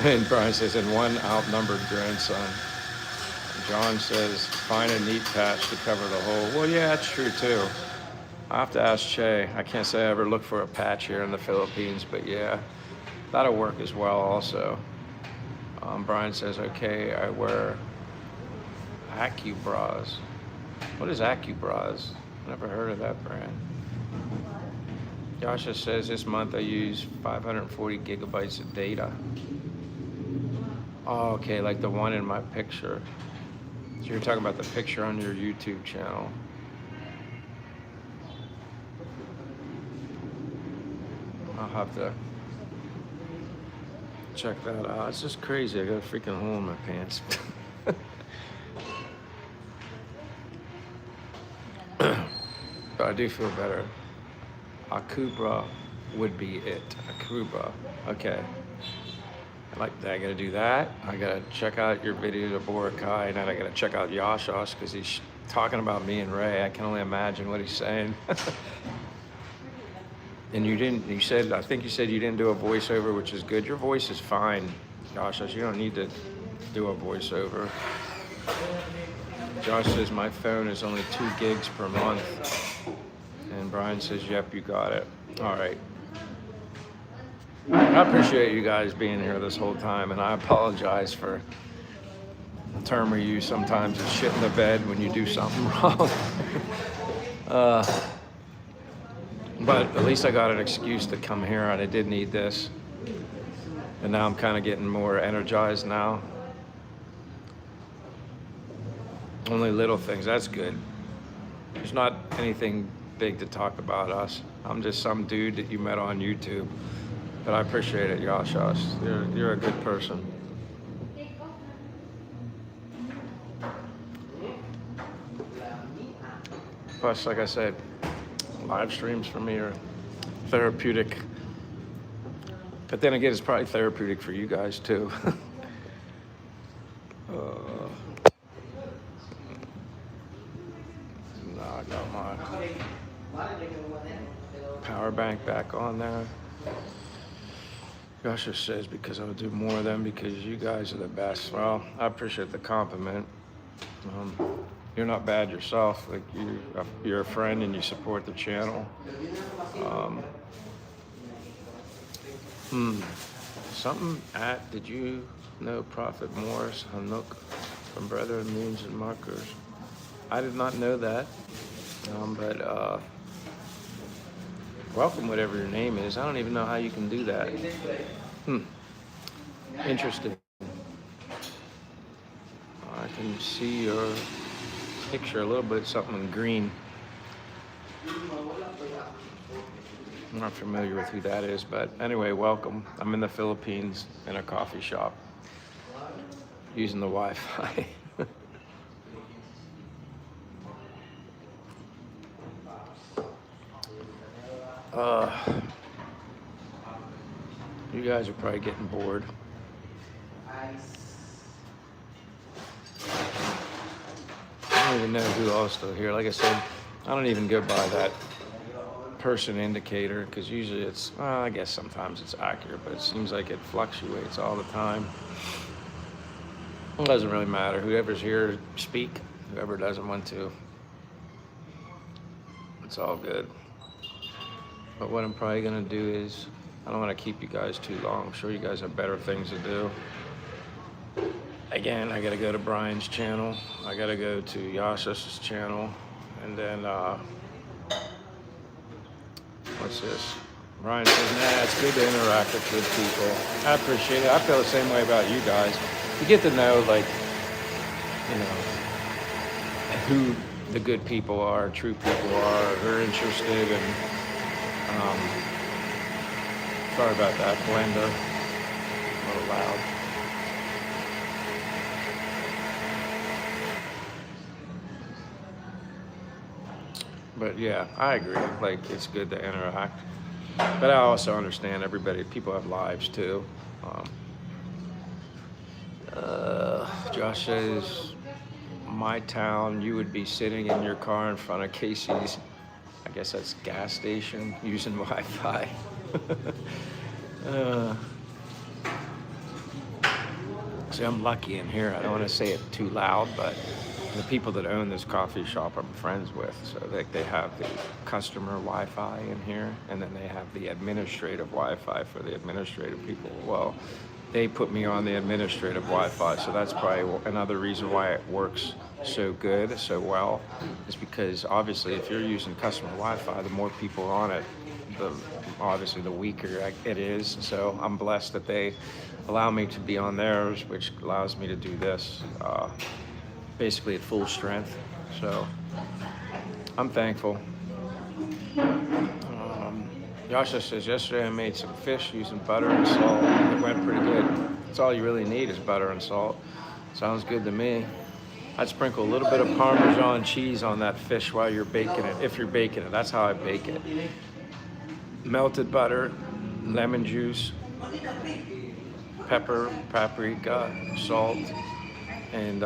And Brian says, and one outnumbered grandson. John says, find a neat patch to cover the hole. Well, yeah, that's true too. I have to ask Che. I can't say I ever look for a patch here in the Philippines, but yeah, that'll work as well also. Brian says, okay, I wear AccuBras. What is AccuBras? Never heard of that brand. Joshua says, this month I use 540 gigabytes of data. Oh, okay, like the one in my picture. So you're talking about the picture on your YouTube channel. I'll have to check that out. It's just crazy. I got a freaking hole in my pants. But I do feel better. AccuBra would be it. AccuBra. Okay. I gotta do that. I gotta check out your video to Boracay, and then I gotta check out Yashos because he's talking about me and Ray. I can only imagine what he's saying. And I think you said you didn't do a voiceover, which is good. Your voice is fine, Yashos. You don't need to do a voiceover. Josh says my phone is only 2 gigs per month. And Brian says, yep, you got it. All right. I appreciate you guys being here this whole time, and I apologize for the term we use sometimes is shit in the bed when you do something wrong. But at least I got an excuse to come here, and I did need this. And now I'm kind of getting more energized now. Only little things, that's good. There's not anything big to talk about us. I'm just some dude that you met on YouTube. But I appreciate it, Yashos. You're a good person. Plus, like I said, live streams for me are therapeutic. But then again, it's probably therapeutic for you guys too. No, I got my power bank back on there. Joshua says, because I'll do more of them because you guys are the best. Well, I appreciate the compliment. You're not bad yourself. Like you're a friend and you support the channel. Did you know Prophet Morris Hanuk from Brethren Moons and Markers? I did not know that. But welcome, whatever your name is. I don't even know how you can do that. Interesting. I can see your picture a little bit, something in green. I'm not familiar with who that is, but anyway, welcome. I'm in the Philippines in a coffee shop using the Wi-Fi. You guys are probably getting bored. I don't even know who else still here. Like I said, I don't even go by that person indicator because usually it's, well, I guess sometimes it's accurate, but it seems like it fluctuates all the time. It doesn't really matter. Whoever's here, speak. Whoever doesn't want to, it's all good. But what I'm probably gonna do is, I don't want to keep you guys too long. I'm sure you guys have better things to do. Again, I gotta go to Brian's channel. I gotta go to Yashas's channel. And then, what's this? Ryan says, nah, it's good to interact with good people. I appreciate it. I feel the same way about you guys. You get to know, like, you know, who the good people are, true people are, who are interested, and sorry about that, blender, a little loud. But yeah, I agree. Like, it's good to interact. But I also understand people have lives too. Um, Josh says, my town, you would be sitting in your car in front of Casey's, I guess that's gas station, using Wi-Fi. See, I'm lucky in here. I don't want to say it too loud, but the people that own this coffee shop I'm friends with. So they have the customer Wi-Fi in here, and then they have the administrative Wi-Fi for the administrative people. Well, they put me on the administrative Wi-Fi, so that's probably another reason why it works so good, so well, is because obviously if you're using customer Wi-Fi, the more people on it, obviously the weaker it is. So I'm blessed that they allow me to be on theirs, which allows me to do this basically at full strength. So I'm thankful. Yasha says, yesterday I made some fish using butter and salt. It went pretty good. That's all you really need is butter and salt. Sounds good to me. I'd sprinkle a little bit of Parmesan cheese on that fish while you're baking it, if you're baking it. That's how I bake it. Melted butter, lemon juice, pepper, paprika, salt, and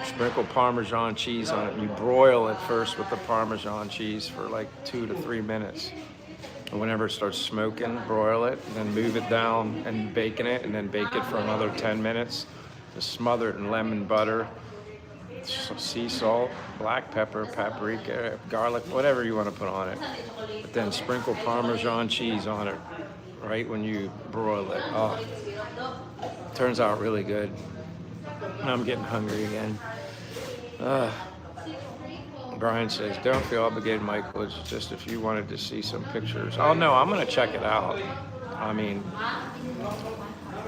sprinkle Parmesan cheese on it. And you broil it first with the Parmesan cheese for like 2 to 3 minutes. And whenever it starts smoking, broil it, and then move it down and bake it, and then bake it for another 10 minutes. Just smother it in lemon butter, sea salt, black pepper, paprika, garlic, whatever you want to put on it. But then sprinkle Parmesan cheese on it right when you broil it. Oh, turns out really good. And I'm getting hungry again. Brian says, don't feel obligated, Michael. It's just if you wanted to see some pictures. Oh, no, I'm going to check it out. I mean,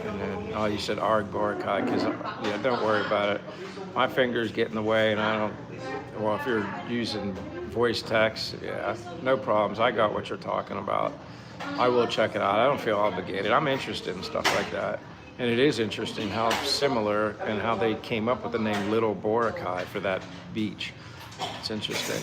and then, oh, you said Arg Borikai, because, yeah, don't worry about it. My fingers get in the way, and I don't, well, if you're using voice text, yeah, no problems. I got what you're talking about. I will check it out. I don't feel obligated. I'm interested in stuff like that. And it is interesting how similar and how they came up with the name Little Boracay for that beach. It's interesting.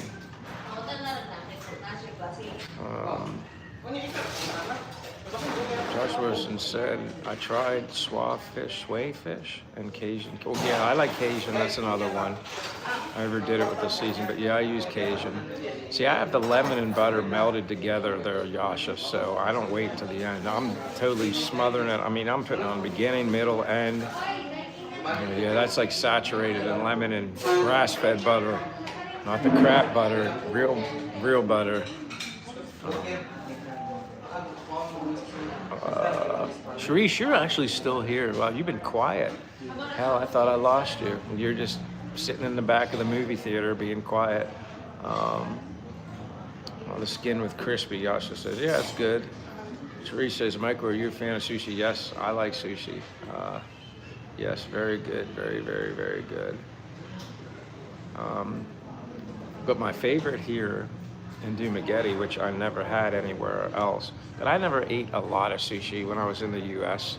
Josh Wilson said, I tried swai fish, and Cajun. Oh, yeah, I like Cajun. That's another one. I never did it with the season, but yeah, I use Cajun. See, I have the lemon and butter melted together there, Yasha, so I don't wait until the end. I'm totally smothering it. I mean, I'm putting it on beginning, middle, end. Yeah, that's like saturated in lemon and grass-fed butter. Not the crap butter, real butter. Sharice, you're actually still here. Wow, you've been quiet. Hell, I thought I lost you. You're just sitting in the back of the movie theater being quiet. The skin with crispy, Yasha says, yeah, it's good. Sharice says, Michael, are you a fan of sushi? Yes, I like sushi. Yes, very good. Very, very, very good. But my favorite here in Dumaguete, which I never had anywhere else, but I never ate a lot of sushi when I was in the U.S.,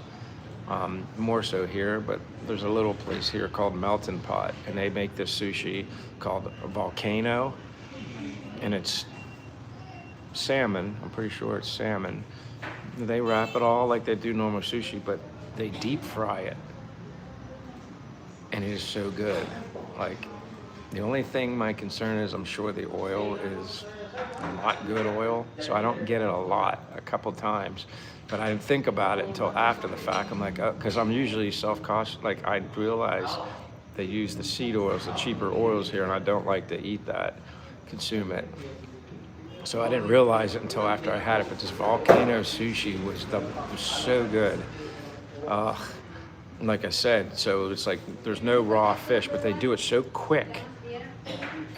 more so here, but there's a little place here called Melting Pot, and they make this sushi called a Volcano, and it's salmon. I'm pretty sure it's salmon. They wrap it all like they do normal sushi, but they deep fry it, and it is so good. Like, the only thing my concern is, I'm sure the oil is not good oil, so I don't get it a couple times. But I didn't think about it until after the fact. I'm like, because I'm usually self-cautious. Like, I realize they use the seed oils, the cheaper oils here, and I don't like to eat that, consume it. So I didn't realize it until after I had it. But this Volcano sushi was so good. Like I said, so it's like there's no raw fish, but they do it so quick.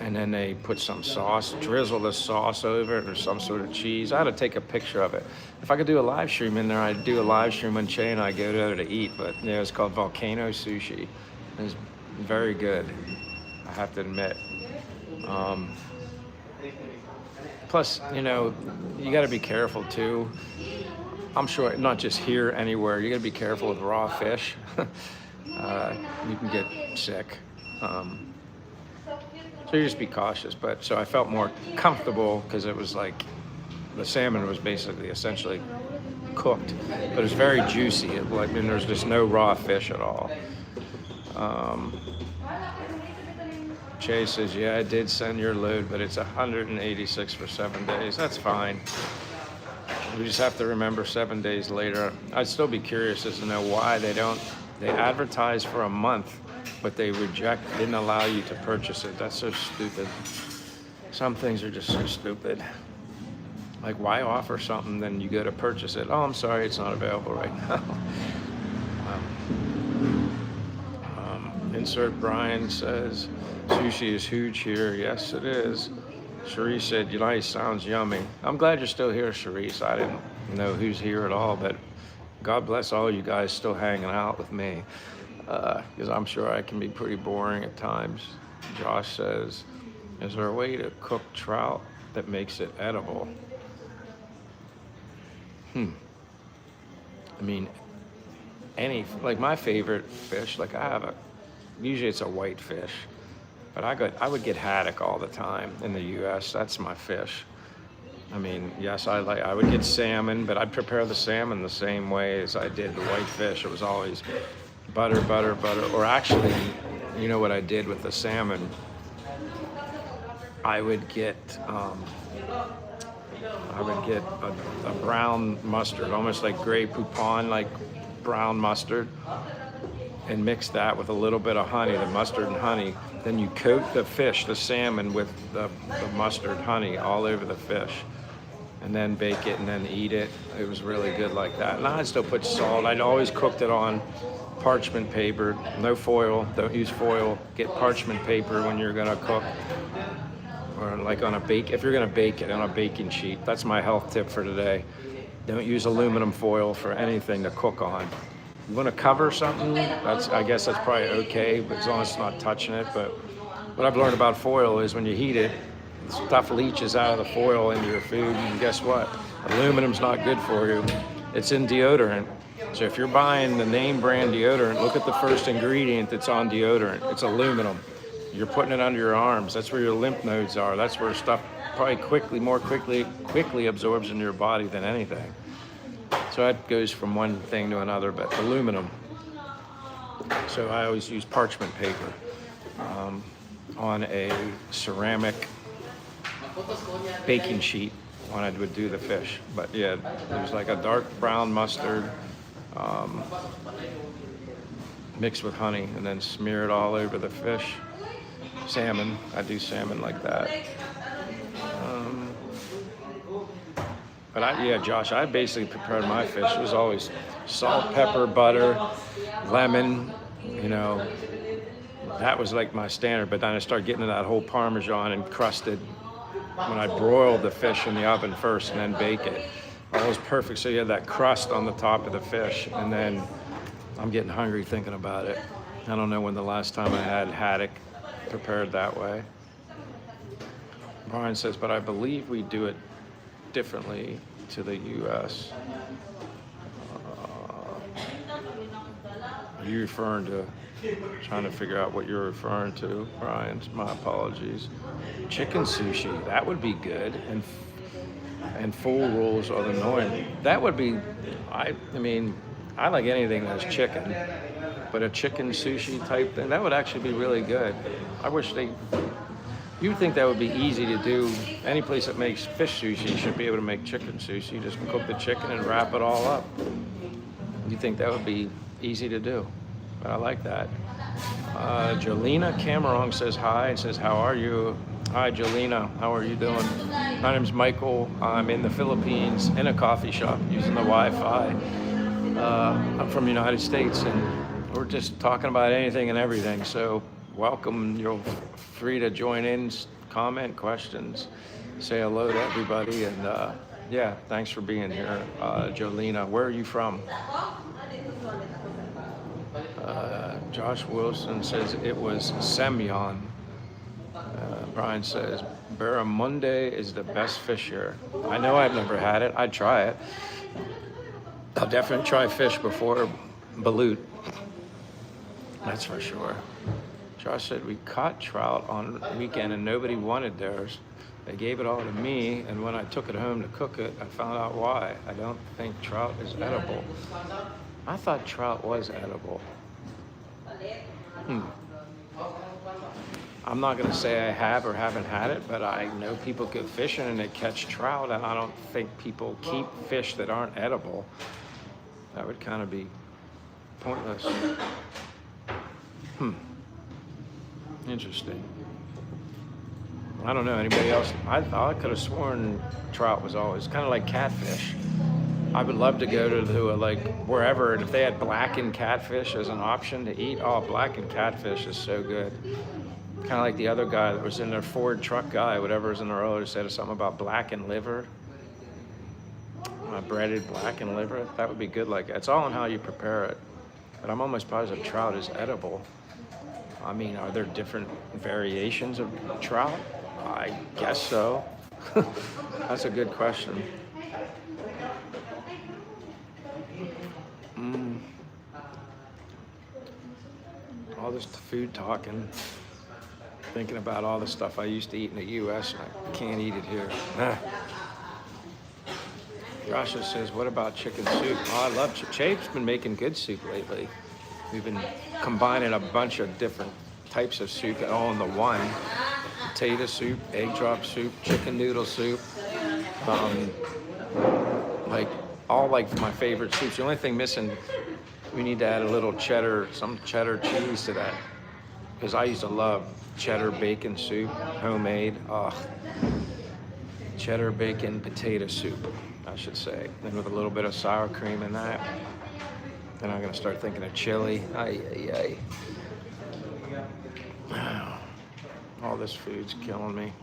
and then they put some sauce, drizzle the sauce over it or some sort of cheese. I had to take a picture of it. If I could do a live stream in there, I'd do a live stream when Che and I go there to eat. But yeah, it's called Volcano Sushi. It's very good, I have to admit. Plus, you know, you got to be careful too. I'm sure not just here, anywhere. You got to be careful with raw fish. You can get sick. So you just be cautious. But so I felt more comfortable because it was like the salmon was basically essentially cooked, but it was very juicy. I mean, there's just no raw fish at all. Che says, yeah, I did send your load, but it's 186 for 7 days. That's fine. We just have to remember 7 days later. I'd still be curious as to know why they advertise for a month, but they didn't allow you to purchase it. That's so stupid. Some things are just so stupid. Like, why offer something, then you go to purchase it? Oh, I'm sorry, it's not available right now. Insert Brian says, sushi is huge here. Yes, it is. Sharice said, nice, sounds yummy. I'm glad you're still here, Sharice. I didn't know who's here at all, but God bless all you guys still hanging out with me, because I'm sure I can be pretty boring at times. Josh says, is there a way to cook trout that makes it edible? I mean, like my favorite fish, like usually it's a white fish, but I would get haddock all the time in the U.S. That's my fish. I mean, yes, I would get salmon, but I'd prepare the salmon the same way as I did the white fish. It was always butter, butter, butter. Or actually, you know what I did with the salmon? I would get a brown mustard, almost like Grey Poupon, like brown mustard, and mix that with a little bit of honey, the mustard and honey. Then you coat the fish, the salmon, with the mustard honey all over the fish, and then bake it and then eat it. It was really good like that. And I'd still put salt. I'd always cooked it on parchment paper, no foil. Don't use foil. Get parchment paper when you're gonna cook, or like on a if you're gonna bake it on a baking sheet. That's my health tip for today. Don't use aluminum foil for anything to cook on. You want to cover something, I guess that's probably okay, but as long as it's not touching it. But what I've learned about foil is when you heat it, stuff leaches out of the foil into your food, and guess what? Aluminum's not good for you. It's in deodorant. So if you're buying the name brand deodorant, look at the first ingredient that's on deodorant. It's aluminum. You're putting it under your arms. That's where your lymph nodes are. That's where stuff probably more quickly absorbs into your body than anything. So that goes from one thing to another, but aluminum. So I always use parchment paper on a ceramic baking sheet when I would do the fish. But yeah, it was like a dark brown mustard mixed with honey, and then smear it all over the fish. Salmon, I do salmon like that. But Josh, I basically prepared my fish. It was always salt, pepper, butter, lemon, you know. That was like my standard, but then I started getting to that whole Parmesan and crusted when I broiled the fish in the oven first and then bake it. All was perfect, so you had that crust on the top of the fish, and then I'm getting hungry thinking about it. I don't know when the last time I had haddock prepared that way. Brian says, but I believe we do it differently to the U.S. Are you referring to, trying to figure out what you're referring to, Brian? My apologies. Chicken sushi, that would be good, and full rolls are the norm. That would be, I mean, I like anything that's chicken, but a chicken sushi type thing, that would actually be really good. I wish you would think that would be easy to do. Any place that makes fish sushi should be able to make chicken sushi. You just cook the chicken and wrap it all up. You think that would be easy to do, but I like that. Jolena Camerong says hi and says, how are you? Hi, Jolena, how are you doing? My name's Michael. I'm in the Philippines in a coffee shop using the Wi-Fi. I'm from the United States, and we're just talking about anything and everything. So welcome. You're free to join in, comment, questions, say hello to everybody. And yeah, thanks for being here. Jolena, where are you from? Josh Wilson says it was Semyon. Brian says barramundi is the best fish here. I know I've never had it. I'd try it. I'll definitely try fish before balut. That's for sure. Josh said we caught trout on the weekend and nobody wanted theirs. They gave it all to me, and when I took it home to cook it, I found out why. I don't think trout is edible. I thought trout was edible. I'm not going to say I have or haven't had it, but I know people go fishing and they catch trout, and I don't think people keep fish that aren't edible. That would kind of be pointless. Interesting. I don't know, anybody else? I could have sworn trout was always kind of like catfish. I would love to go to like wherever, and if they had blackened catfish as an option to eat, oh, blackened catfish is so good. Kind of like the other guy that was in their Ford truck guy, whatever was in the road, said something about blackened liver. Breaded blackened liver, that would be good. Like, it's all on how you prepare it. But I'm almost positive trout is edible. I mean, are there different variations of trout? I guess so. That's a good question. All this food talking, thinking about all the stuff I used to eat in the U.S. and I can't eat it here. Rasha says, what about chicken soup? Oh, I love Chape's been making good soup lately. We've been combining a bunch of different types of soup all into one. Potato soup, egg drop soup, chicken noodle soup. Like my favorite soups. The only thing missing, we need to add a little some cheddar cheese to that. Because I used to love cheddar bacon soup, homemade. Cheddar bacon potato soup, I should say. Then with a little bit of sour cream in that. Then I'm gonna start thinking of chili. All this food's killing me.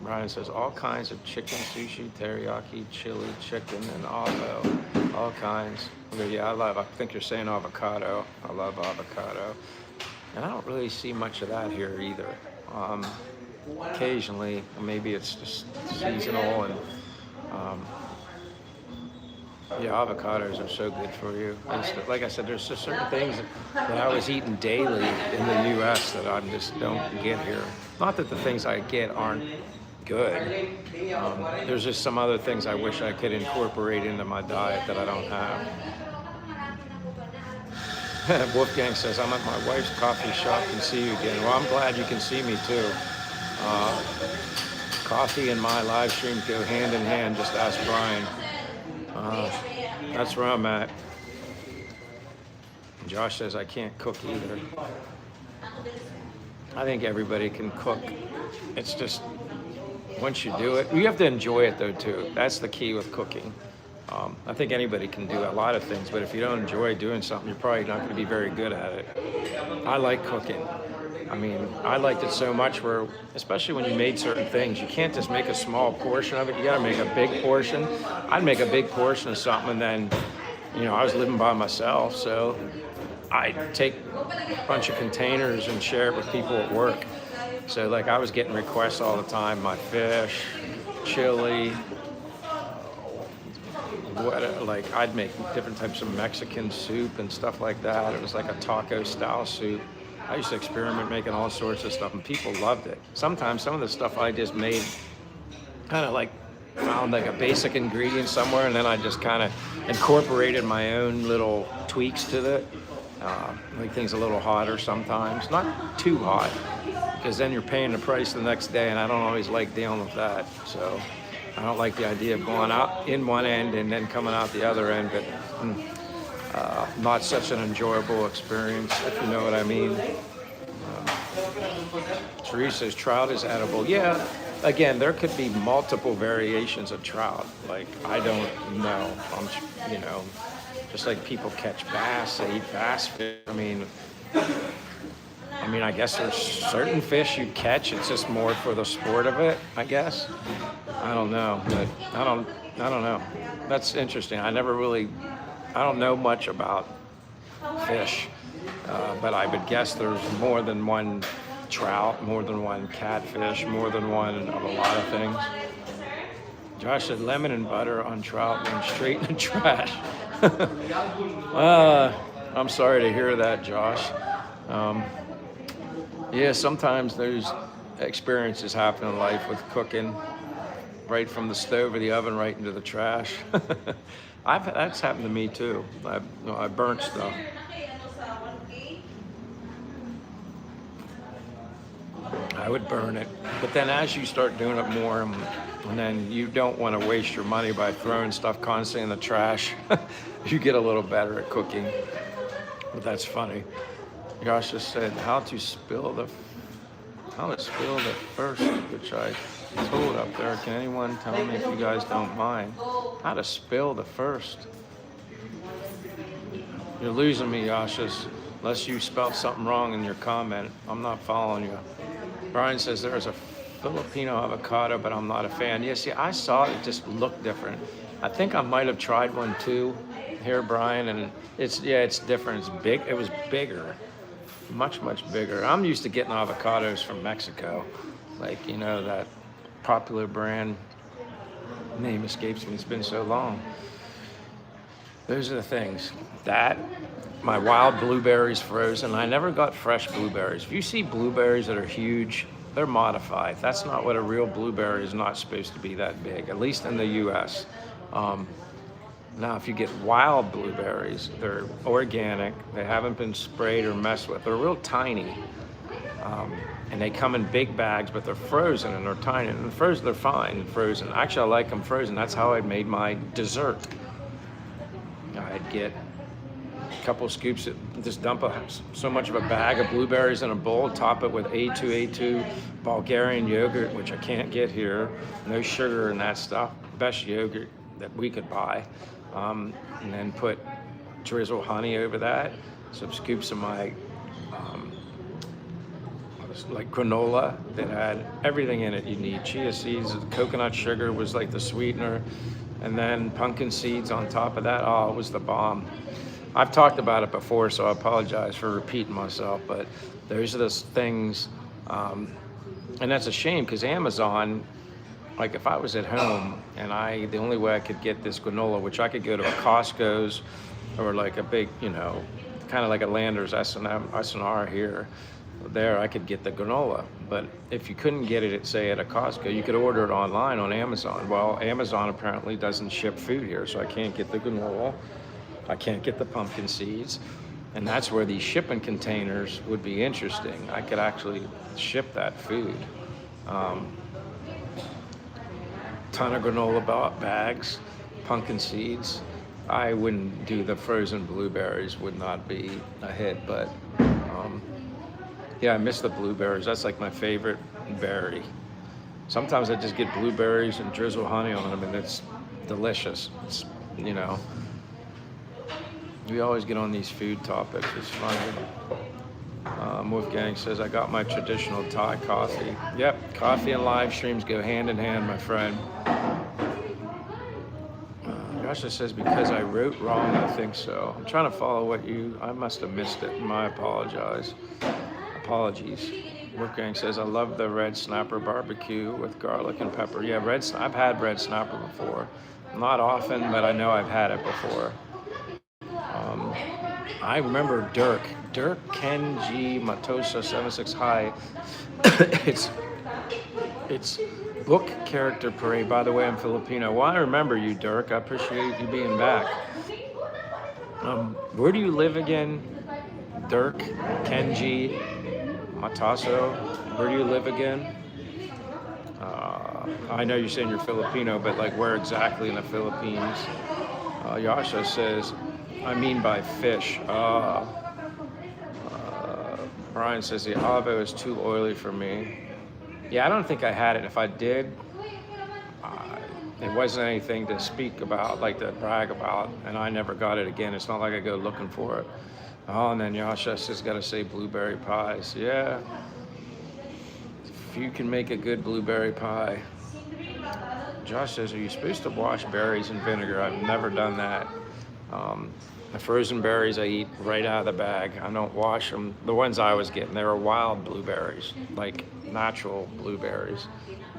Brian says all kinds of chicken, sushi, teriyaki, chili, chicken, and all kinds. Yeah, I think you're saying avocado. I love avocado. And I don't really see much of that here either. Occasionally, maybe it's just seasonal, and yeah, avocados are so good for you. Like I said, there's just certain things that I was eating daily in the U.S. that I just don't get here. Not that the things I get aren't good. There's just some other things I wish I could incorporate into my diet that I don't have. Wolfgang says, I'm at my wife's coffee shop, can see you again. Well, I'm glad you can see me too. Coffee and my live stream go hand in hand, just ask Brian. That's where I'm at. Josh says I can't cook either. I think everybody can cook. It's just, once you do it, you have to enjoy it though too. That's the key with cooking. I think anybody can do a lot of things, but if you don't enjoy doing something, you're probably not going to be very good at it. I like cooking. I mean, I liked it so much where, especially when you made certain things, you can't just make a small portion of it. You got to make a big portion. I'd make a big portion of something, and then, I was living by myself, so I'd take a bunch of containers and share it with people at work. So, like, I was getting requests all the time, my fish, chili, like I'd make different types of Mexican soup and stuff like that. It was like a taco style soup. I used to experiment making all sorts of stuff, and people loved it. Sometimes some of the stuff I just made, kind of like found like a basic ingredient somewhere, and then I just kind of incorporated my own little tweaks to it. Make things a little hotter sometimes, not too hot, because then you're paying the price the next day, and I don't always like dealing with that. So I don't like the idea of going out in one end and then coming out the other end, but not such an enjoyable experience, if you know what I mean. Teresa says trout is edible. Yeah, again, there could be multiple variations of trout. Like, I don't know. Just like people catch bass, they eat bass fish. I mean, I mean, I guess there's certain fish you catch. It's just more for the sport of it, I guess. I don't know, but I don't know. That's interesting. I don't know much about fish, but I would guess there's more than one trout, more than one catfish, more than one of a lot of things. Josh said lemon and butter on trout went straight in the trash. I'm sorry to hear that, Josh. Yeah, sometimes those experiences happen in life with cooking, right from the stove or the oven right into the trash. That's happened to me too. I burnt stuff. I would burn it, but then as you start doing it more, and then you don't want to waste your money by throwing stuff constantly in the trash, you get a little better at cooking. But that's funny. Josh just said how to spill the first, which I told up there. Can anyone tell me if you guys don't mind? How to spill the first? You're losing me, Josh's, unless you spelled something wrong in your comment. I'm not following you. Brian says there's a Filipino avocado, but I'm not a fan. Yeah, see, I saw it just looked different. I think I might have tried one too here, Brian, and it's different. It's big. It was bigger, much bigger. I'm used to getting avocados from Mexico, like, you know, that popular brand name escapes me. It's been so long. Those are the things. That, my wild blueberries frozen. I never got fresh blueberries. If you see blueberries that are huge, they're modified. That's not what a real blueberry is. Not supposed to be that big, at least in the U.S. Now, if you get wild blueberries, they're organic. They haven't been sprayed or messed with. They're real tiny, and they come in big bags, but they're frozen and they're tiny. And frozen, they're fine frozen. Actually, I like them frozen. That's how I made my dessert. I'd get a couple of scoops, just dump so much of a bag of blueberries in a bowl, top it with A2 Bulgarian yogurt, which I can't get here. No sugar and that stuff. Best yogurt that we could buy. And then drizzle honey over that. Some scoops of my like granola that had everything in it you need. Chia seeds, coconut sugar was like the sweetener, and then pumpkin seeds on top of that. Oh, it was the bomb. I've talked about it before, so I apologize for repeating myself, but those are the things, and that's a shame because Amazon, like if I was at home and the only way I could get this granola, which I could go to a Costco's or like a big, you know, kind of like a Landers S&R here, there I could get the granola. But if you couldn't get it at a Costco, you could order it online on Amazon. Well, Amazon apparently doesn't ship food here, so I can't get the granola. I can't get the pumpkin seeds. And that's where these shipping containers would be interesting. I could actually ship that food. Ton of granola bags, pumpkin seeds. I wouldn't do the frozen blueberries, would not be a hit, but yeah, I miss the blueberries. That's like my favorite berry. Sometimes I just get blueberries and drizzle honey on them, and it's delicious. It's, you know, we always get on these food topics. It's funny. Wolfgang says, I got my traditional Thai coffee. Yep, coffee and live streams go hand in hand, my friend. Joshua says, because I wrote wrong, I think so. I'm trying to follow I must have missed it. My apologies. Wolfgang says, I love the red snapper barbecue with garlic and pepper. Yeah, I've had red snapper before. Not often, but I know I've had it before. I remember Dirk Kenji Matosa 76 High. It's book character parade. By the way, I'm Filipino. Well, I remember you, Dirk. I appreciate you being back. Where do you live again? Dirk Kenji Mataso. Where do you live again? I know you're saying you're Filipino, but like where exactly in the Philippines? Yasha says, I mean by fish. Brian says the avo is too oily for me. Yeah, I don't think I had it. If I did, it wasn't anything to speak about, like to brag about, and I never got it again. It's not like I go looking for it. Oh, and then Yasha has got to say blueberry pies. Yeah, if you can make a good blueberry pie. Josh says, are you supposed to wash berries in vinegar? I've never done that. Um, the frozen berries I eat right out of the bag. I don't wash them. The ones I was getting, they were wild blueberries, like natural blueberries,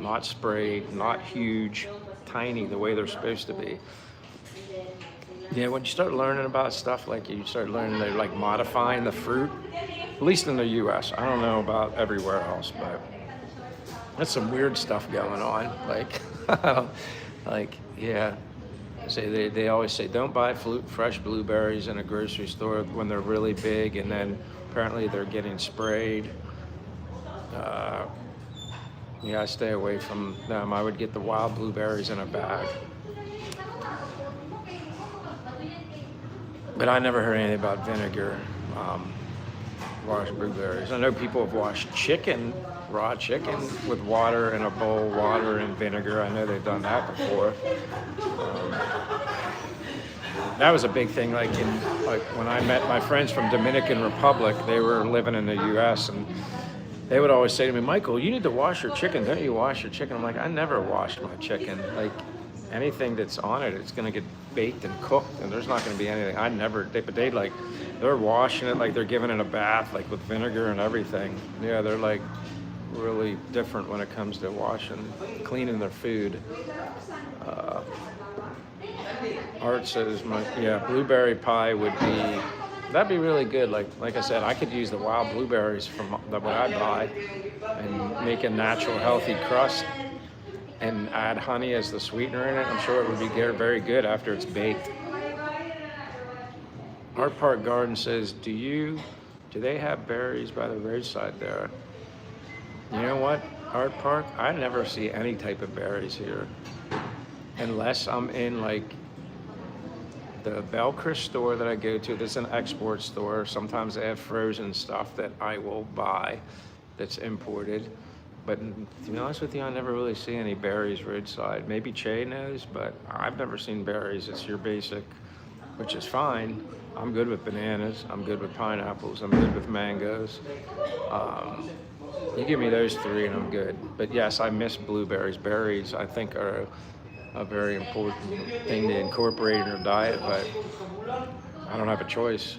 not sprayed, not huge, tiny the way they're supposed to be. Yeah, when you start learning about stuff, like you start learning they're like modifying the fruit, at least in the US. I don't know about everywhere else, but that's some weird stuff going on. Like, like, yeah. They always say don't buy fresh blueberries in a grocery store when they're really big, and then apparently they're getting sprayed. Yeah, I stay away from them. I would get the wild blueberries in a bag. But I never heard anything about vinegar, washed blueberries. I know people have washed chicken, raw chicken, with water in a bowl, water and vinegar. I know they've done that before. That was a big thing, like when I met my friends from Dominican Republic, they were living in the US, and they would always say to me, Michael, you need to wash your chicken. Don't you wash your chicken? I'm like, I never washed my chicken. Like, anything that's on it, it's gonna get baked and cooked, and there's not gonna be anything. They're washing it like they're giving it a bath, like with vinegar and everything. Yeah, they're like really different when it comes to washing, cleaning their food. Art says, blueberry pie that'd be really good. Like I said, I could use the wild blueberries from what I buy and make a natural healthy crust and add honey as the sweetener in it. I'm sure it would be very good after it's baked. Art Park Garden says, do they have berries by the roadside there? You know what, Art Park? I never see any type of berries here. Unless I'm in like the Belcris store that I go to, that's an export store. Sometimes they have frozen stuff that I will buy that's imported. But to be honest with you, I never really see any berries roadside. Maybe Che knows, but I've never seen berries. It's your basic, which is fine. I'm good with bananas. I'm good with pineapples. I'm good with mangoes. You give me those three and I'm good. But yes, I miss blueberries. Berries, I think, are a very important thing to incorporate in your diet, but I don't have a choice.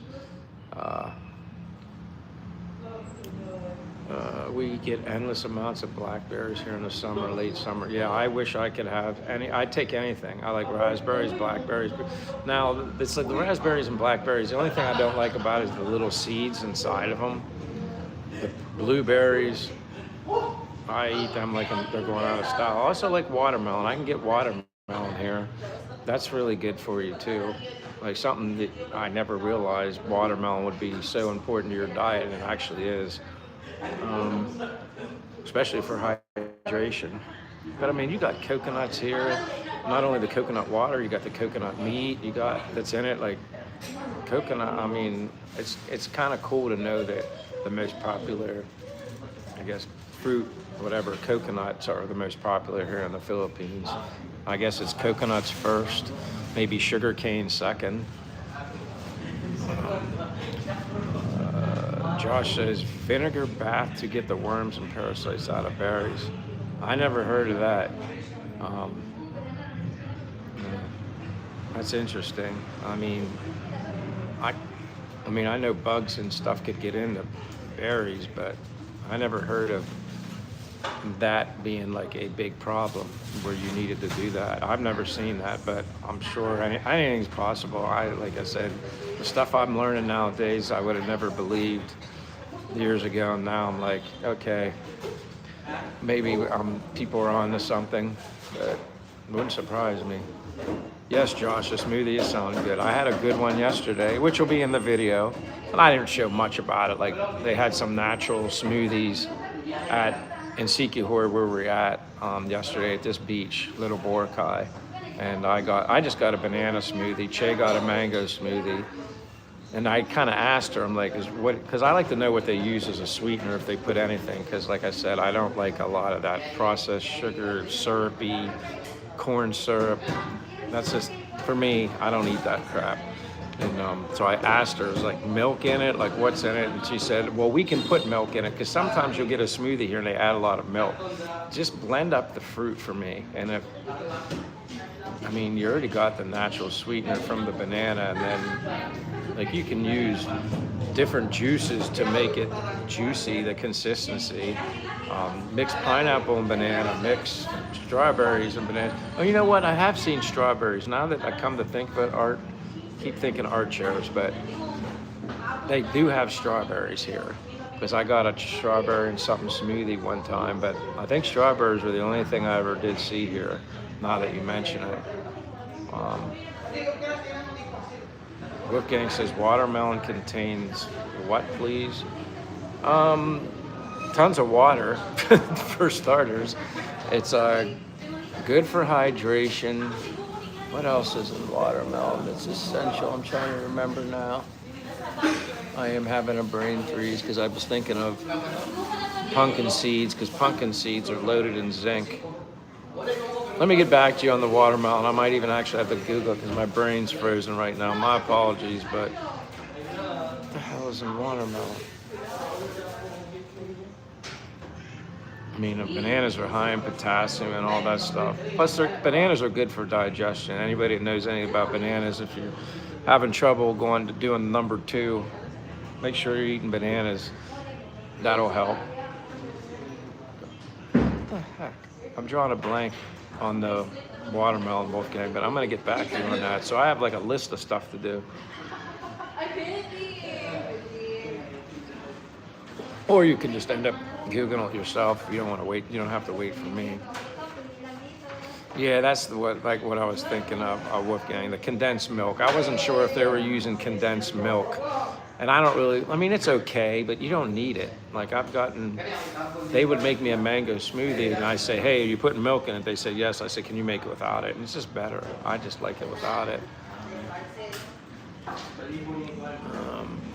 We get endless amounts of blackberries here in the summer, late summer. Yeah, I wish I could have I'd take anything. I like raspberries, blackberries. Now, it's like the raspberries and blackberries, the only thing I don't like about it is the little seeds inside of them. The blueberries, I eat them like they're going out of style. I also like watermelon. I can get watermelon here. That's really good for you too. Like something that I never realized watermelon would be so important to your diet, and it actually is. Especially for hydration. But I mean, you got coconuts here. Not only the coconut water, you got the coconut meat that's in it. Like coconut, I mean, it's kind of cool to know that the most popular, I guess, fruit, whatever, coconuts are the most popular here in the Philippines. I guess it's coconuts first, maybe sugar cane second. Josh says, vinegar bath to get the worms and parasites out of berries. I never heard of that. That's interesting. I mean, I know bugs and stuff could get into berries, but I never heard of that being like a big problem where you needed to do that. I've never seen that, but I'm sure anything's possible. Like I said, the stuff I'm learning nowadays, I would have never believed years ago. And now I'm like, okay, maybe people are on to something, but it wouldn't surprise me. Yes, Josh, the smoothie is sounding good. I had a good one yesterday, which will be in the video, and I didn't show much about it. Like they had some natural smoothies in Sikihor where we're at yesterday at this beach, Little Boracay, and I just got a banana smoothie. Che got a mango smoothie, and I kind of asked her, I'm like, because I like to know what they use as a sweetener if they put anything, because like I said, I don't like a lot of that processed sugar, syrupy, corn syrup. That's just, for me, I don't eat that crap. And so I asked her, is like milk in it? Like what's in it? And she said, well, we can put milk in it because sometimes you'll get a smoothie here and they add a lot of milk. Just blend up the fruit for me. And if, I mean, you already got the natural sweetener from the banana, and then like you can use different juices to make it juicy, the consistency. Mix pineapple and banana, mix strawberries and banana. Oh, you know what? I have seen strawberries. Now that I come to think of it, Art, keep thinking artichokes, but they do have strawberries here. Because I got a strawberry and something smoothie one time, but I think strawberries were the only thing I ever did see here, now that you mention it. Wolfgang says watermelon contains what, please? Tons of water, for starters. It's good for hydration. What else is in watermelon that's essential? I'm trying to remember now. I am having a brain freeze because I was thinking of pumpkin seeds, because pumpkin seeds are loaded in zinc. Let me get back to you on the watermelon. I might even actually have to Google it because my brain's frozen right now. My apologies, but what the hell is in watermelon? I mean, bananas are high in potassium and all that stuff. Plus, bananas are good for digestion. Anybody that knows anything about bananas, if you're having trouble going to doing number 2, make sure you're eating bananas. That'll help. What the heck? I'm drawing a blank on the watermelon, Wolfgang, but I'm going to get back to you on that. So I have like a list of stuff to do. Or you can just end up Googling it yourself. You don't want to wait. You don't have to wait for me. Yeah, that's what I was thinking of Wolfgang, the condensed milk. I wasn't sure if they were using condensed milk. And I don't really, I mean, it's okay, but you don't need it. Like I've gotten, they would make me a mango smoothie and I say, hey, are you putting milk in it? They say, yes. I say, can you make it without it? And it's just better. I just like it without it.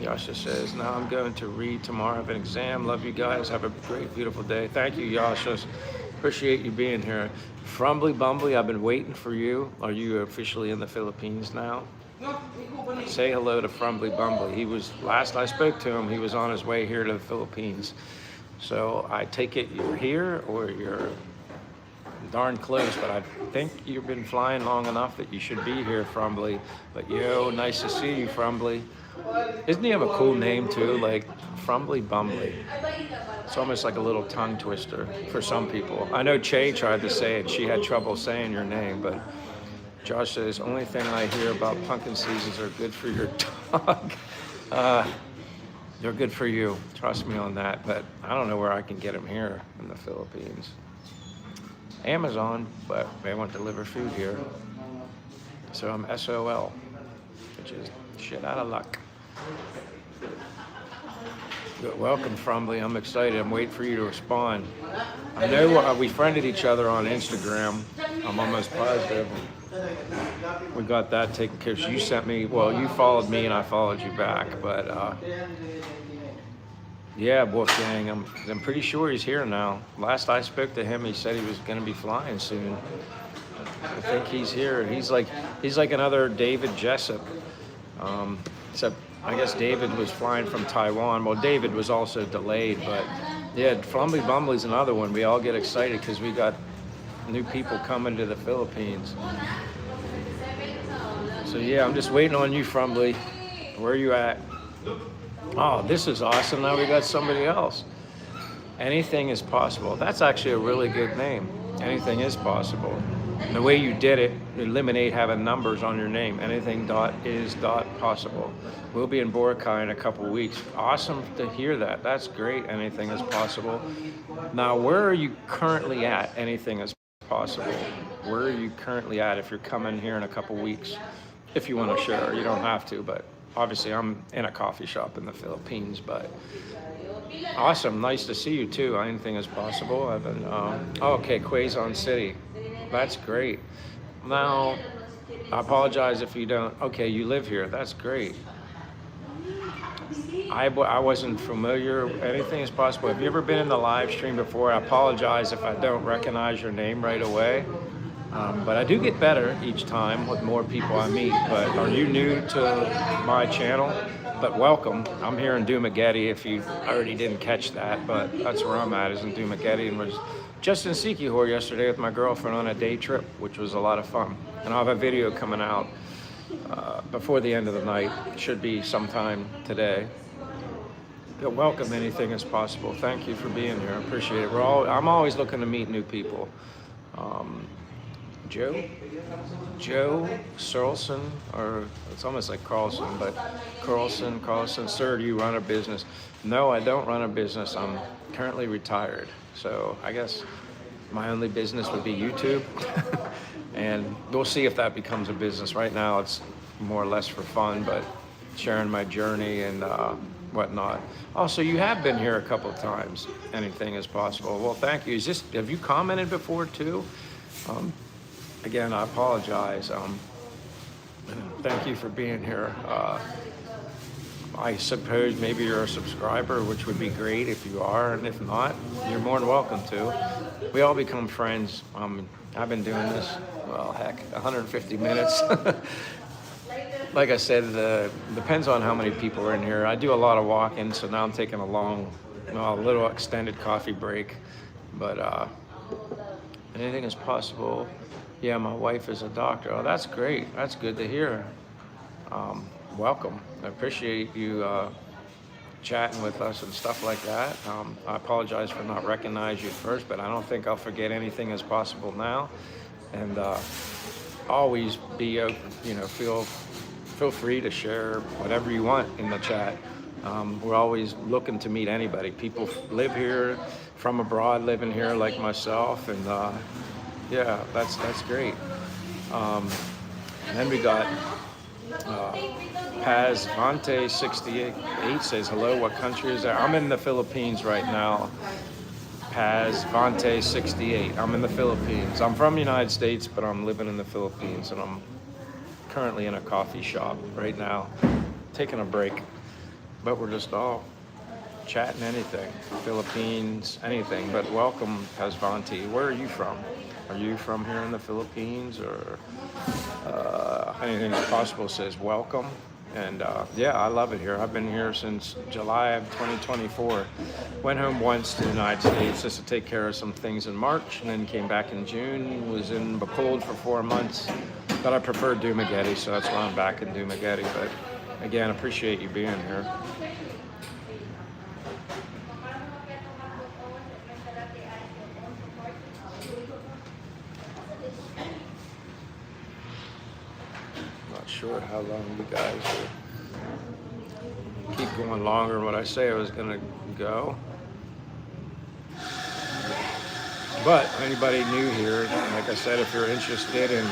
Yasha says, now I'm going to read tomorrow. I have an exam. Love you guys. Have a great, beautiful day. Thank you, Yasha. Appreciate you being here. Frumbly Bumbly, I've been waiting for you. Are you officially in the Philippines now? Say hello to Frumbly Bumbly. He was, last I spoke to him, he was on his way here to the Philippines. So I take it you're here or you're darn close, but I think you've been flying long enough that you should be here, Frumbly. But yo, nice to see you, Frumbly. Doesn't he have a cool name too, like Frumbly Bumbly? It's almost like a little tongue twister for some people. I know Che tried to say it. She had trouble saying your name, but Josh says, only thing I hear about pumpkin seeds are good for your dog. They're good for you. Trust me on that. But I don't know where I can get them here in the Philippines. Amazon, but they won't deliver food here. So I'm SOL, which is shit out of luck. Welcome, Frumbly. I'm excited. I'm waiting for you to respond. I know we friended each other on Instagram. I'm almost positive. We got that taken care of. You sent me, well, you followed me and I followed you back. But yeah, Wolfgang, I'm pretty sure he's here now. Last I spoke to him, he said he was going to be flying soon. I think he's here. He's like another David Jessup. Except I guess David was flying from Taiwan. Well, David was also delayed, but yeah, Frumbly Bumbly's another one. We all get excited because we got new people coming to the Philippines. So yeah, I'm just waiting on you, Frumbly. Where are you at? Oh, this is awesome. Now we got somebody else. Anything is possible. That's actually a really good name. Anything is possible. And the way you did it, eliminate having numbers on your name. Anything is possible. We'll be in Boracay in a couple weeks. Awesome to hear that. That's great. Anything is possible. Now, where are you currently at? Anything is possible. Where are you currently at if you're coming here in a couple weeks? If you want to share, you don't have to, but obviously I'm in a coffee shop in the Philippines, but awesome. Nice to see you too. Anything is possible. I've been, okay, Quezon City. That's great. Now, I apologize if you don't. Okay, you live here. That's great. I wasn't familiar. Anything is possible. Have you ever been in the live stream before? I apologize if I don't recognize your name right away. But I do get better each time with more people I meet. But are you new to my channel? But welcome. I'm here in Dumaguete if you already didn't catch that, but that's where I'm at, is in Dumaguete, and was just in Sikihor yesterday with my girlfriend on a day trip, which was a lot of fun. And I'll have a video coming out before the end of the night. Should be sometime today. But welcome, anything is possible. Thank you for being here. I appreciate it. I'm always looking to meet new people. Joe Searlson, or it's almost like Carlson, but Carlson, sir, do you run a business? No, I don't run a business. I'm currently retired. So I guess my only business would be YouTube. And we'll see if that becomes a business. Right now it's more or less for fun, but sharing my journey and whatnot. Also, you have been here a couple of times. Anything is possible. Well, thank you. Have you commented before too? Again, I apologize. Thank you for being here. I suppose maybe you're a subscriber, which would be great if you are, and if not, you're more than welcome to. We all become friends. I've been doing this, well, heck, 150 minutes. Like I said, depends on how many people are in here. I do a lot of walking, so now I'm taking a little extended coffee break. But anything is possible. Yeah, my wife is a doctor. Oh, that's great. That's good to hear. Welcome. I appreciate you chatting with us and stuff like that. I apologize for not recognizing you at first, but I don't think I'll forget anything as possible now. And always be, feel free to share whatever you want in the chat. We're always looking to meet anybody. People live here, from abroad, living here like myself, and yeah, that's great. And then we got Paz Vante 68 says, hello, what country is that? I'm in the Philippines right now. Paz Vante 68. I'm in the Philippines. I'm from the United States, but I'm living in the Philippines, and I'm currently in a coffee shop right now, taking a break. But we're just all chatting anything, Philippines, anything. But welcome, Paz Vante. Where are you from? Are you from here in the Philippines, or anything that's possible says welcome? And yeah, I love it here. I've been here since July of 2024. Went home once to the United States just to take care of some things in March, and then came back in June. Was in Bacolod for 4 months, but I prefer Dumaguete, so that's why I'm back in Dumaguete. But again, appreciate you being here. Sure how long you guys will keep going longer than what I say I was gonna go. But anybody new here, like I said, if you're interested in,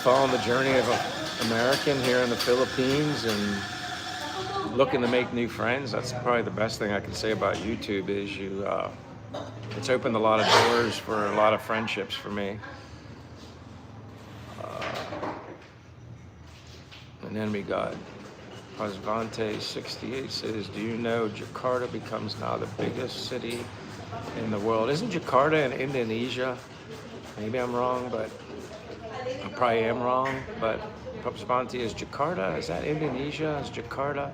following the journey of an American here in the Philippines and looking to make new friends, that's probably the best thing I can say about YouTube is it's opened a lot of doors for a lot of friendships for me. And then we got Pasvante 68 says, do you know Jakarta becomes now the biggest city in the world? Isn't Jakarta in Indonesia? Maybe I'm wrong, but I probably am wrong. But Pasvante is Jakarta. Is that Indonesia? Is Jakarta?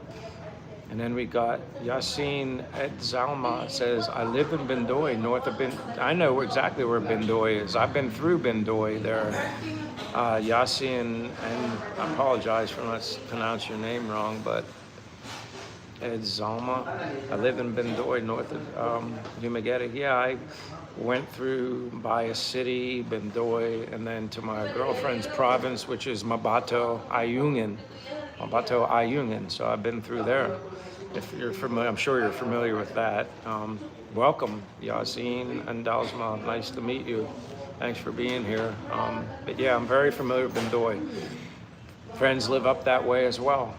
And then we got Yasin Edzalma says, I live in Bendoy, north of Bendoy. I know exactly where Bendoy is. I've been through Bendoy there. Yasin, and I apologize for not pronouncing your name wrong, but Edzalma. I live in Bendoy, north of Dumaguete. Yeah, I went through Baya City, Bendoy, and then to my girlfriend's province, which is Mabato Ayungin. So I've been through there. If you're familiar, I'm sure you're familiar with that. Welcome, Yasin and Dalsma. Nice to meet you. Thanks for being here. But yeah, I'm very familiar with Bendoy. Friends live up that way as well.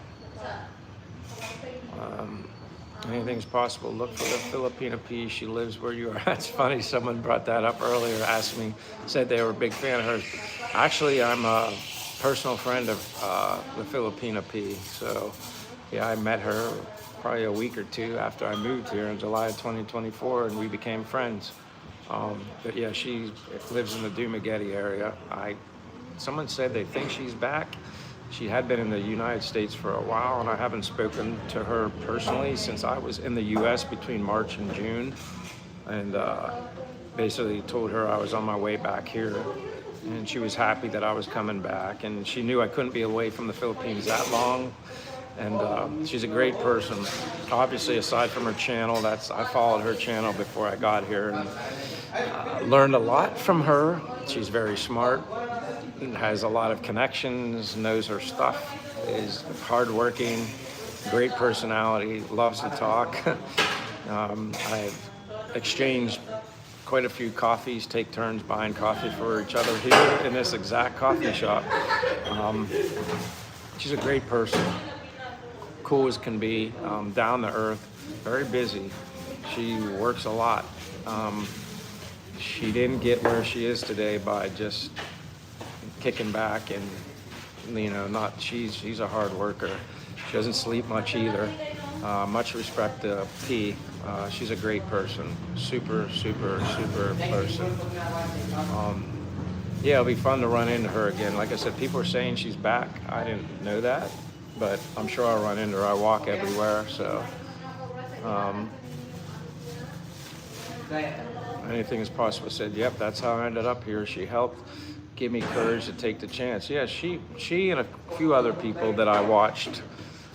Anything's possible. Look for the Filipina P. She lives where you are. That's funny. Someone brought that up earlier, asked me, said they were a big fan of hers. Actually, I'm a personal friend of the Filipina P. So yeah, I met her probably a week or two after I moved here in July of 2024, and we became friends. But yeah, she lives in the Dumaguete area. Someone said they think she's back. She had been in the United States for a while, and I haven't spoken to her personally since I was in the U.S. between March and June. And basically told her I was on my way back here. And she was happy that I was coming back. And she knew I couldn't be away from the Philippines that long. And she's a great person. Obviously, aside from her channel, I followed her channel before I got here and learned a lot from her. She's very smart, has a lot of connections, knows her stuff, is hardworking, great personality, loves to talk. I've exchanged quite a few coffees, take turns buying coffee for each other here in this exact coffee shop. She's a great person. Cool as can be, down to earth, very busy. She works a lot. She didn't get where she is today by just kicking back and, she's a hard worker. She doesn't sleep much either. Much respect to P. She's a great person. Super, super, super person. Yeah, it'll be fun to run into her again. Like I said, people are saying she's back. I didn't know that, but I'm sure I'll run into her. I walk everywhere, so anything is possible. Said, yep, that's how I ended up here. She helped give me courage to take the chance. Yeah, she and a few other people that I watched,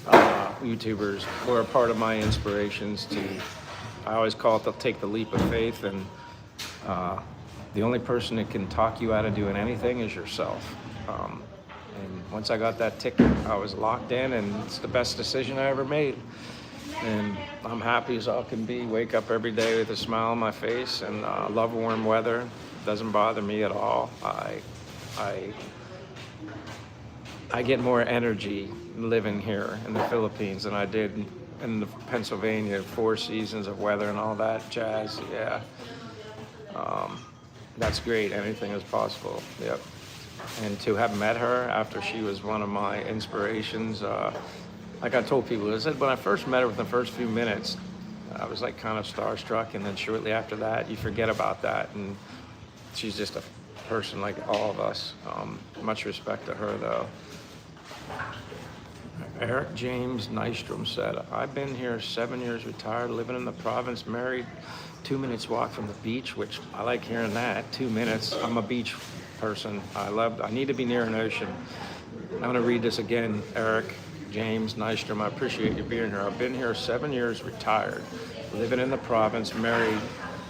YouTubers, were a part of my inspirations to, I always call it, to take the leap of faith. And the only person that can talk you out of doing anything is yourself. And once I got that ticket, I was locked in, and it's the best decision I ever made. And I'm happy as all can be. Wake up every day with a smile on my face, and love warm weather. Doesn't bother me at all. I get more energy living here in the Philippines than I did in the Pennsylvania, 4 seasons of weather and all that jazz. Yeah, that's great. Anything is possible. Yep. And to have met her after she was one of my inspirations, like I told people, I said when I first met her, within the first few minutes, I was like kind of starstruck, and then shortly after that, you forget about that, and she's just a person like all of us. Much respect to her, though. Eric James Nystrom said, I've been here 7 years, retired, living in the province, married, 2 minutes walk from the beach, which I like hearing that, 2 minutes. I'm a beach person. I need to be near an ocean. I'm going to read this again, Eric James Nystrom. I appreciate you being here. I've been here 7 years, retired, living in the province, married,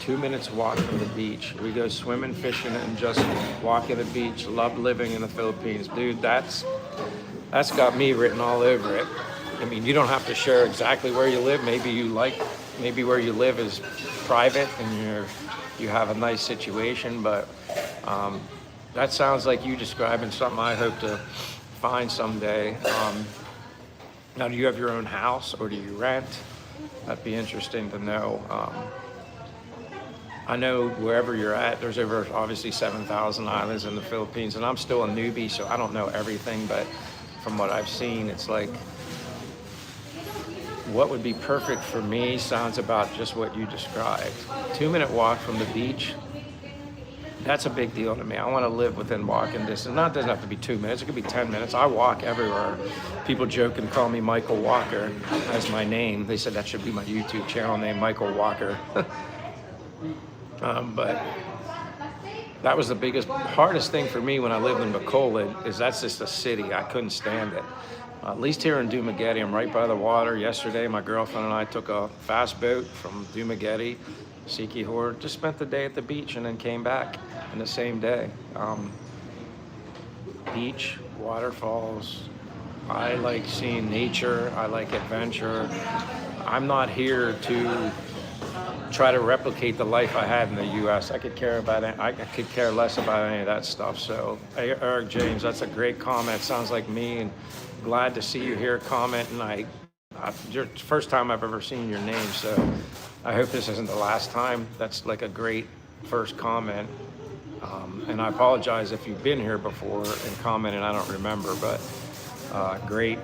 2 minutes walk from the beach. We go swimming, fishing, and just walk at the beach. Love living in the Philippines. Dude, that's got me written all over it. I mean, you don't have to share exactly where you live. Maybe where you live is private and you have a nice situation, but that sounds like you describing something I hope to find someday. Now, do you have your own house or do you rent? That'd be interesting to know. I know wherever you're at, there's over obviously 7,000 islands in the Philippines, and I'm still a newbie, so I don't know everything, but from what I've seen, it's like what would be perfect for me sounds about just what you described. 2 minute walk from the beach, that's a big deal to me. I want to live within walking distance. It doesn't have to be 2 minutes, it could be 10 minutes. I walk everywhere. People joke and call me Michael Walker as my name. They said that should be my YouTube channel name, Michael Walker. But that was the hardest thing for me when I lived in Bacolod, is that's just a city. I couldn't stand it. At least here in Dumaguete, I'm right by the water. Yesterday, my girlfriend and I took a fast boat from Dumaguete, Siquijor, just spent the day at the beach and then came back in the same day. Beach, waterfalls. I like seeing nature. I like adventure. I'm not here to try to replicate the life I had in the U.S. I could care less about any of that stuff. So, Eric James, that's a great comment. Sounds like me, and glad to see you here commenting. Your first time I've ever seen your name, so I hope this isn't the last time. That's like a great first comment. And I apologize if you've been here before and commented, I don't remember, but great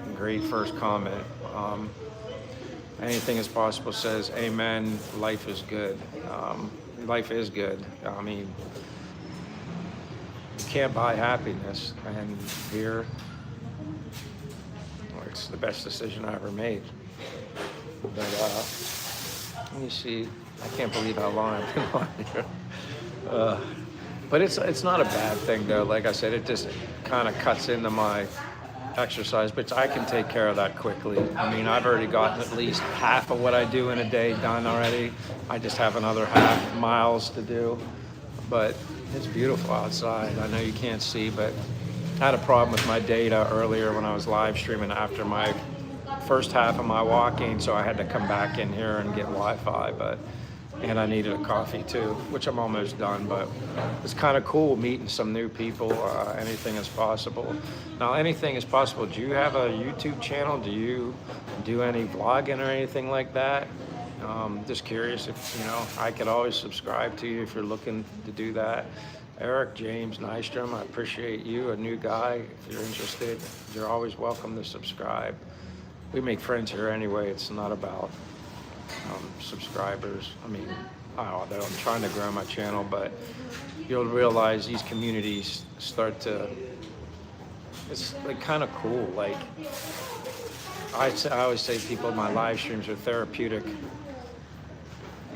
first comment. Anything is possible says, amen, life is good. life is good. I mean, you can't buy happiness, and here, well, it's the best decision I ever made. But let me see. I can't believe how long I've been on here. But it's not a bad thing though. Like I said, it just kind of cuts into my exercise, but I can take care of that quickly. I mean, I've already gotten at least half of what I do in a day done already. I just have another half miles to do, but it's beautiful outside. I know you can't see, but I had a problem with my data earlier when I was live streaming after my first half of my walking, so I had to come back in here and get Wi-Fi, and I needed a coffee too, which I'm almost done, but it's kind of cool meeting some new people. Anything is possible. Now, anything is possible. Do you have a YouTube channel? Do you do any vlogging or anything like that? Just curious if, I could always subscribe to you if you're looking to do that. Eric James Nystrom, I appreciate you, a new guy. If you're interested, you're always welcome to subscribe. We make friends here anyway. It's not about subscribers. I mean, I'm trying to grow my channel, but you'll realize these communities start to, it's like kind of cool. Like I always say, people in my live streams are therapeutic,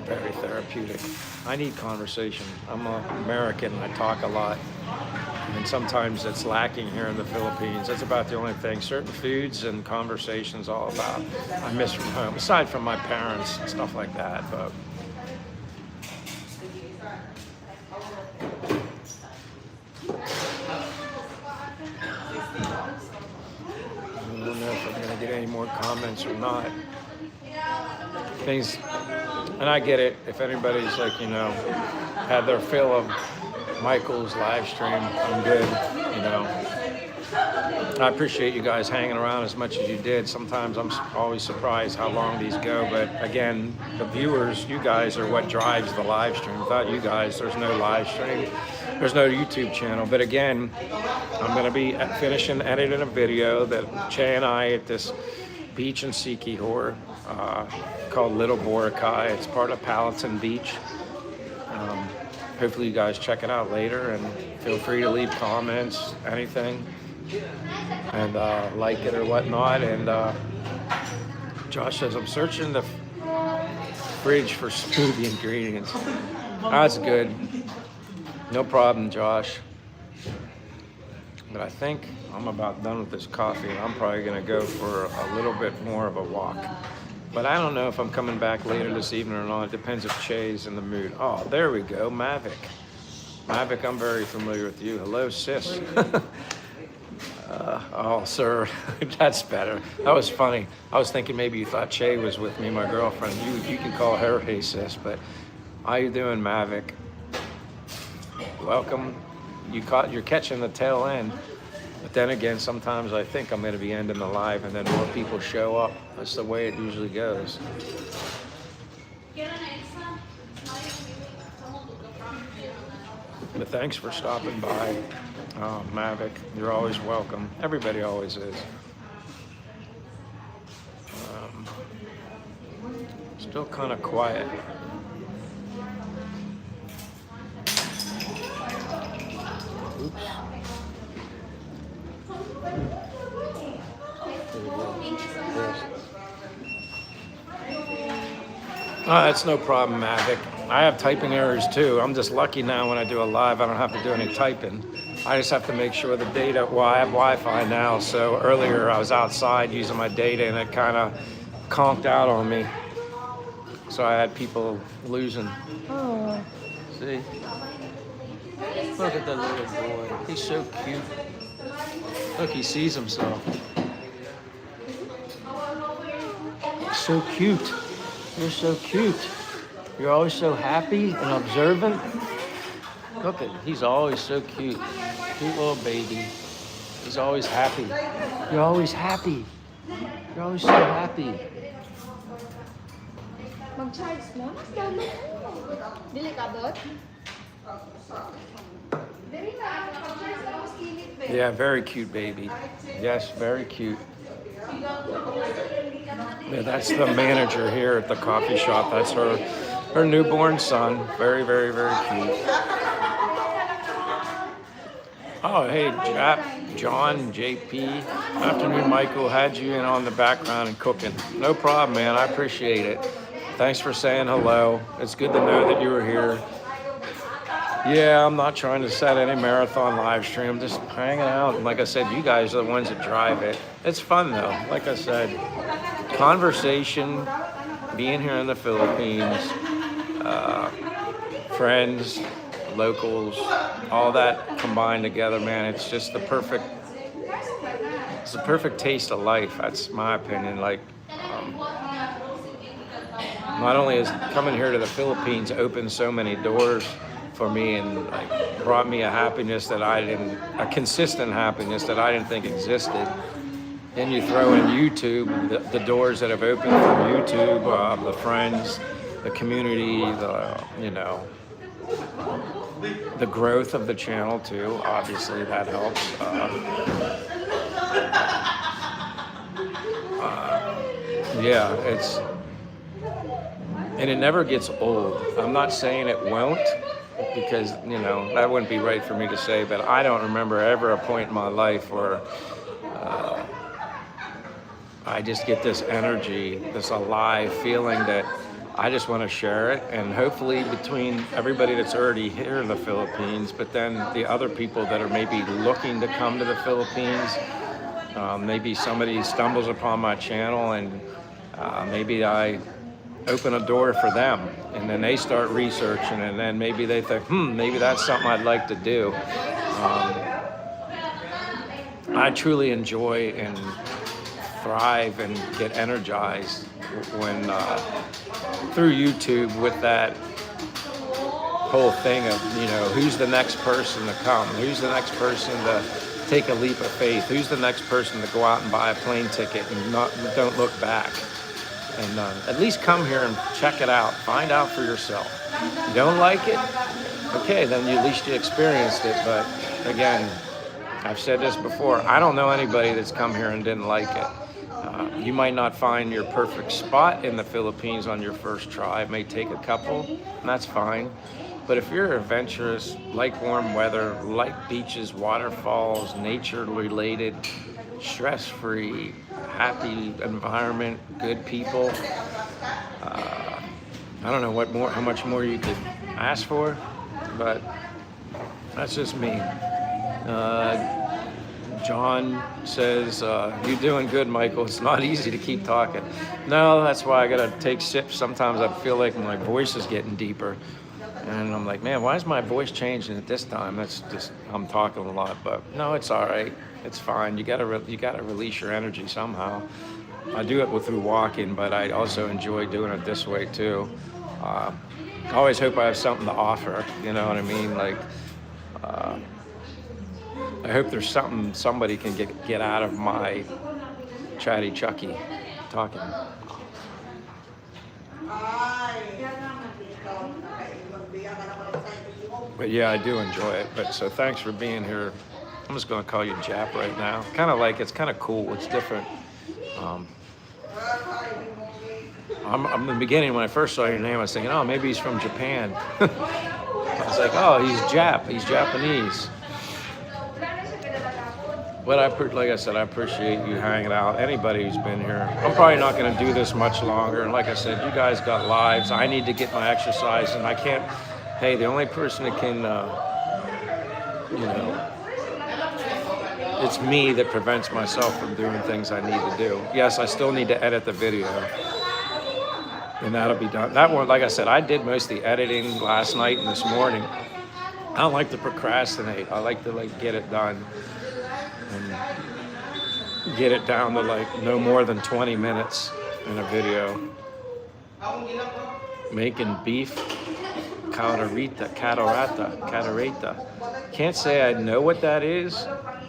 very therapeutic. I need conversation. I'm an American, I talk a lot, and sometimes it's lacking here in the Philippines. That's about the only thing. Certain foods and conversations all about I miss from home, aside from my parents and stuff like that. But I don't know if I'm gonna get any more comments or not. Things, and I get it. If anybody's like, had their fill of Michael's live stream, I'm good, I appreciate you guys hanging around as much as you did. Sometimes I'm always surprised how long these go, but again, the viewers, you guys are what drives the live stream. Without you guys, there's no live stream, there's no YouTube channel. But again, I'm gonna be finishing editing a video that Che and I at this beach in Sikihor called Little Boracay. It's part of Palatin Beach. Hopefully you guys check it out later, and feel free to leave comments, anything, and like it or whatnot. And Josh says, I'm searching the fridge for smoothie ingredients. That's good. No problem, Josh. But I think I'm about done with this coffee, and I'm probably gonna go for a little bit more of a walk. But I don't know if I'm coming back later this evening or not. It depends if Che's in the mood. Oh, there we go, Mavic. Mavic, I'm very familiar with you. Hello, sis. Oh, sir, that's better. That was funny. I was thinking maybe you thought Che was with me, my girlfriend. You can call her hey, sis, but how you doing, Mavic? Welcome. You're catching the tail end. But then again, sometimes I think I'm going to be ending the live and then more people show up. That's the way it usually goes. But thanks for stopping by, Mavic. You're always welcome. Everybody always is. Still kind of quiet. Oops. That's no problem, Mavic. I have typing errors too. I'm just lucky now when I do a live, I don't have to do any typing. I just have to make sure the data, well, I have Wi-Fi now, so earlier I was outside using my data and it kind of conked out on me. So I had people losing. Oh, see? Look at that little boy. He's so cute. Look, he sees himself. He's so cute. You're so cute. You're always so happy and observant. Look at him. He's always so cute. Cute little baby. He's always happy. You're always happy. You're always so happy.
Mag-charge mo? Mas dami. Dili ka bot?
Yeah, very cute baby. Yes, very cute. Yeah, that's the manager here at the coffee shop. That's her. her newborn son. Very, very, very cute. Oh, hey, John, JP. Afternoon, Michael. Had you in on the background and cooking. No problem, man. I appreciate it. Thanks for saying hello. It's good to know that you were here. Yeah, I'm not trying to set any marathon live stream. I'm just hanging out. And like I said, you guys are the ones that drive it. It's fun, though. Like I said, conversation, being here in the Philippines, friends, locals, all that combined together, man, it's just it's the perfect taste of life. That's my opinion. Like, not only has coming here to the Philippines opened so many doors for me and like brought me a consistent happiness that I didn't think existed. Then you throw in YouTube, the doors that have opened from YouTube, the friends, the community, the growth of the channel too. Obviously that helps. And it never gets old. I'm not saying it won't, because that wouldn't be right for me to say, but I don't remember ever a point in my life where I just get this energy, this alive feeling that I just want to share it. And hopefully between everybody that's already here in the Philippines, but then the other people that are maybe looking to come to the Philippines, maybe somebody stumbles upon my channel and maybe I open a door for them, and then they start researching, and then maybe they think, maybe that's something I'd like to do. I truly enjoy and thrive and get energized when through YouTube with that whole thing of, who's the next person to come, who's the next person to take a leap of faith, who's the next person to go out and buy a plane ticket and don't look back. And at least come here and check it out. Find out for yourself. You don't like it? Okay, then at least you experienced it. But again, I've said this before. I don't know anybody that's come here and didn't like it. You might not find your perfect spot in the Philippines on your first try. It may take a couple, and that's fine. But if you're adventurous, like warm weather, like beaches, waterfalls, nature-related, stress-free, happy environment, good people. I don't know how much more you could ask for, but that's just me. John says, you're doing good, Michael. It's not easy to keep talking. No, that's why I gotta take sips. Sometimes I feel like my voice is getting deeper. And I'm like, man, why is my voice changing at this time? That's just, I'm talking a lot, but no, it's all right. It's fine. You gotta release your energy somehow. I do it through walking, but I also enjoy doing it this way too. I always hope I have something to offer. You know what I mean? Like, I hope there's something somebody can get out of my chatty Chucky talking. But yeah, I do enjoy it. But so thanks for being here. I'm just going to call you Jap right now. It's kind of cool. It's different. I'm in the beginning, when I first saw your name, I was thinking, oh, maybe he's from Japan. I was like, oh, he's Jap. He's Japanese. But like I said, I appreciate you hanging out. Anybody who's been here. I'm probably not going to do this much longer. And like I said, you guys got lives. I need to get my exercise, and I can't. Hey, the only person that can, it's me that prevents myself from doing things I need to do. Yes, I still need to edit the video, and that'll be done. That one, like I said, I did most of the editing last night and this morning. I don't like to procrastinate. I like to get it done and get it down to no more than 20 minutes in a video. Making beef catarita. Can't say I know what that is.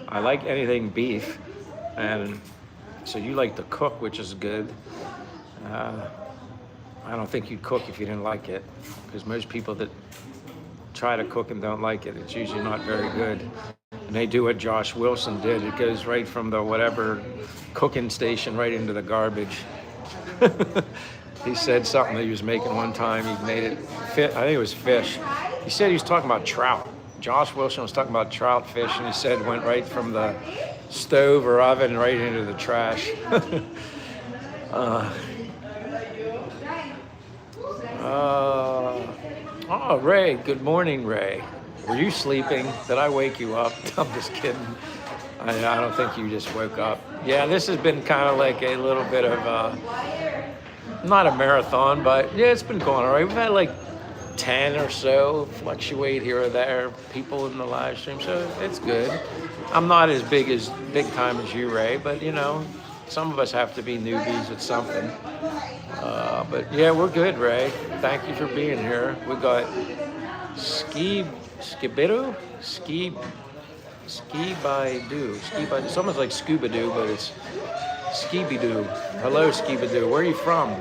I like anything beef, and so you like to cook, which is good. I don't think you'd cook if you didn't like it, because most people that try to cook and don't like it, it's usually not very good. And they do what Josh Wilson did. It goes right from the whatever cooking station right into the garbage. He said something that he was making one time. He made it fit. I think it was fish. He said he was talking about trout. Josh Wilson was talking about trout fish, and he said went right from the stove or oven right into the trash. Oh, Ray. Good morning, Ray. Were you sleeping? Did I wake you up? I'm just kidding. I don't think you just woke up. Yeah, this has been kind of like a little bit of not a marathon, but yeah, it's been going all right. We've had like 10 or so fluctuate here or there, people in the live stream, so it's good. I'm not as big time as you, Ray, but you know, some of us have to be newbies at something. But yeah, we're good, Ray. Thank you for being here. We got Skibidu? It's almost like Scuba-Doo, but it's Skibidoo. Hello, Skibidoo. Where are you from?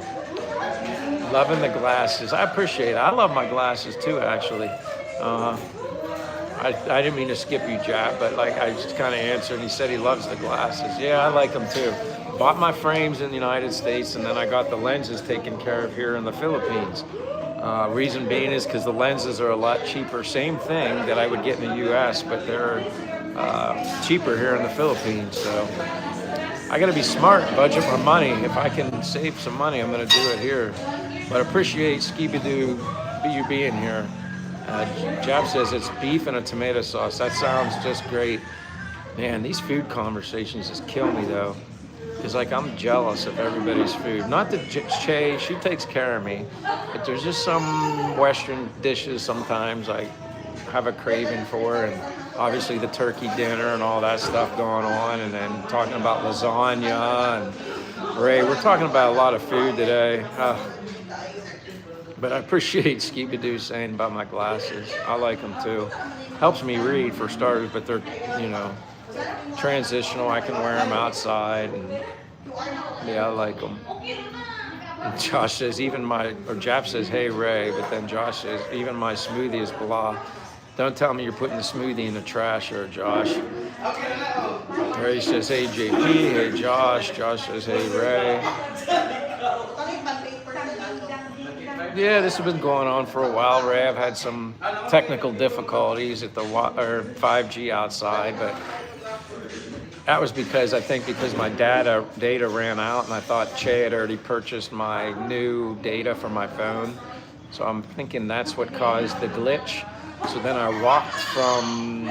Loving the glasses. I appreciate it. I love my glasses too, actually. I didn't mean to skip you, Jap, but like I just kind of answered, and he said he loves the glasses. Yeah, I like them too. Bought my frames in the United States, and then I got the lenses taken care of here in the Philippines. Reason being is because the lenses are a lot cheaper. Same thing that I would get in the U.S., but they're cheaper here in the Philippines. So I got to be smart, budget my money. If I can save some money, I'm going to do it here. But I appreciate Skibidoo you being here. Jab says it's beef and a tomato sauce. That sounds just great. Man, these food conversations just kill me though. It's like I'm jealous of everybody's food. Not that Che, she takes care of me, but there's just some Western dishes sometimes I have a craving for, and obviously the turkey dinner and all that stuff going on, and then talking about lasagna and Ray. We're talking about a lot of food today. But I appreciate Skibidoo saying about my glasses. I like them too. Helps me read for starters, but they're, you know, transitional. I can wear them outside, and yeah, I like them. And Josh says Jap says, hey Ray, but then Josh says, even my smoothie is blah. Don't tell me you're putting the smoothie in the trash here, Josh. Ray says, hey JP, hey Josh. Josh says, hey Ray. Yeah, this has been going on for a while, Ray. I've had some technical difficulties at the 5G outside, but that was because my data ran out, and I thought Che had already purchased my new data for my phone. So I'm thinking that's what caused the glitch. So then I walked from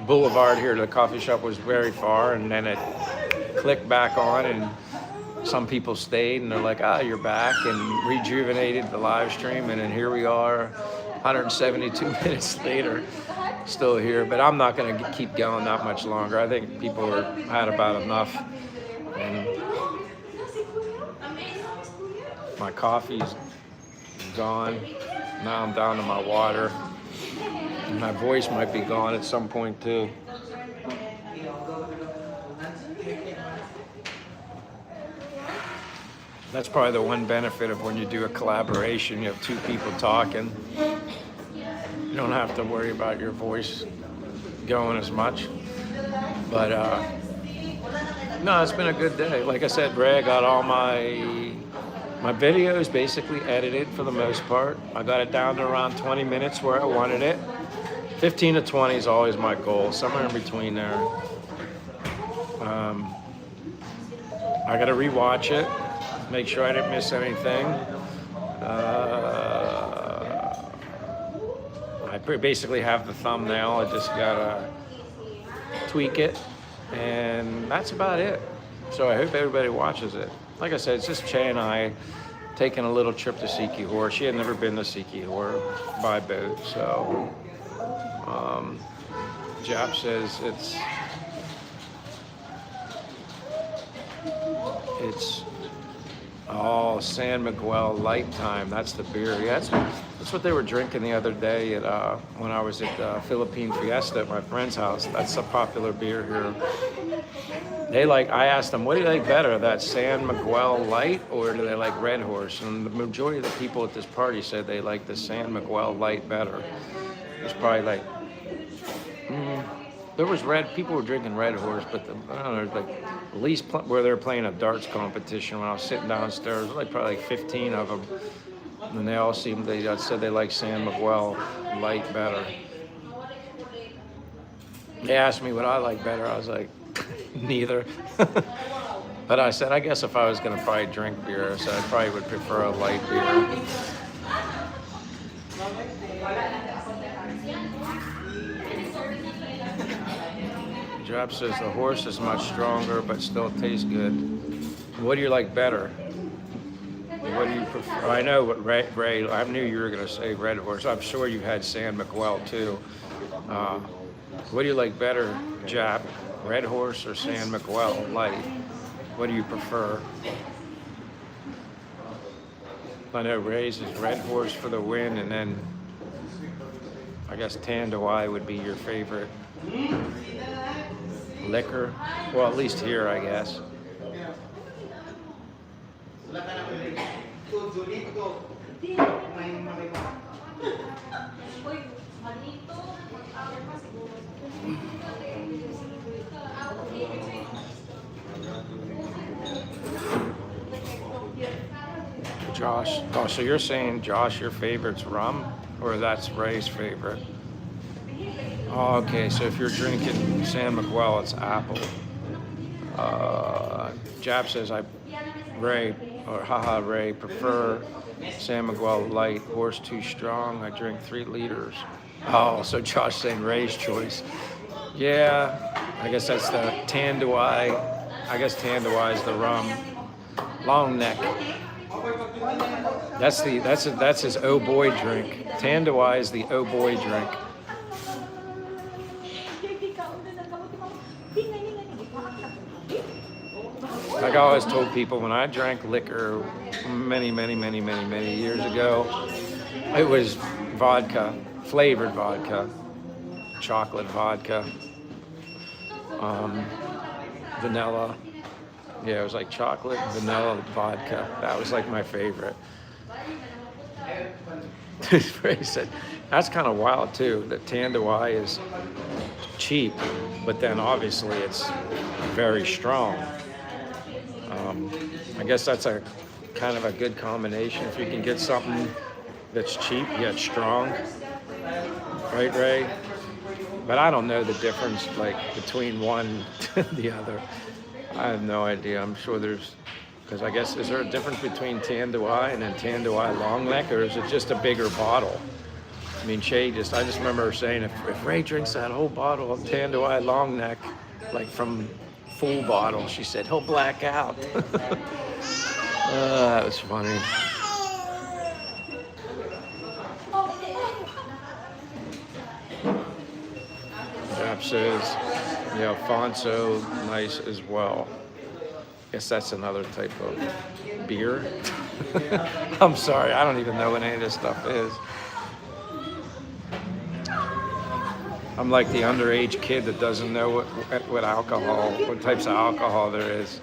Boulevard here to the coffee shop, was very far, and then it clicked back on, and some people stayed, and they're like, you're back, and rejuvenated the live stream, and then here we are 172 minutes later, still here. But I'm not going to keep going that much longer. I think people had about enough. And my coffee's gone. Now I'm down to my water. And my voice might be gone at some point too. That's probably the one benefit of when you do a collaboration. You have two people talking. You don't have to worry about your voice going as much. But no, it's been a good day. Like I said, Ray, I got all my videos basically edited for the most part. I got it down to around 20 minutes where I wanted it. 15 to 20 is always my goal, somewhere in between there. I got to rewatch it. Make sure I didn't miss anything. I basically have the thumbnail. I just gotta tweak it, and that's about it. So I hope everybody watches it. Like I said, it's just Che and I taking a little trip to Sikihor. She had never been to Sikihor by boat, so Jap says it's San Miguel Light Time. That's the beer. Yeah, that's what they were drinking the other day at when I was at Philippine Fiesta at my friend's house. That's a popular beer here. I asked them, what do you like better, that San Miguel Light or do they like Red Horse? And the majority of the people at this party said they like the San Miguel Light better. It's probably like There was people were drinking Red Horse, but I don't know, like at least where they're playing a darts competition when I was sitting downstairs, like probably like 15 of them, and they all said they like San Miguel light better. They asked me what I like better. I was like, neither. But I said, I guess if I was going to probably drink beer, I said I probably would prefer a light beer. Job says the horse is much stronger, but still tastes good. What do you like better? What do you prefer? I know what Ray, I knew you were going to say Red Horse. I'm sure you've had San Miguel too. What do you like better, Jap? Red Horse or San Miguel Light? What do you prefer? I know Ray's is Red Horse for the win, and then I guess Tanduay would be your favorite liquor. Well, at least here, I guess. Josh, oh, so you're saying, Josh, your favorite's rum, or that's Ray's favorite? Oh, okay, so if you're drinking San Miguel, it's apple. Jap says, Ray, prefer San Miguel light, horse too strong, I drink 3 liters. Oh, so Josh saying Ray's choice. Yeah, I guess that's the Tanduay. I guess Tanduay is the rum. Long neck. That's his oh boy drink. Tanduay is the oh boy drink. Like I always told people, when I drank liquor many years ago, it was vodka, flavored vodka, chocolate vodka, vanilla. Yeah, it was like chocolate, vanilla, vodka. That was like my favorite. Ray said, that's kind of wild too, that Tanduay is cheap, but then obviously it's very strong. I guess that's a kind of a good combination. If you can get something that's cheap yet strong, right, Ray? But I don't know the difference like between one and the other. I have no idea. I'm sure there's, because I guess, is there a difference between Tanduay and then Tanduay long neck, or is it just a bigger bottle? I mean, I just remember her saying, if Ray drinks that whole bottle of Tanduay long neck, like from full bottle, she said, he'll black out. That was funny. Jap says, yeah, Alfonso, nice as well. Guess that's another type of beer. I'm sorry, I don't even know what any of this stuff is. I'm like the underage kid that doesn't know what alcohol, what types of alcohol there is.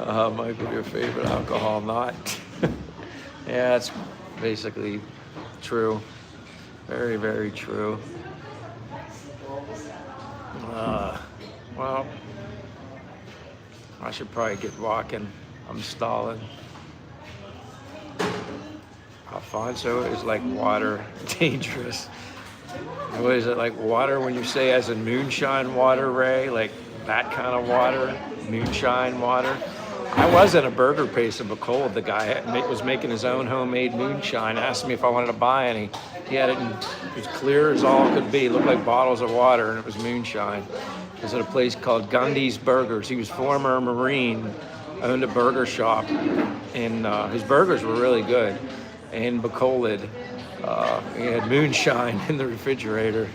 Michael, your favorite alcohol, not? Yeah, that's basically true. Very, very true. Well, I should probably get walking. I'm stalling. Alfonso is like water, dangerous. What is it, like water when you say as in moonshine water, Ray? Like that kind of water, moonshine water? I was at a burger place in Bacold. The guy was making his own homemade moonshine. Asked me if I wanted to buy any. He had it in, it was clear as all could be. It looked like bottles of water, and it was moonshine. It was at a place called Gundy's Burgers. He was former Marine, owned a burger shop, and his burgers were really good. In Bacolid, he had moonshine in the refrigerator.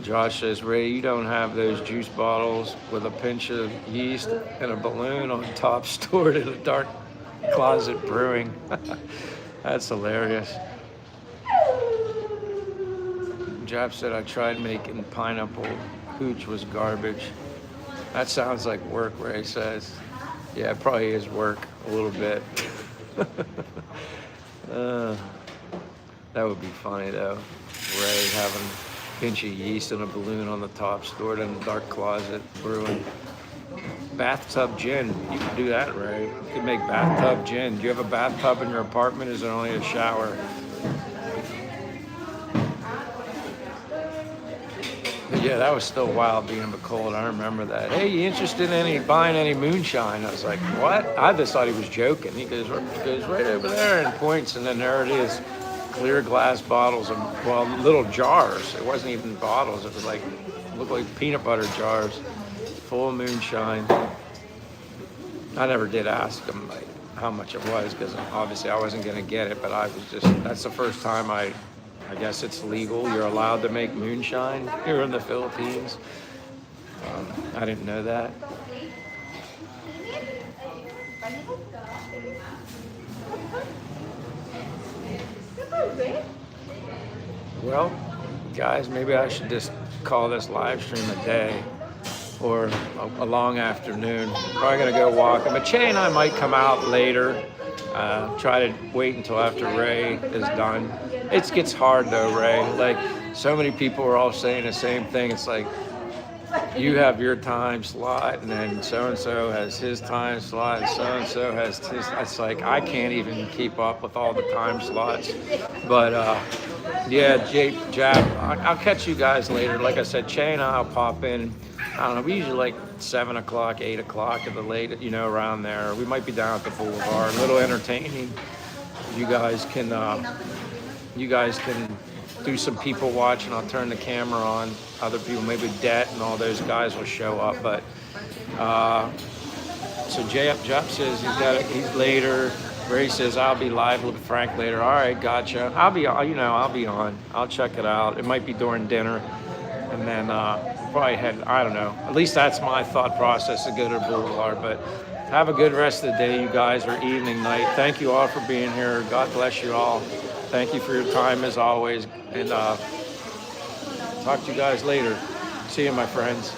Josh says, Ray, you don't have those juice bottles with a pinch of yeast and a balloon on top stored in a dark closet brewing. That's hilarious. Jap said, I tried making pineapple hooch was garbage. That sounds like work, Ray says. Yeah, it probably is work a little bit. uh, that would be funny though. Ray having a pinch of yeast and a balloon on the top, stored in a dark closet, brewing. Bathtub gin. You could do that, Ray. You could make bathtub gin. Do you have a bathtub in your apartment? Is it only a shower? But yeah, that was still wild being in the cold. I remember that. Hey, you interested in buying any moonshine? I was like, what? I just thought he was joking. He goes right over there and points, and then there it is. Clear glass bottles and, well, little jars. It wasn't even bottles. It was like, looked like peanut butter jars full of moonshine. I never did ask him like how much it was, because obviously I wasn't going to get it, but I was just, that's the first time I guess it's legal. You're allowed to make moonshine here in the Philippines. I didn't know that. Well, guys, maybe I should just call this live stream a day, or a long afternoon. Probably gonna go walk. But Che and I might come out later. Try to wait until after Ray is done. It gets hard though, Ray. Like, so many people are all saying the same thing. It's like, you have your time slot, and then so-and-so has his time slot, and so-and-so has his. It's like, I can't even keep up with all the time slots. But yeah, Jab, I'll catch you guys later. Like I said, Che and I'll pop in. I don't know, we usually like 7 o'clock, 8 o'clock at the late, around there. We might be down at the boulevard, a little entertaining. You guys can do some people watching. I'll turn the camera on. Other people, maybe Det and all those guys will show up. But so Jeff says he's later. Ray says I'll be live with Frank later. All right, gotcha. I'll be on. I'll check it out. It might be during dinner, and then probably head. I don't know. At least that's my thought process to go to the boulevard. But have a good rest of the day, you guys, or evening, night. Thank you all for being here. God bless you all. Thank you for your time as always, and talk to you guys later. See you, my friends.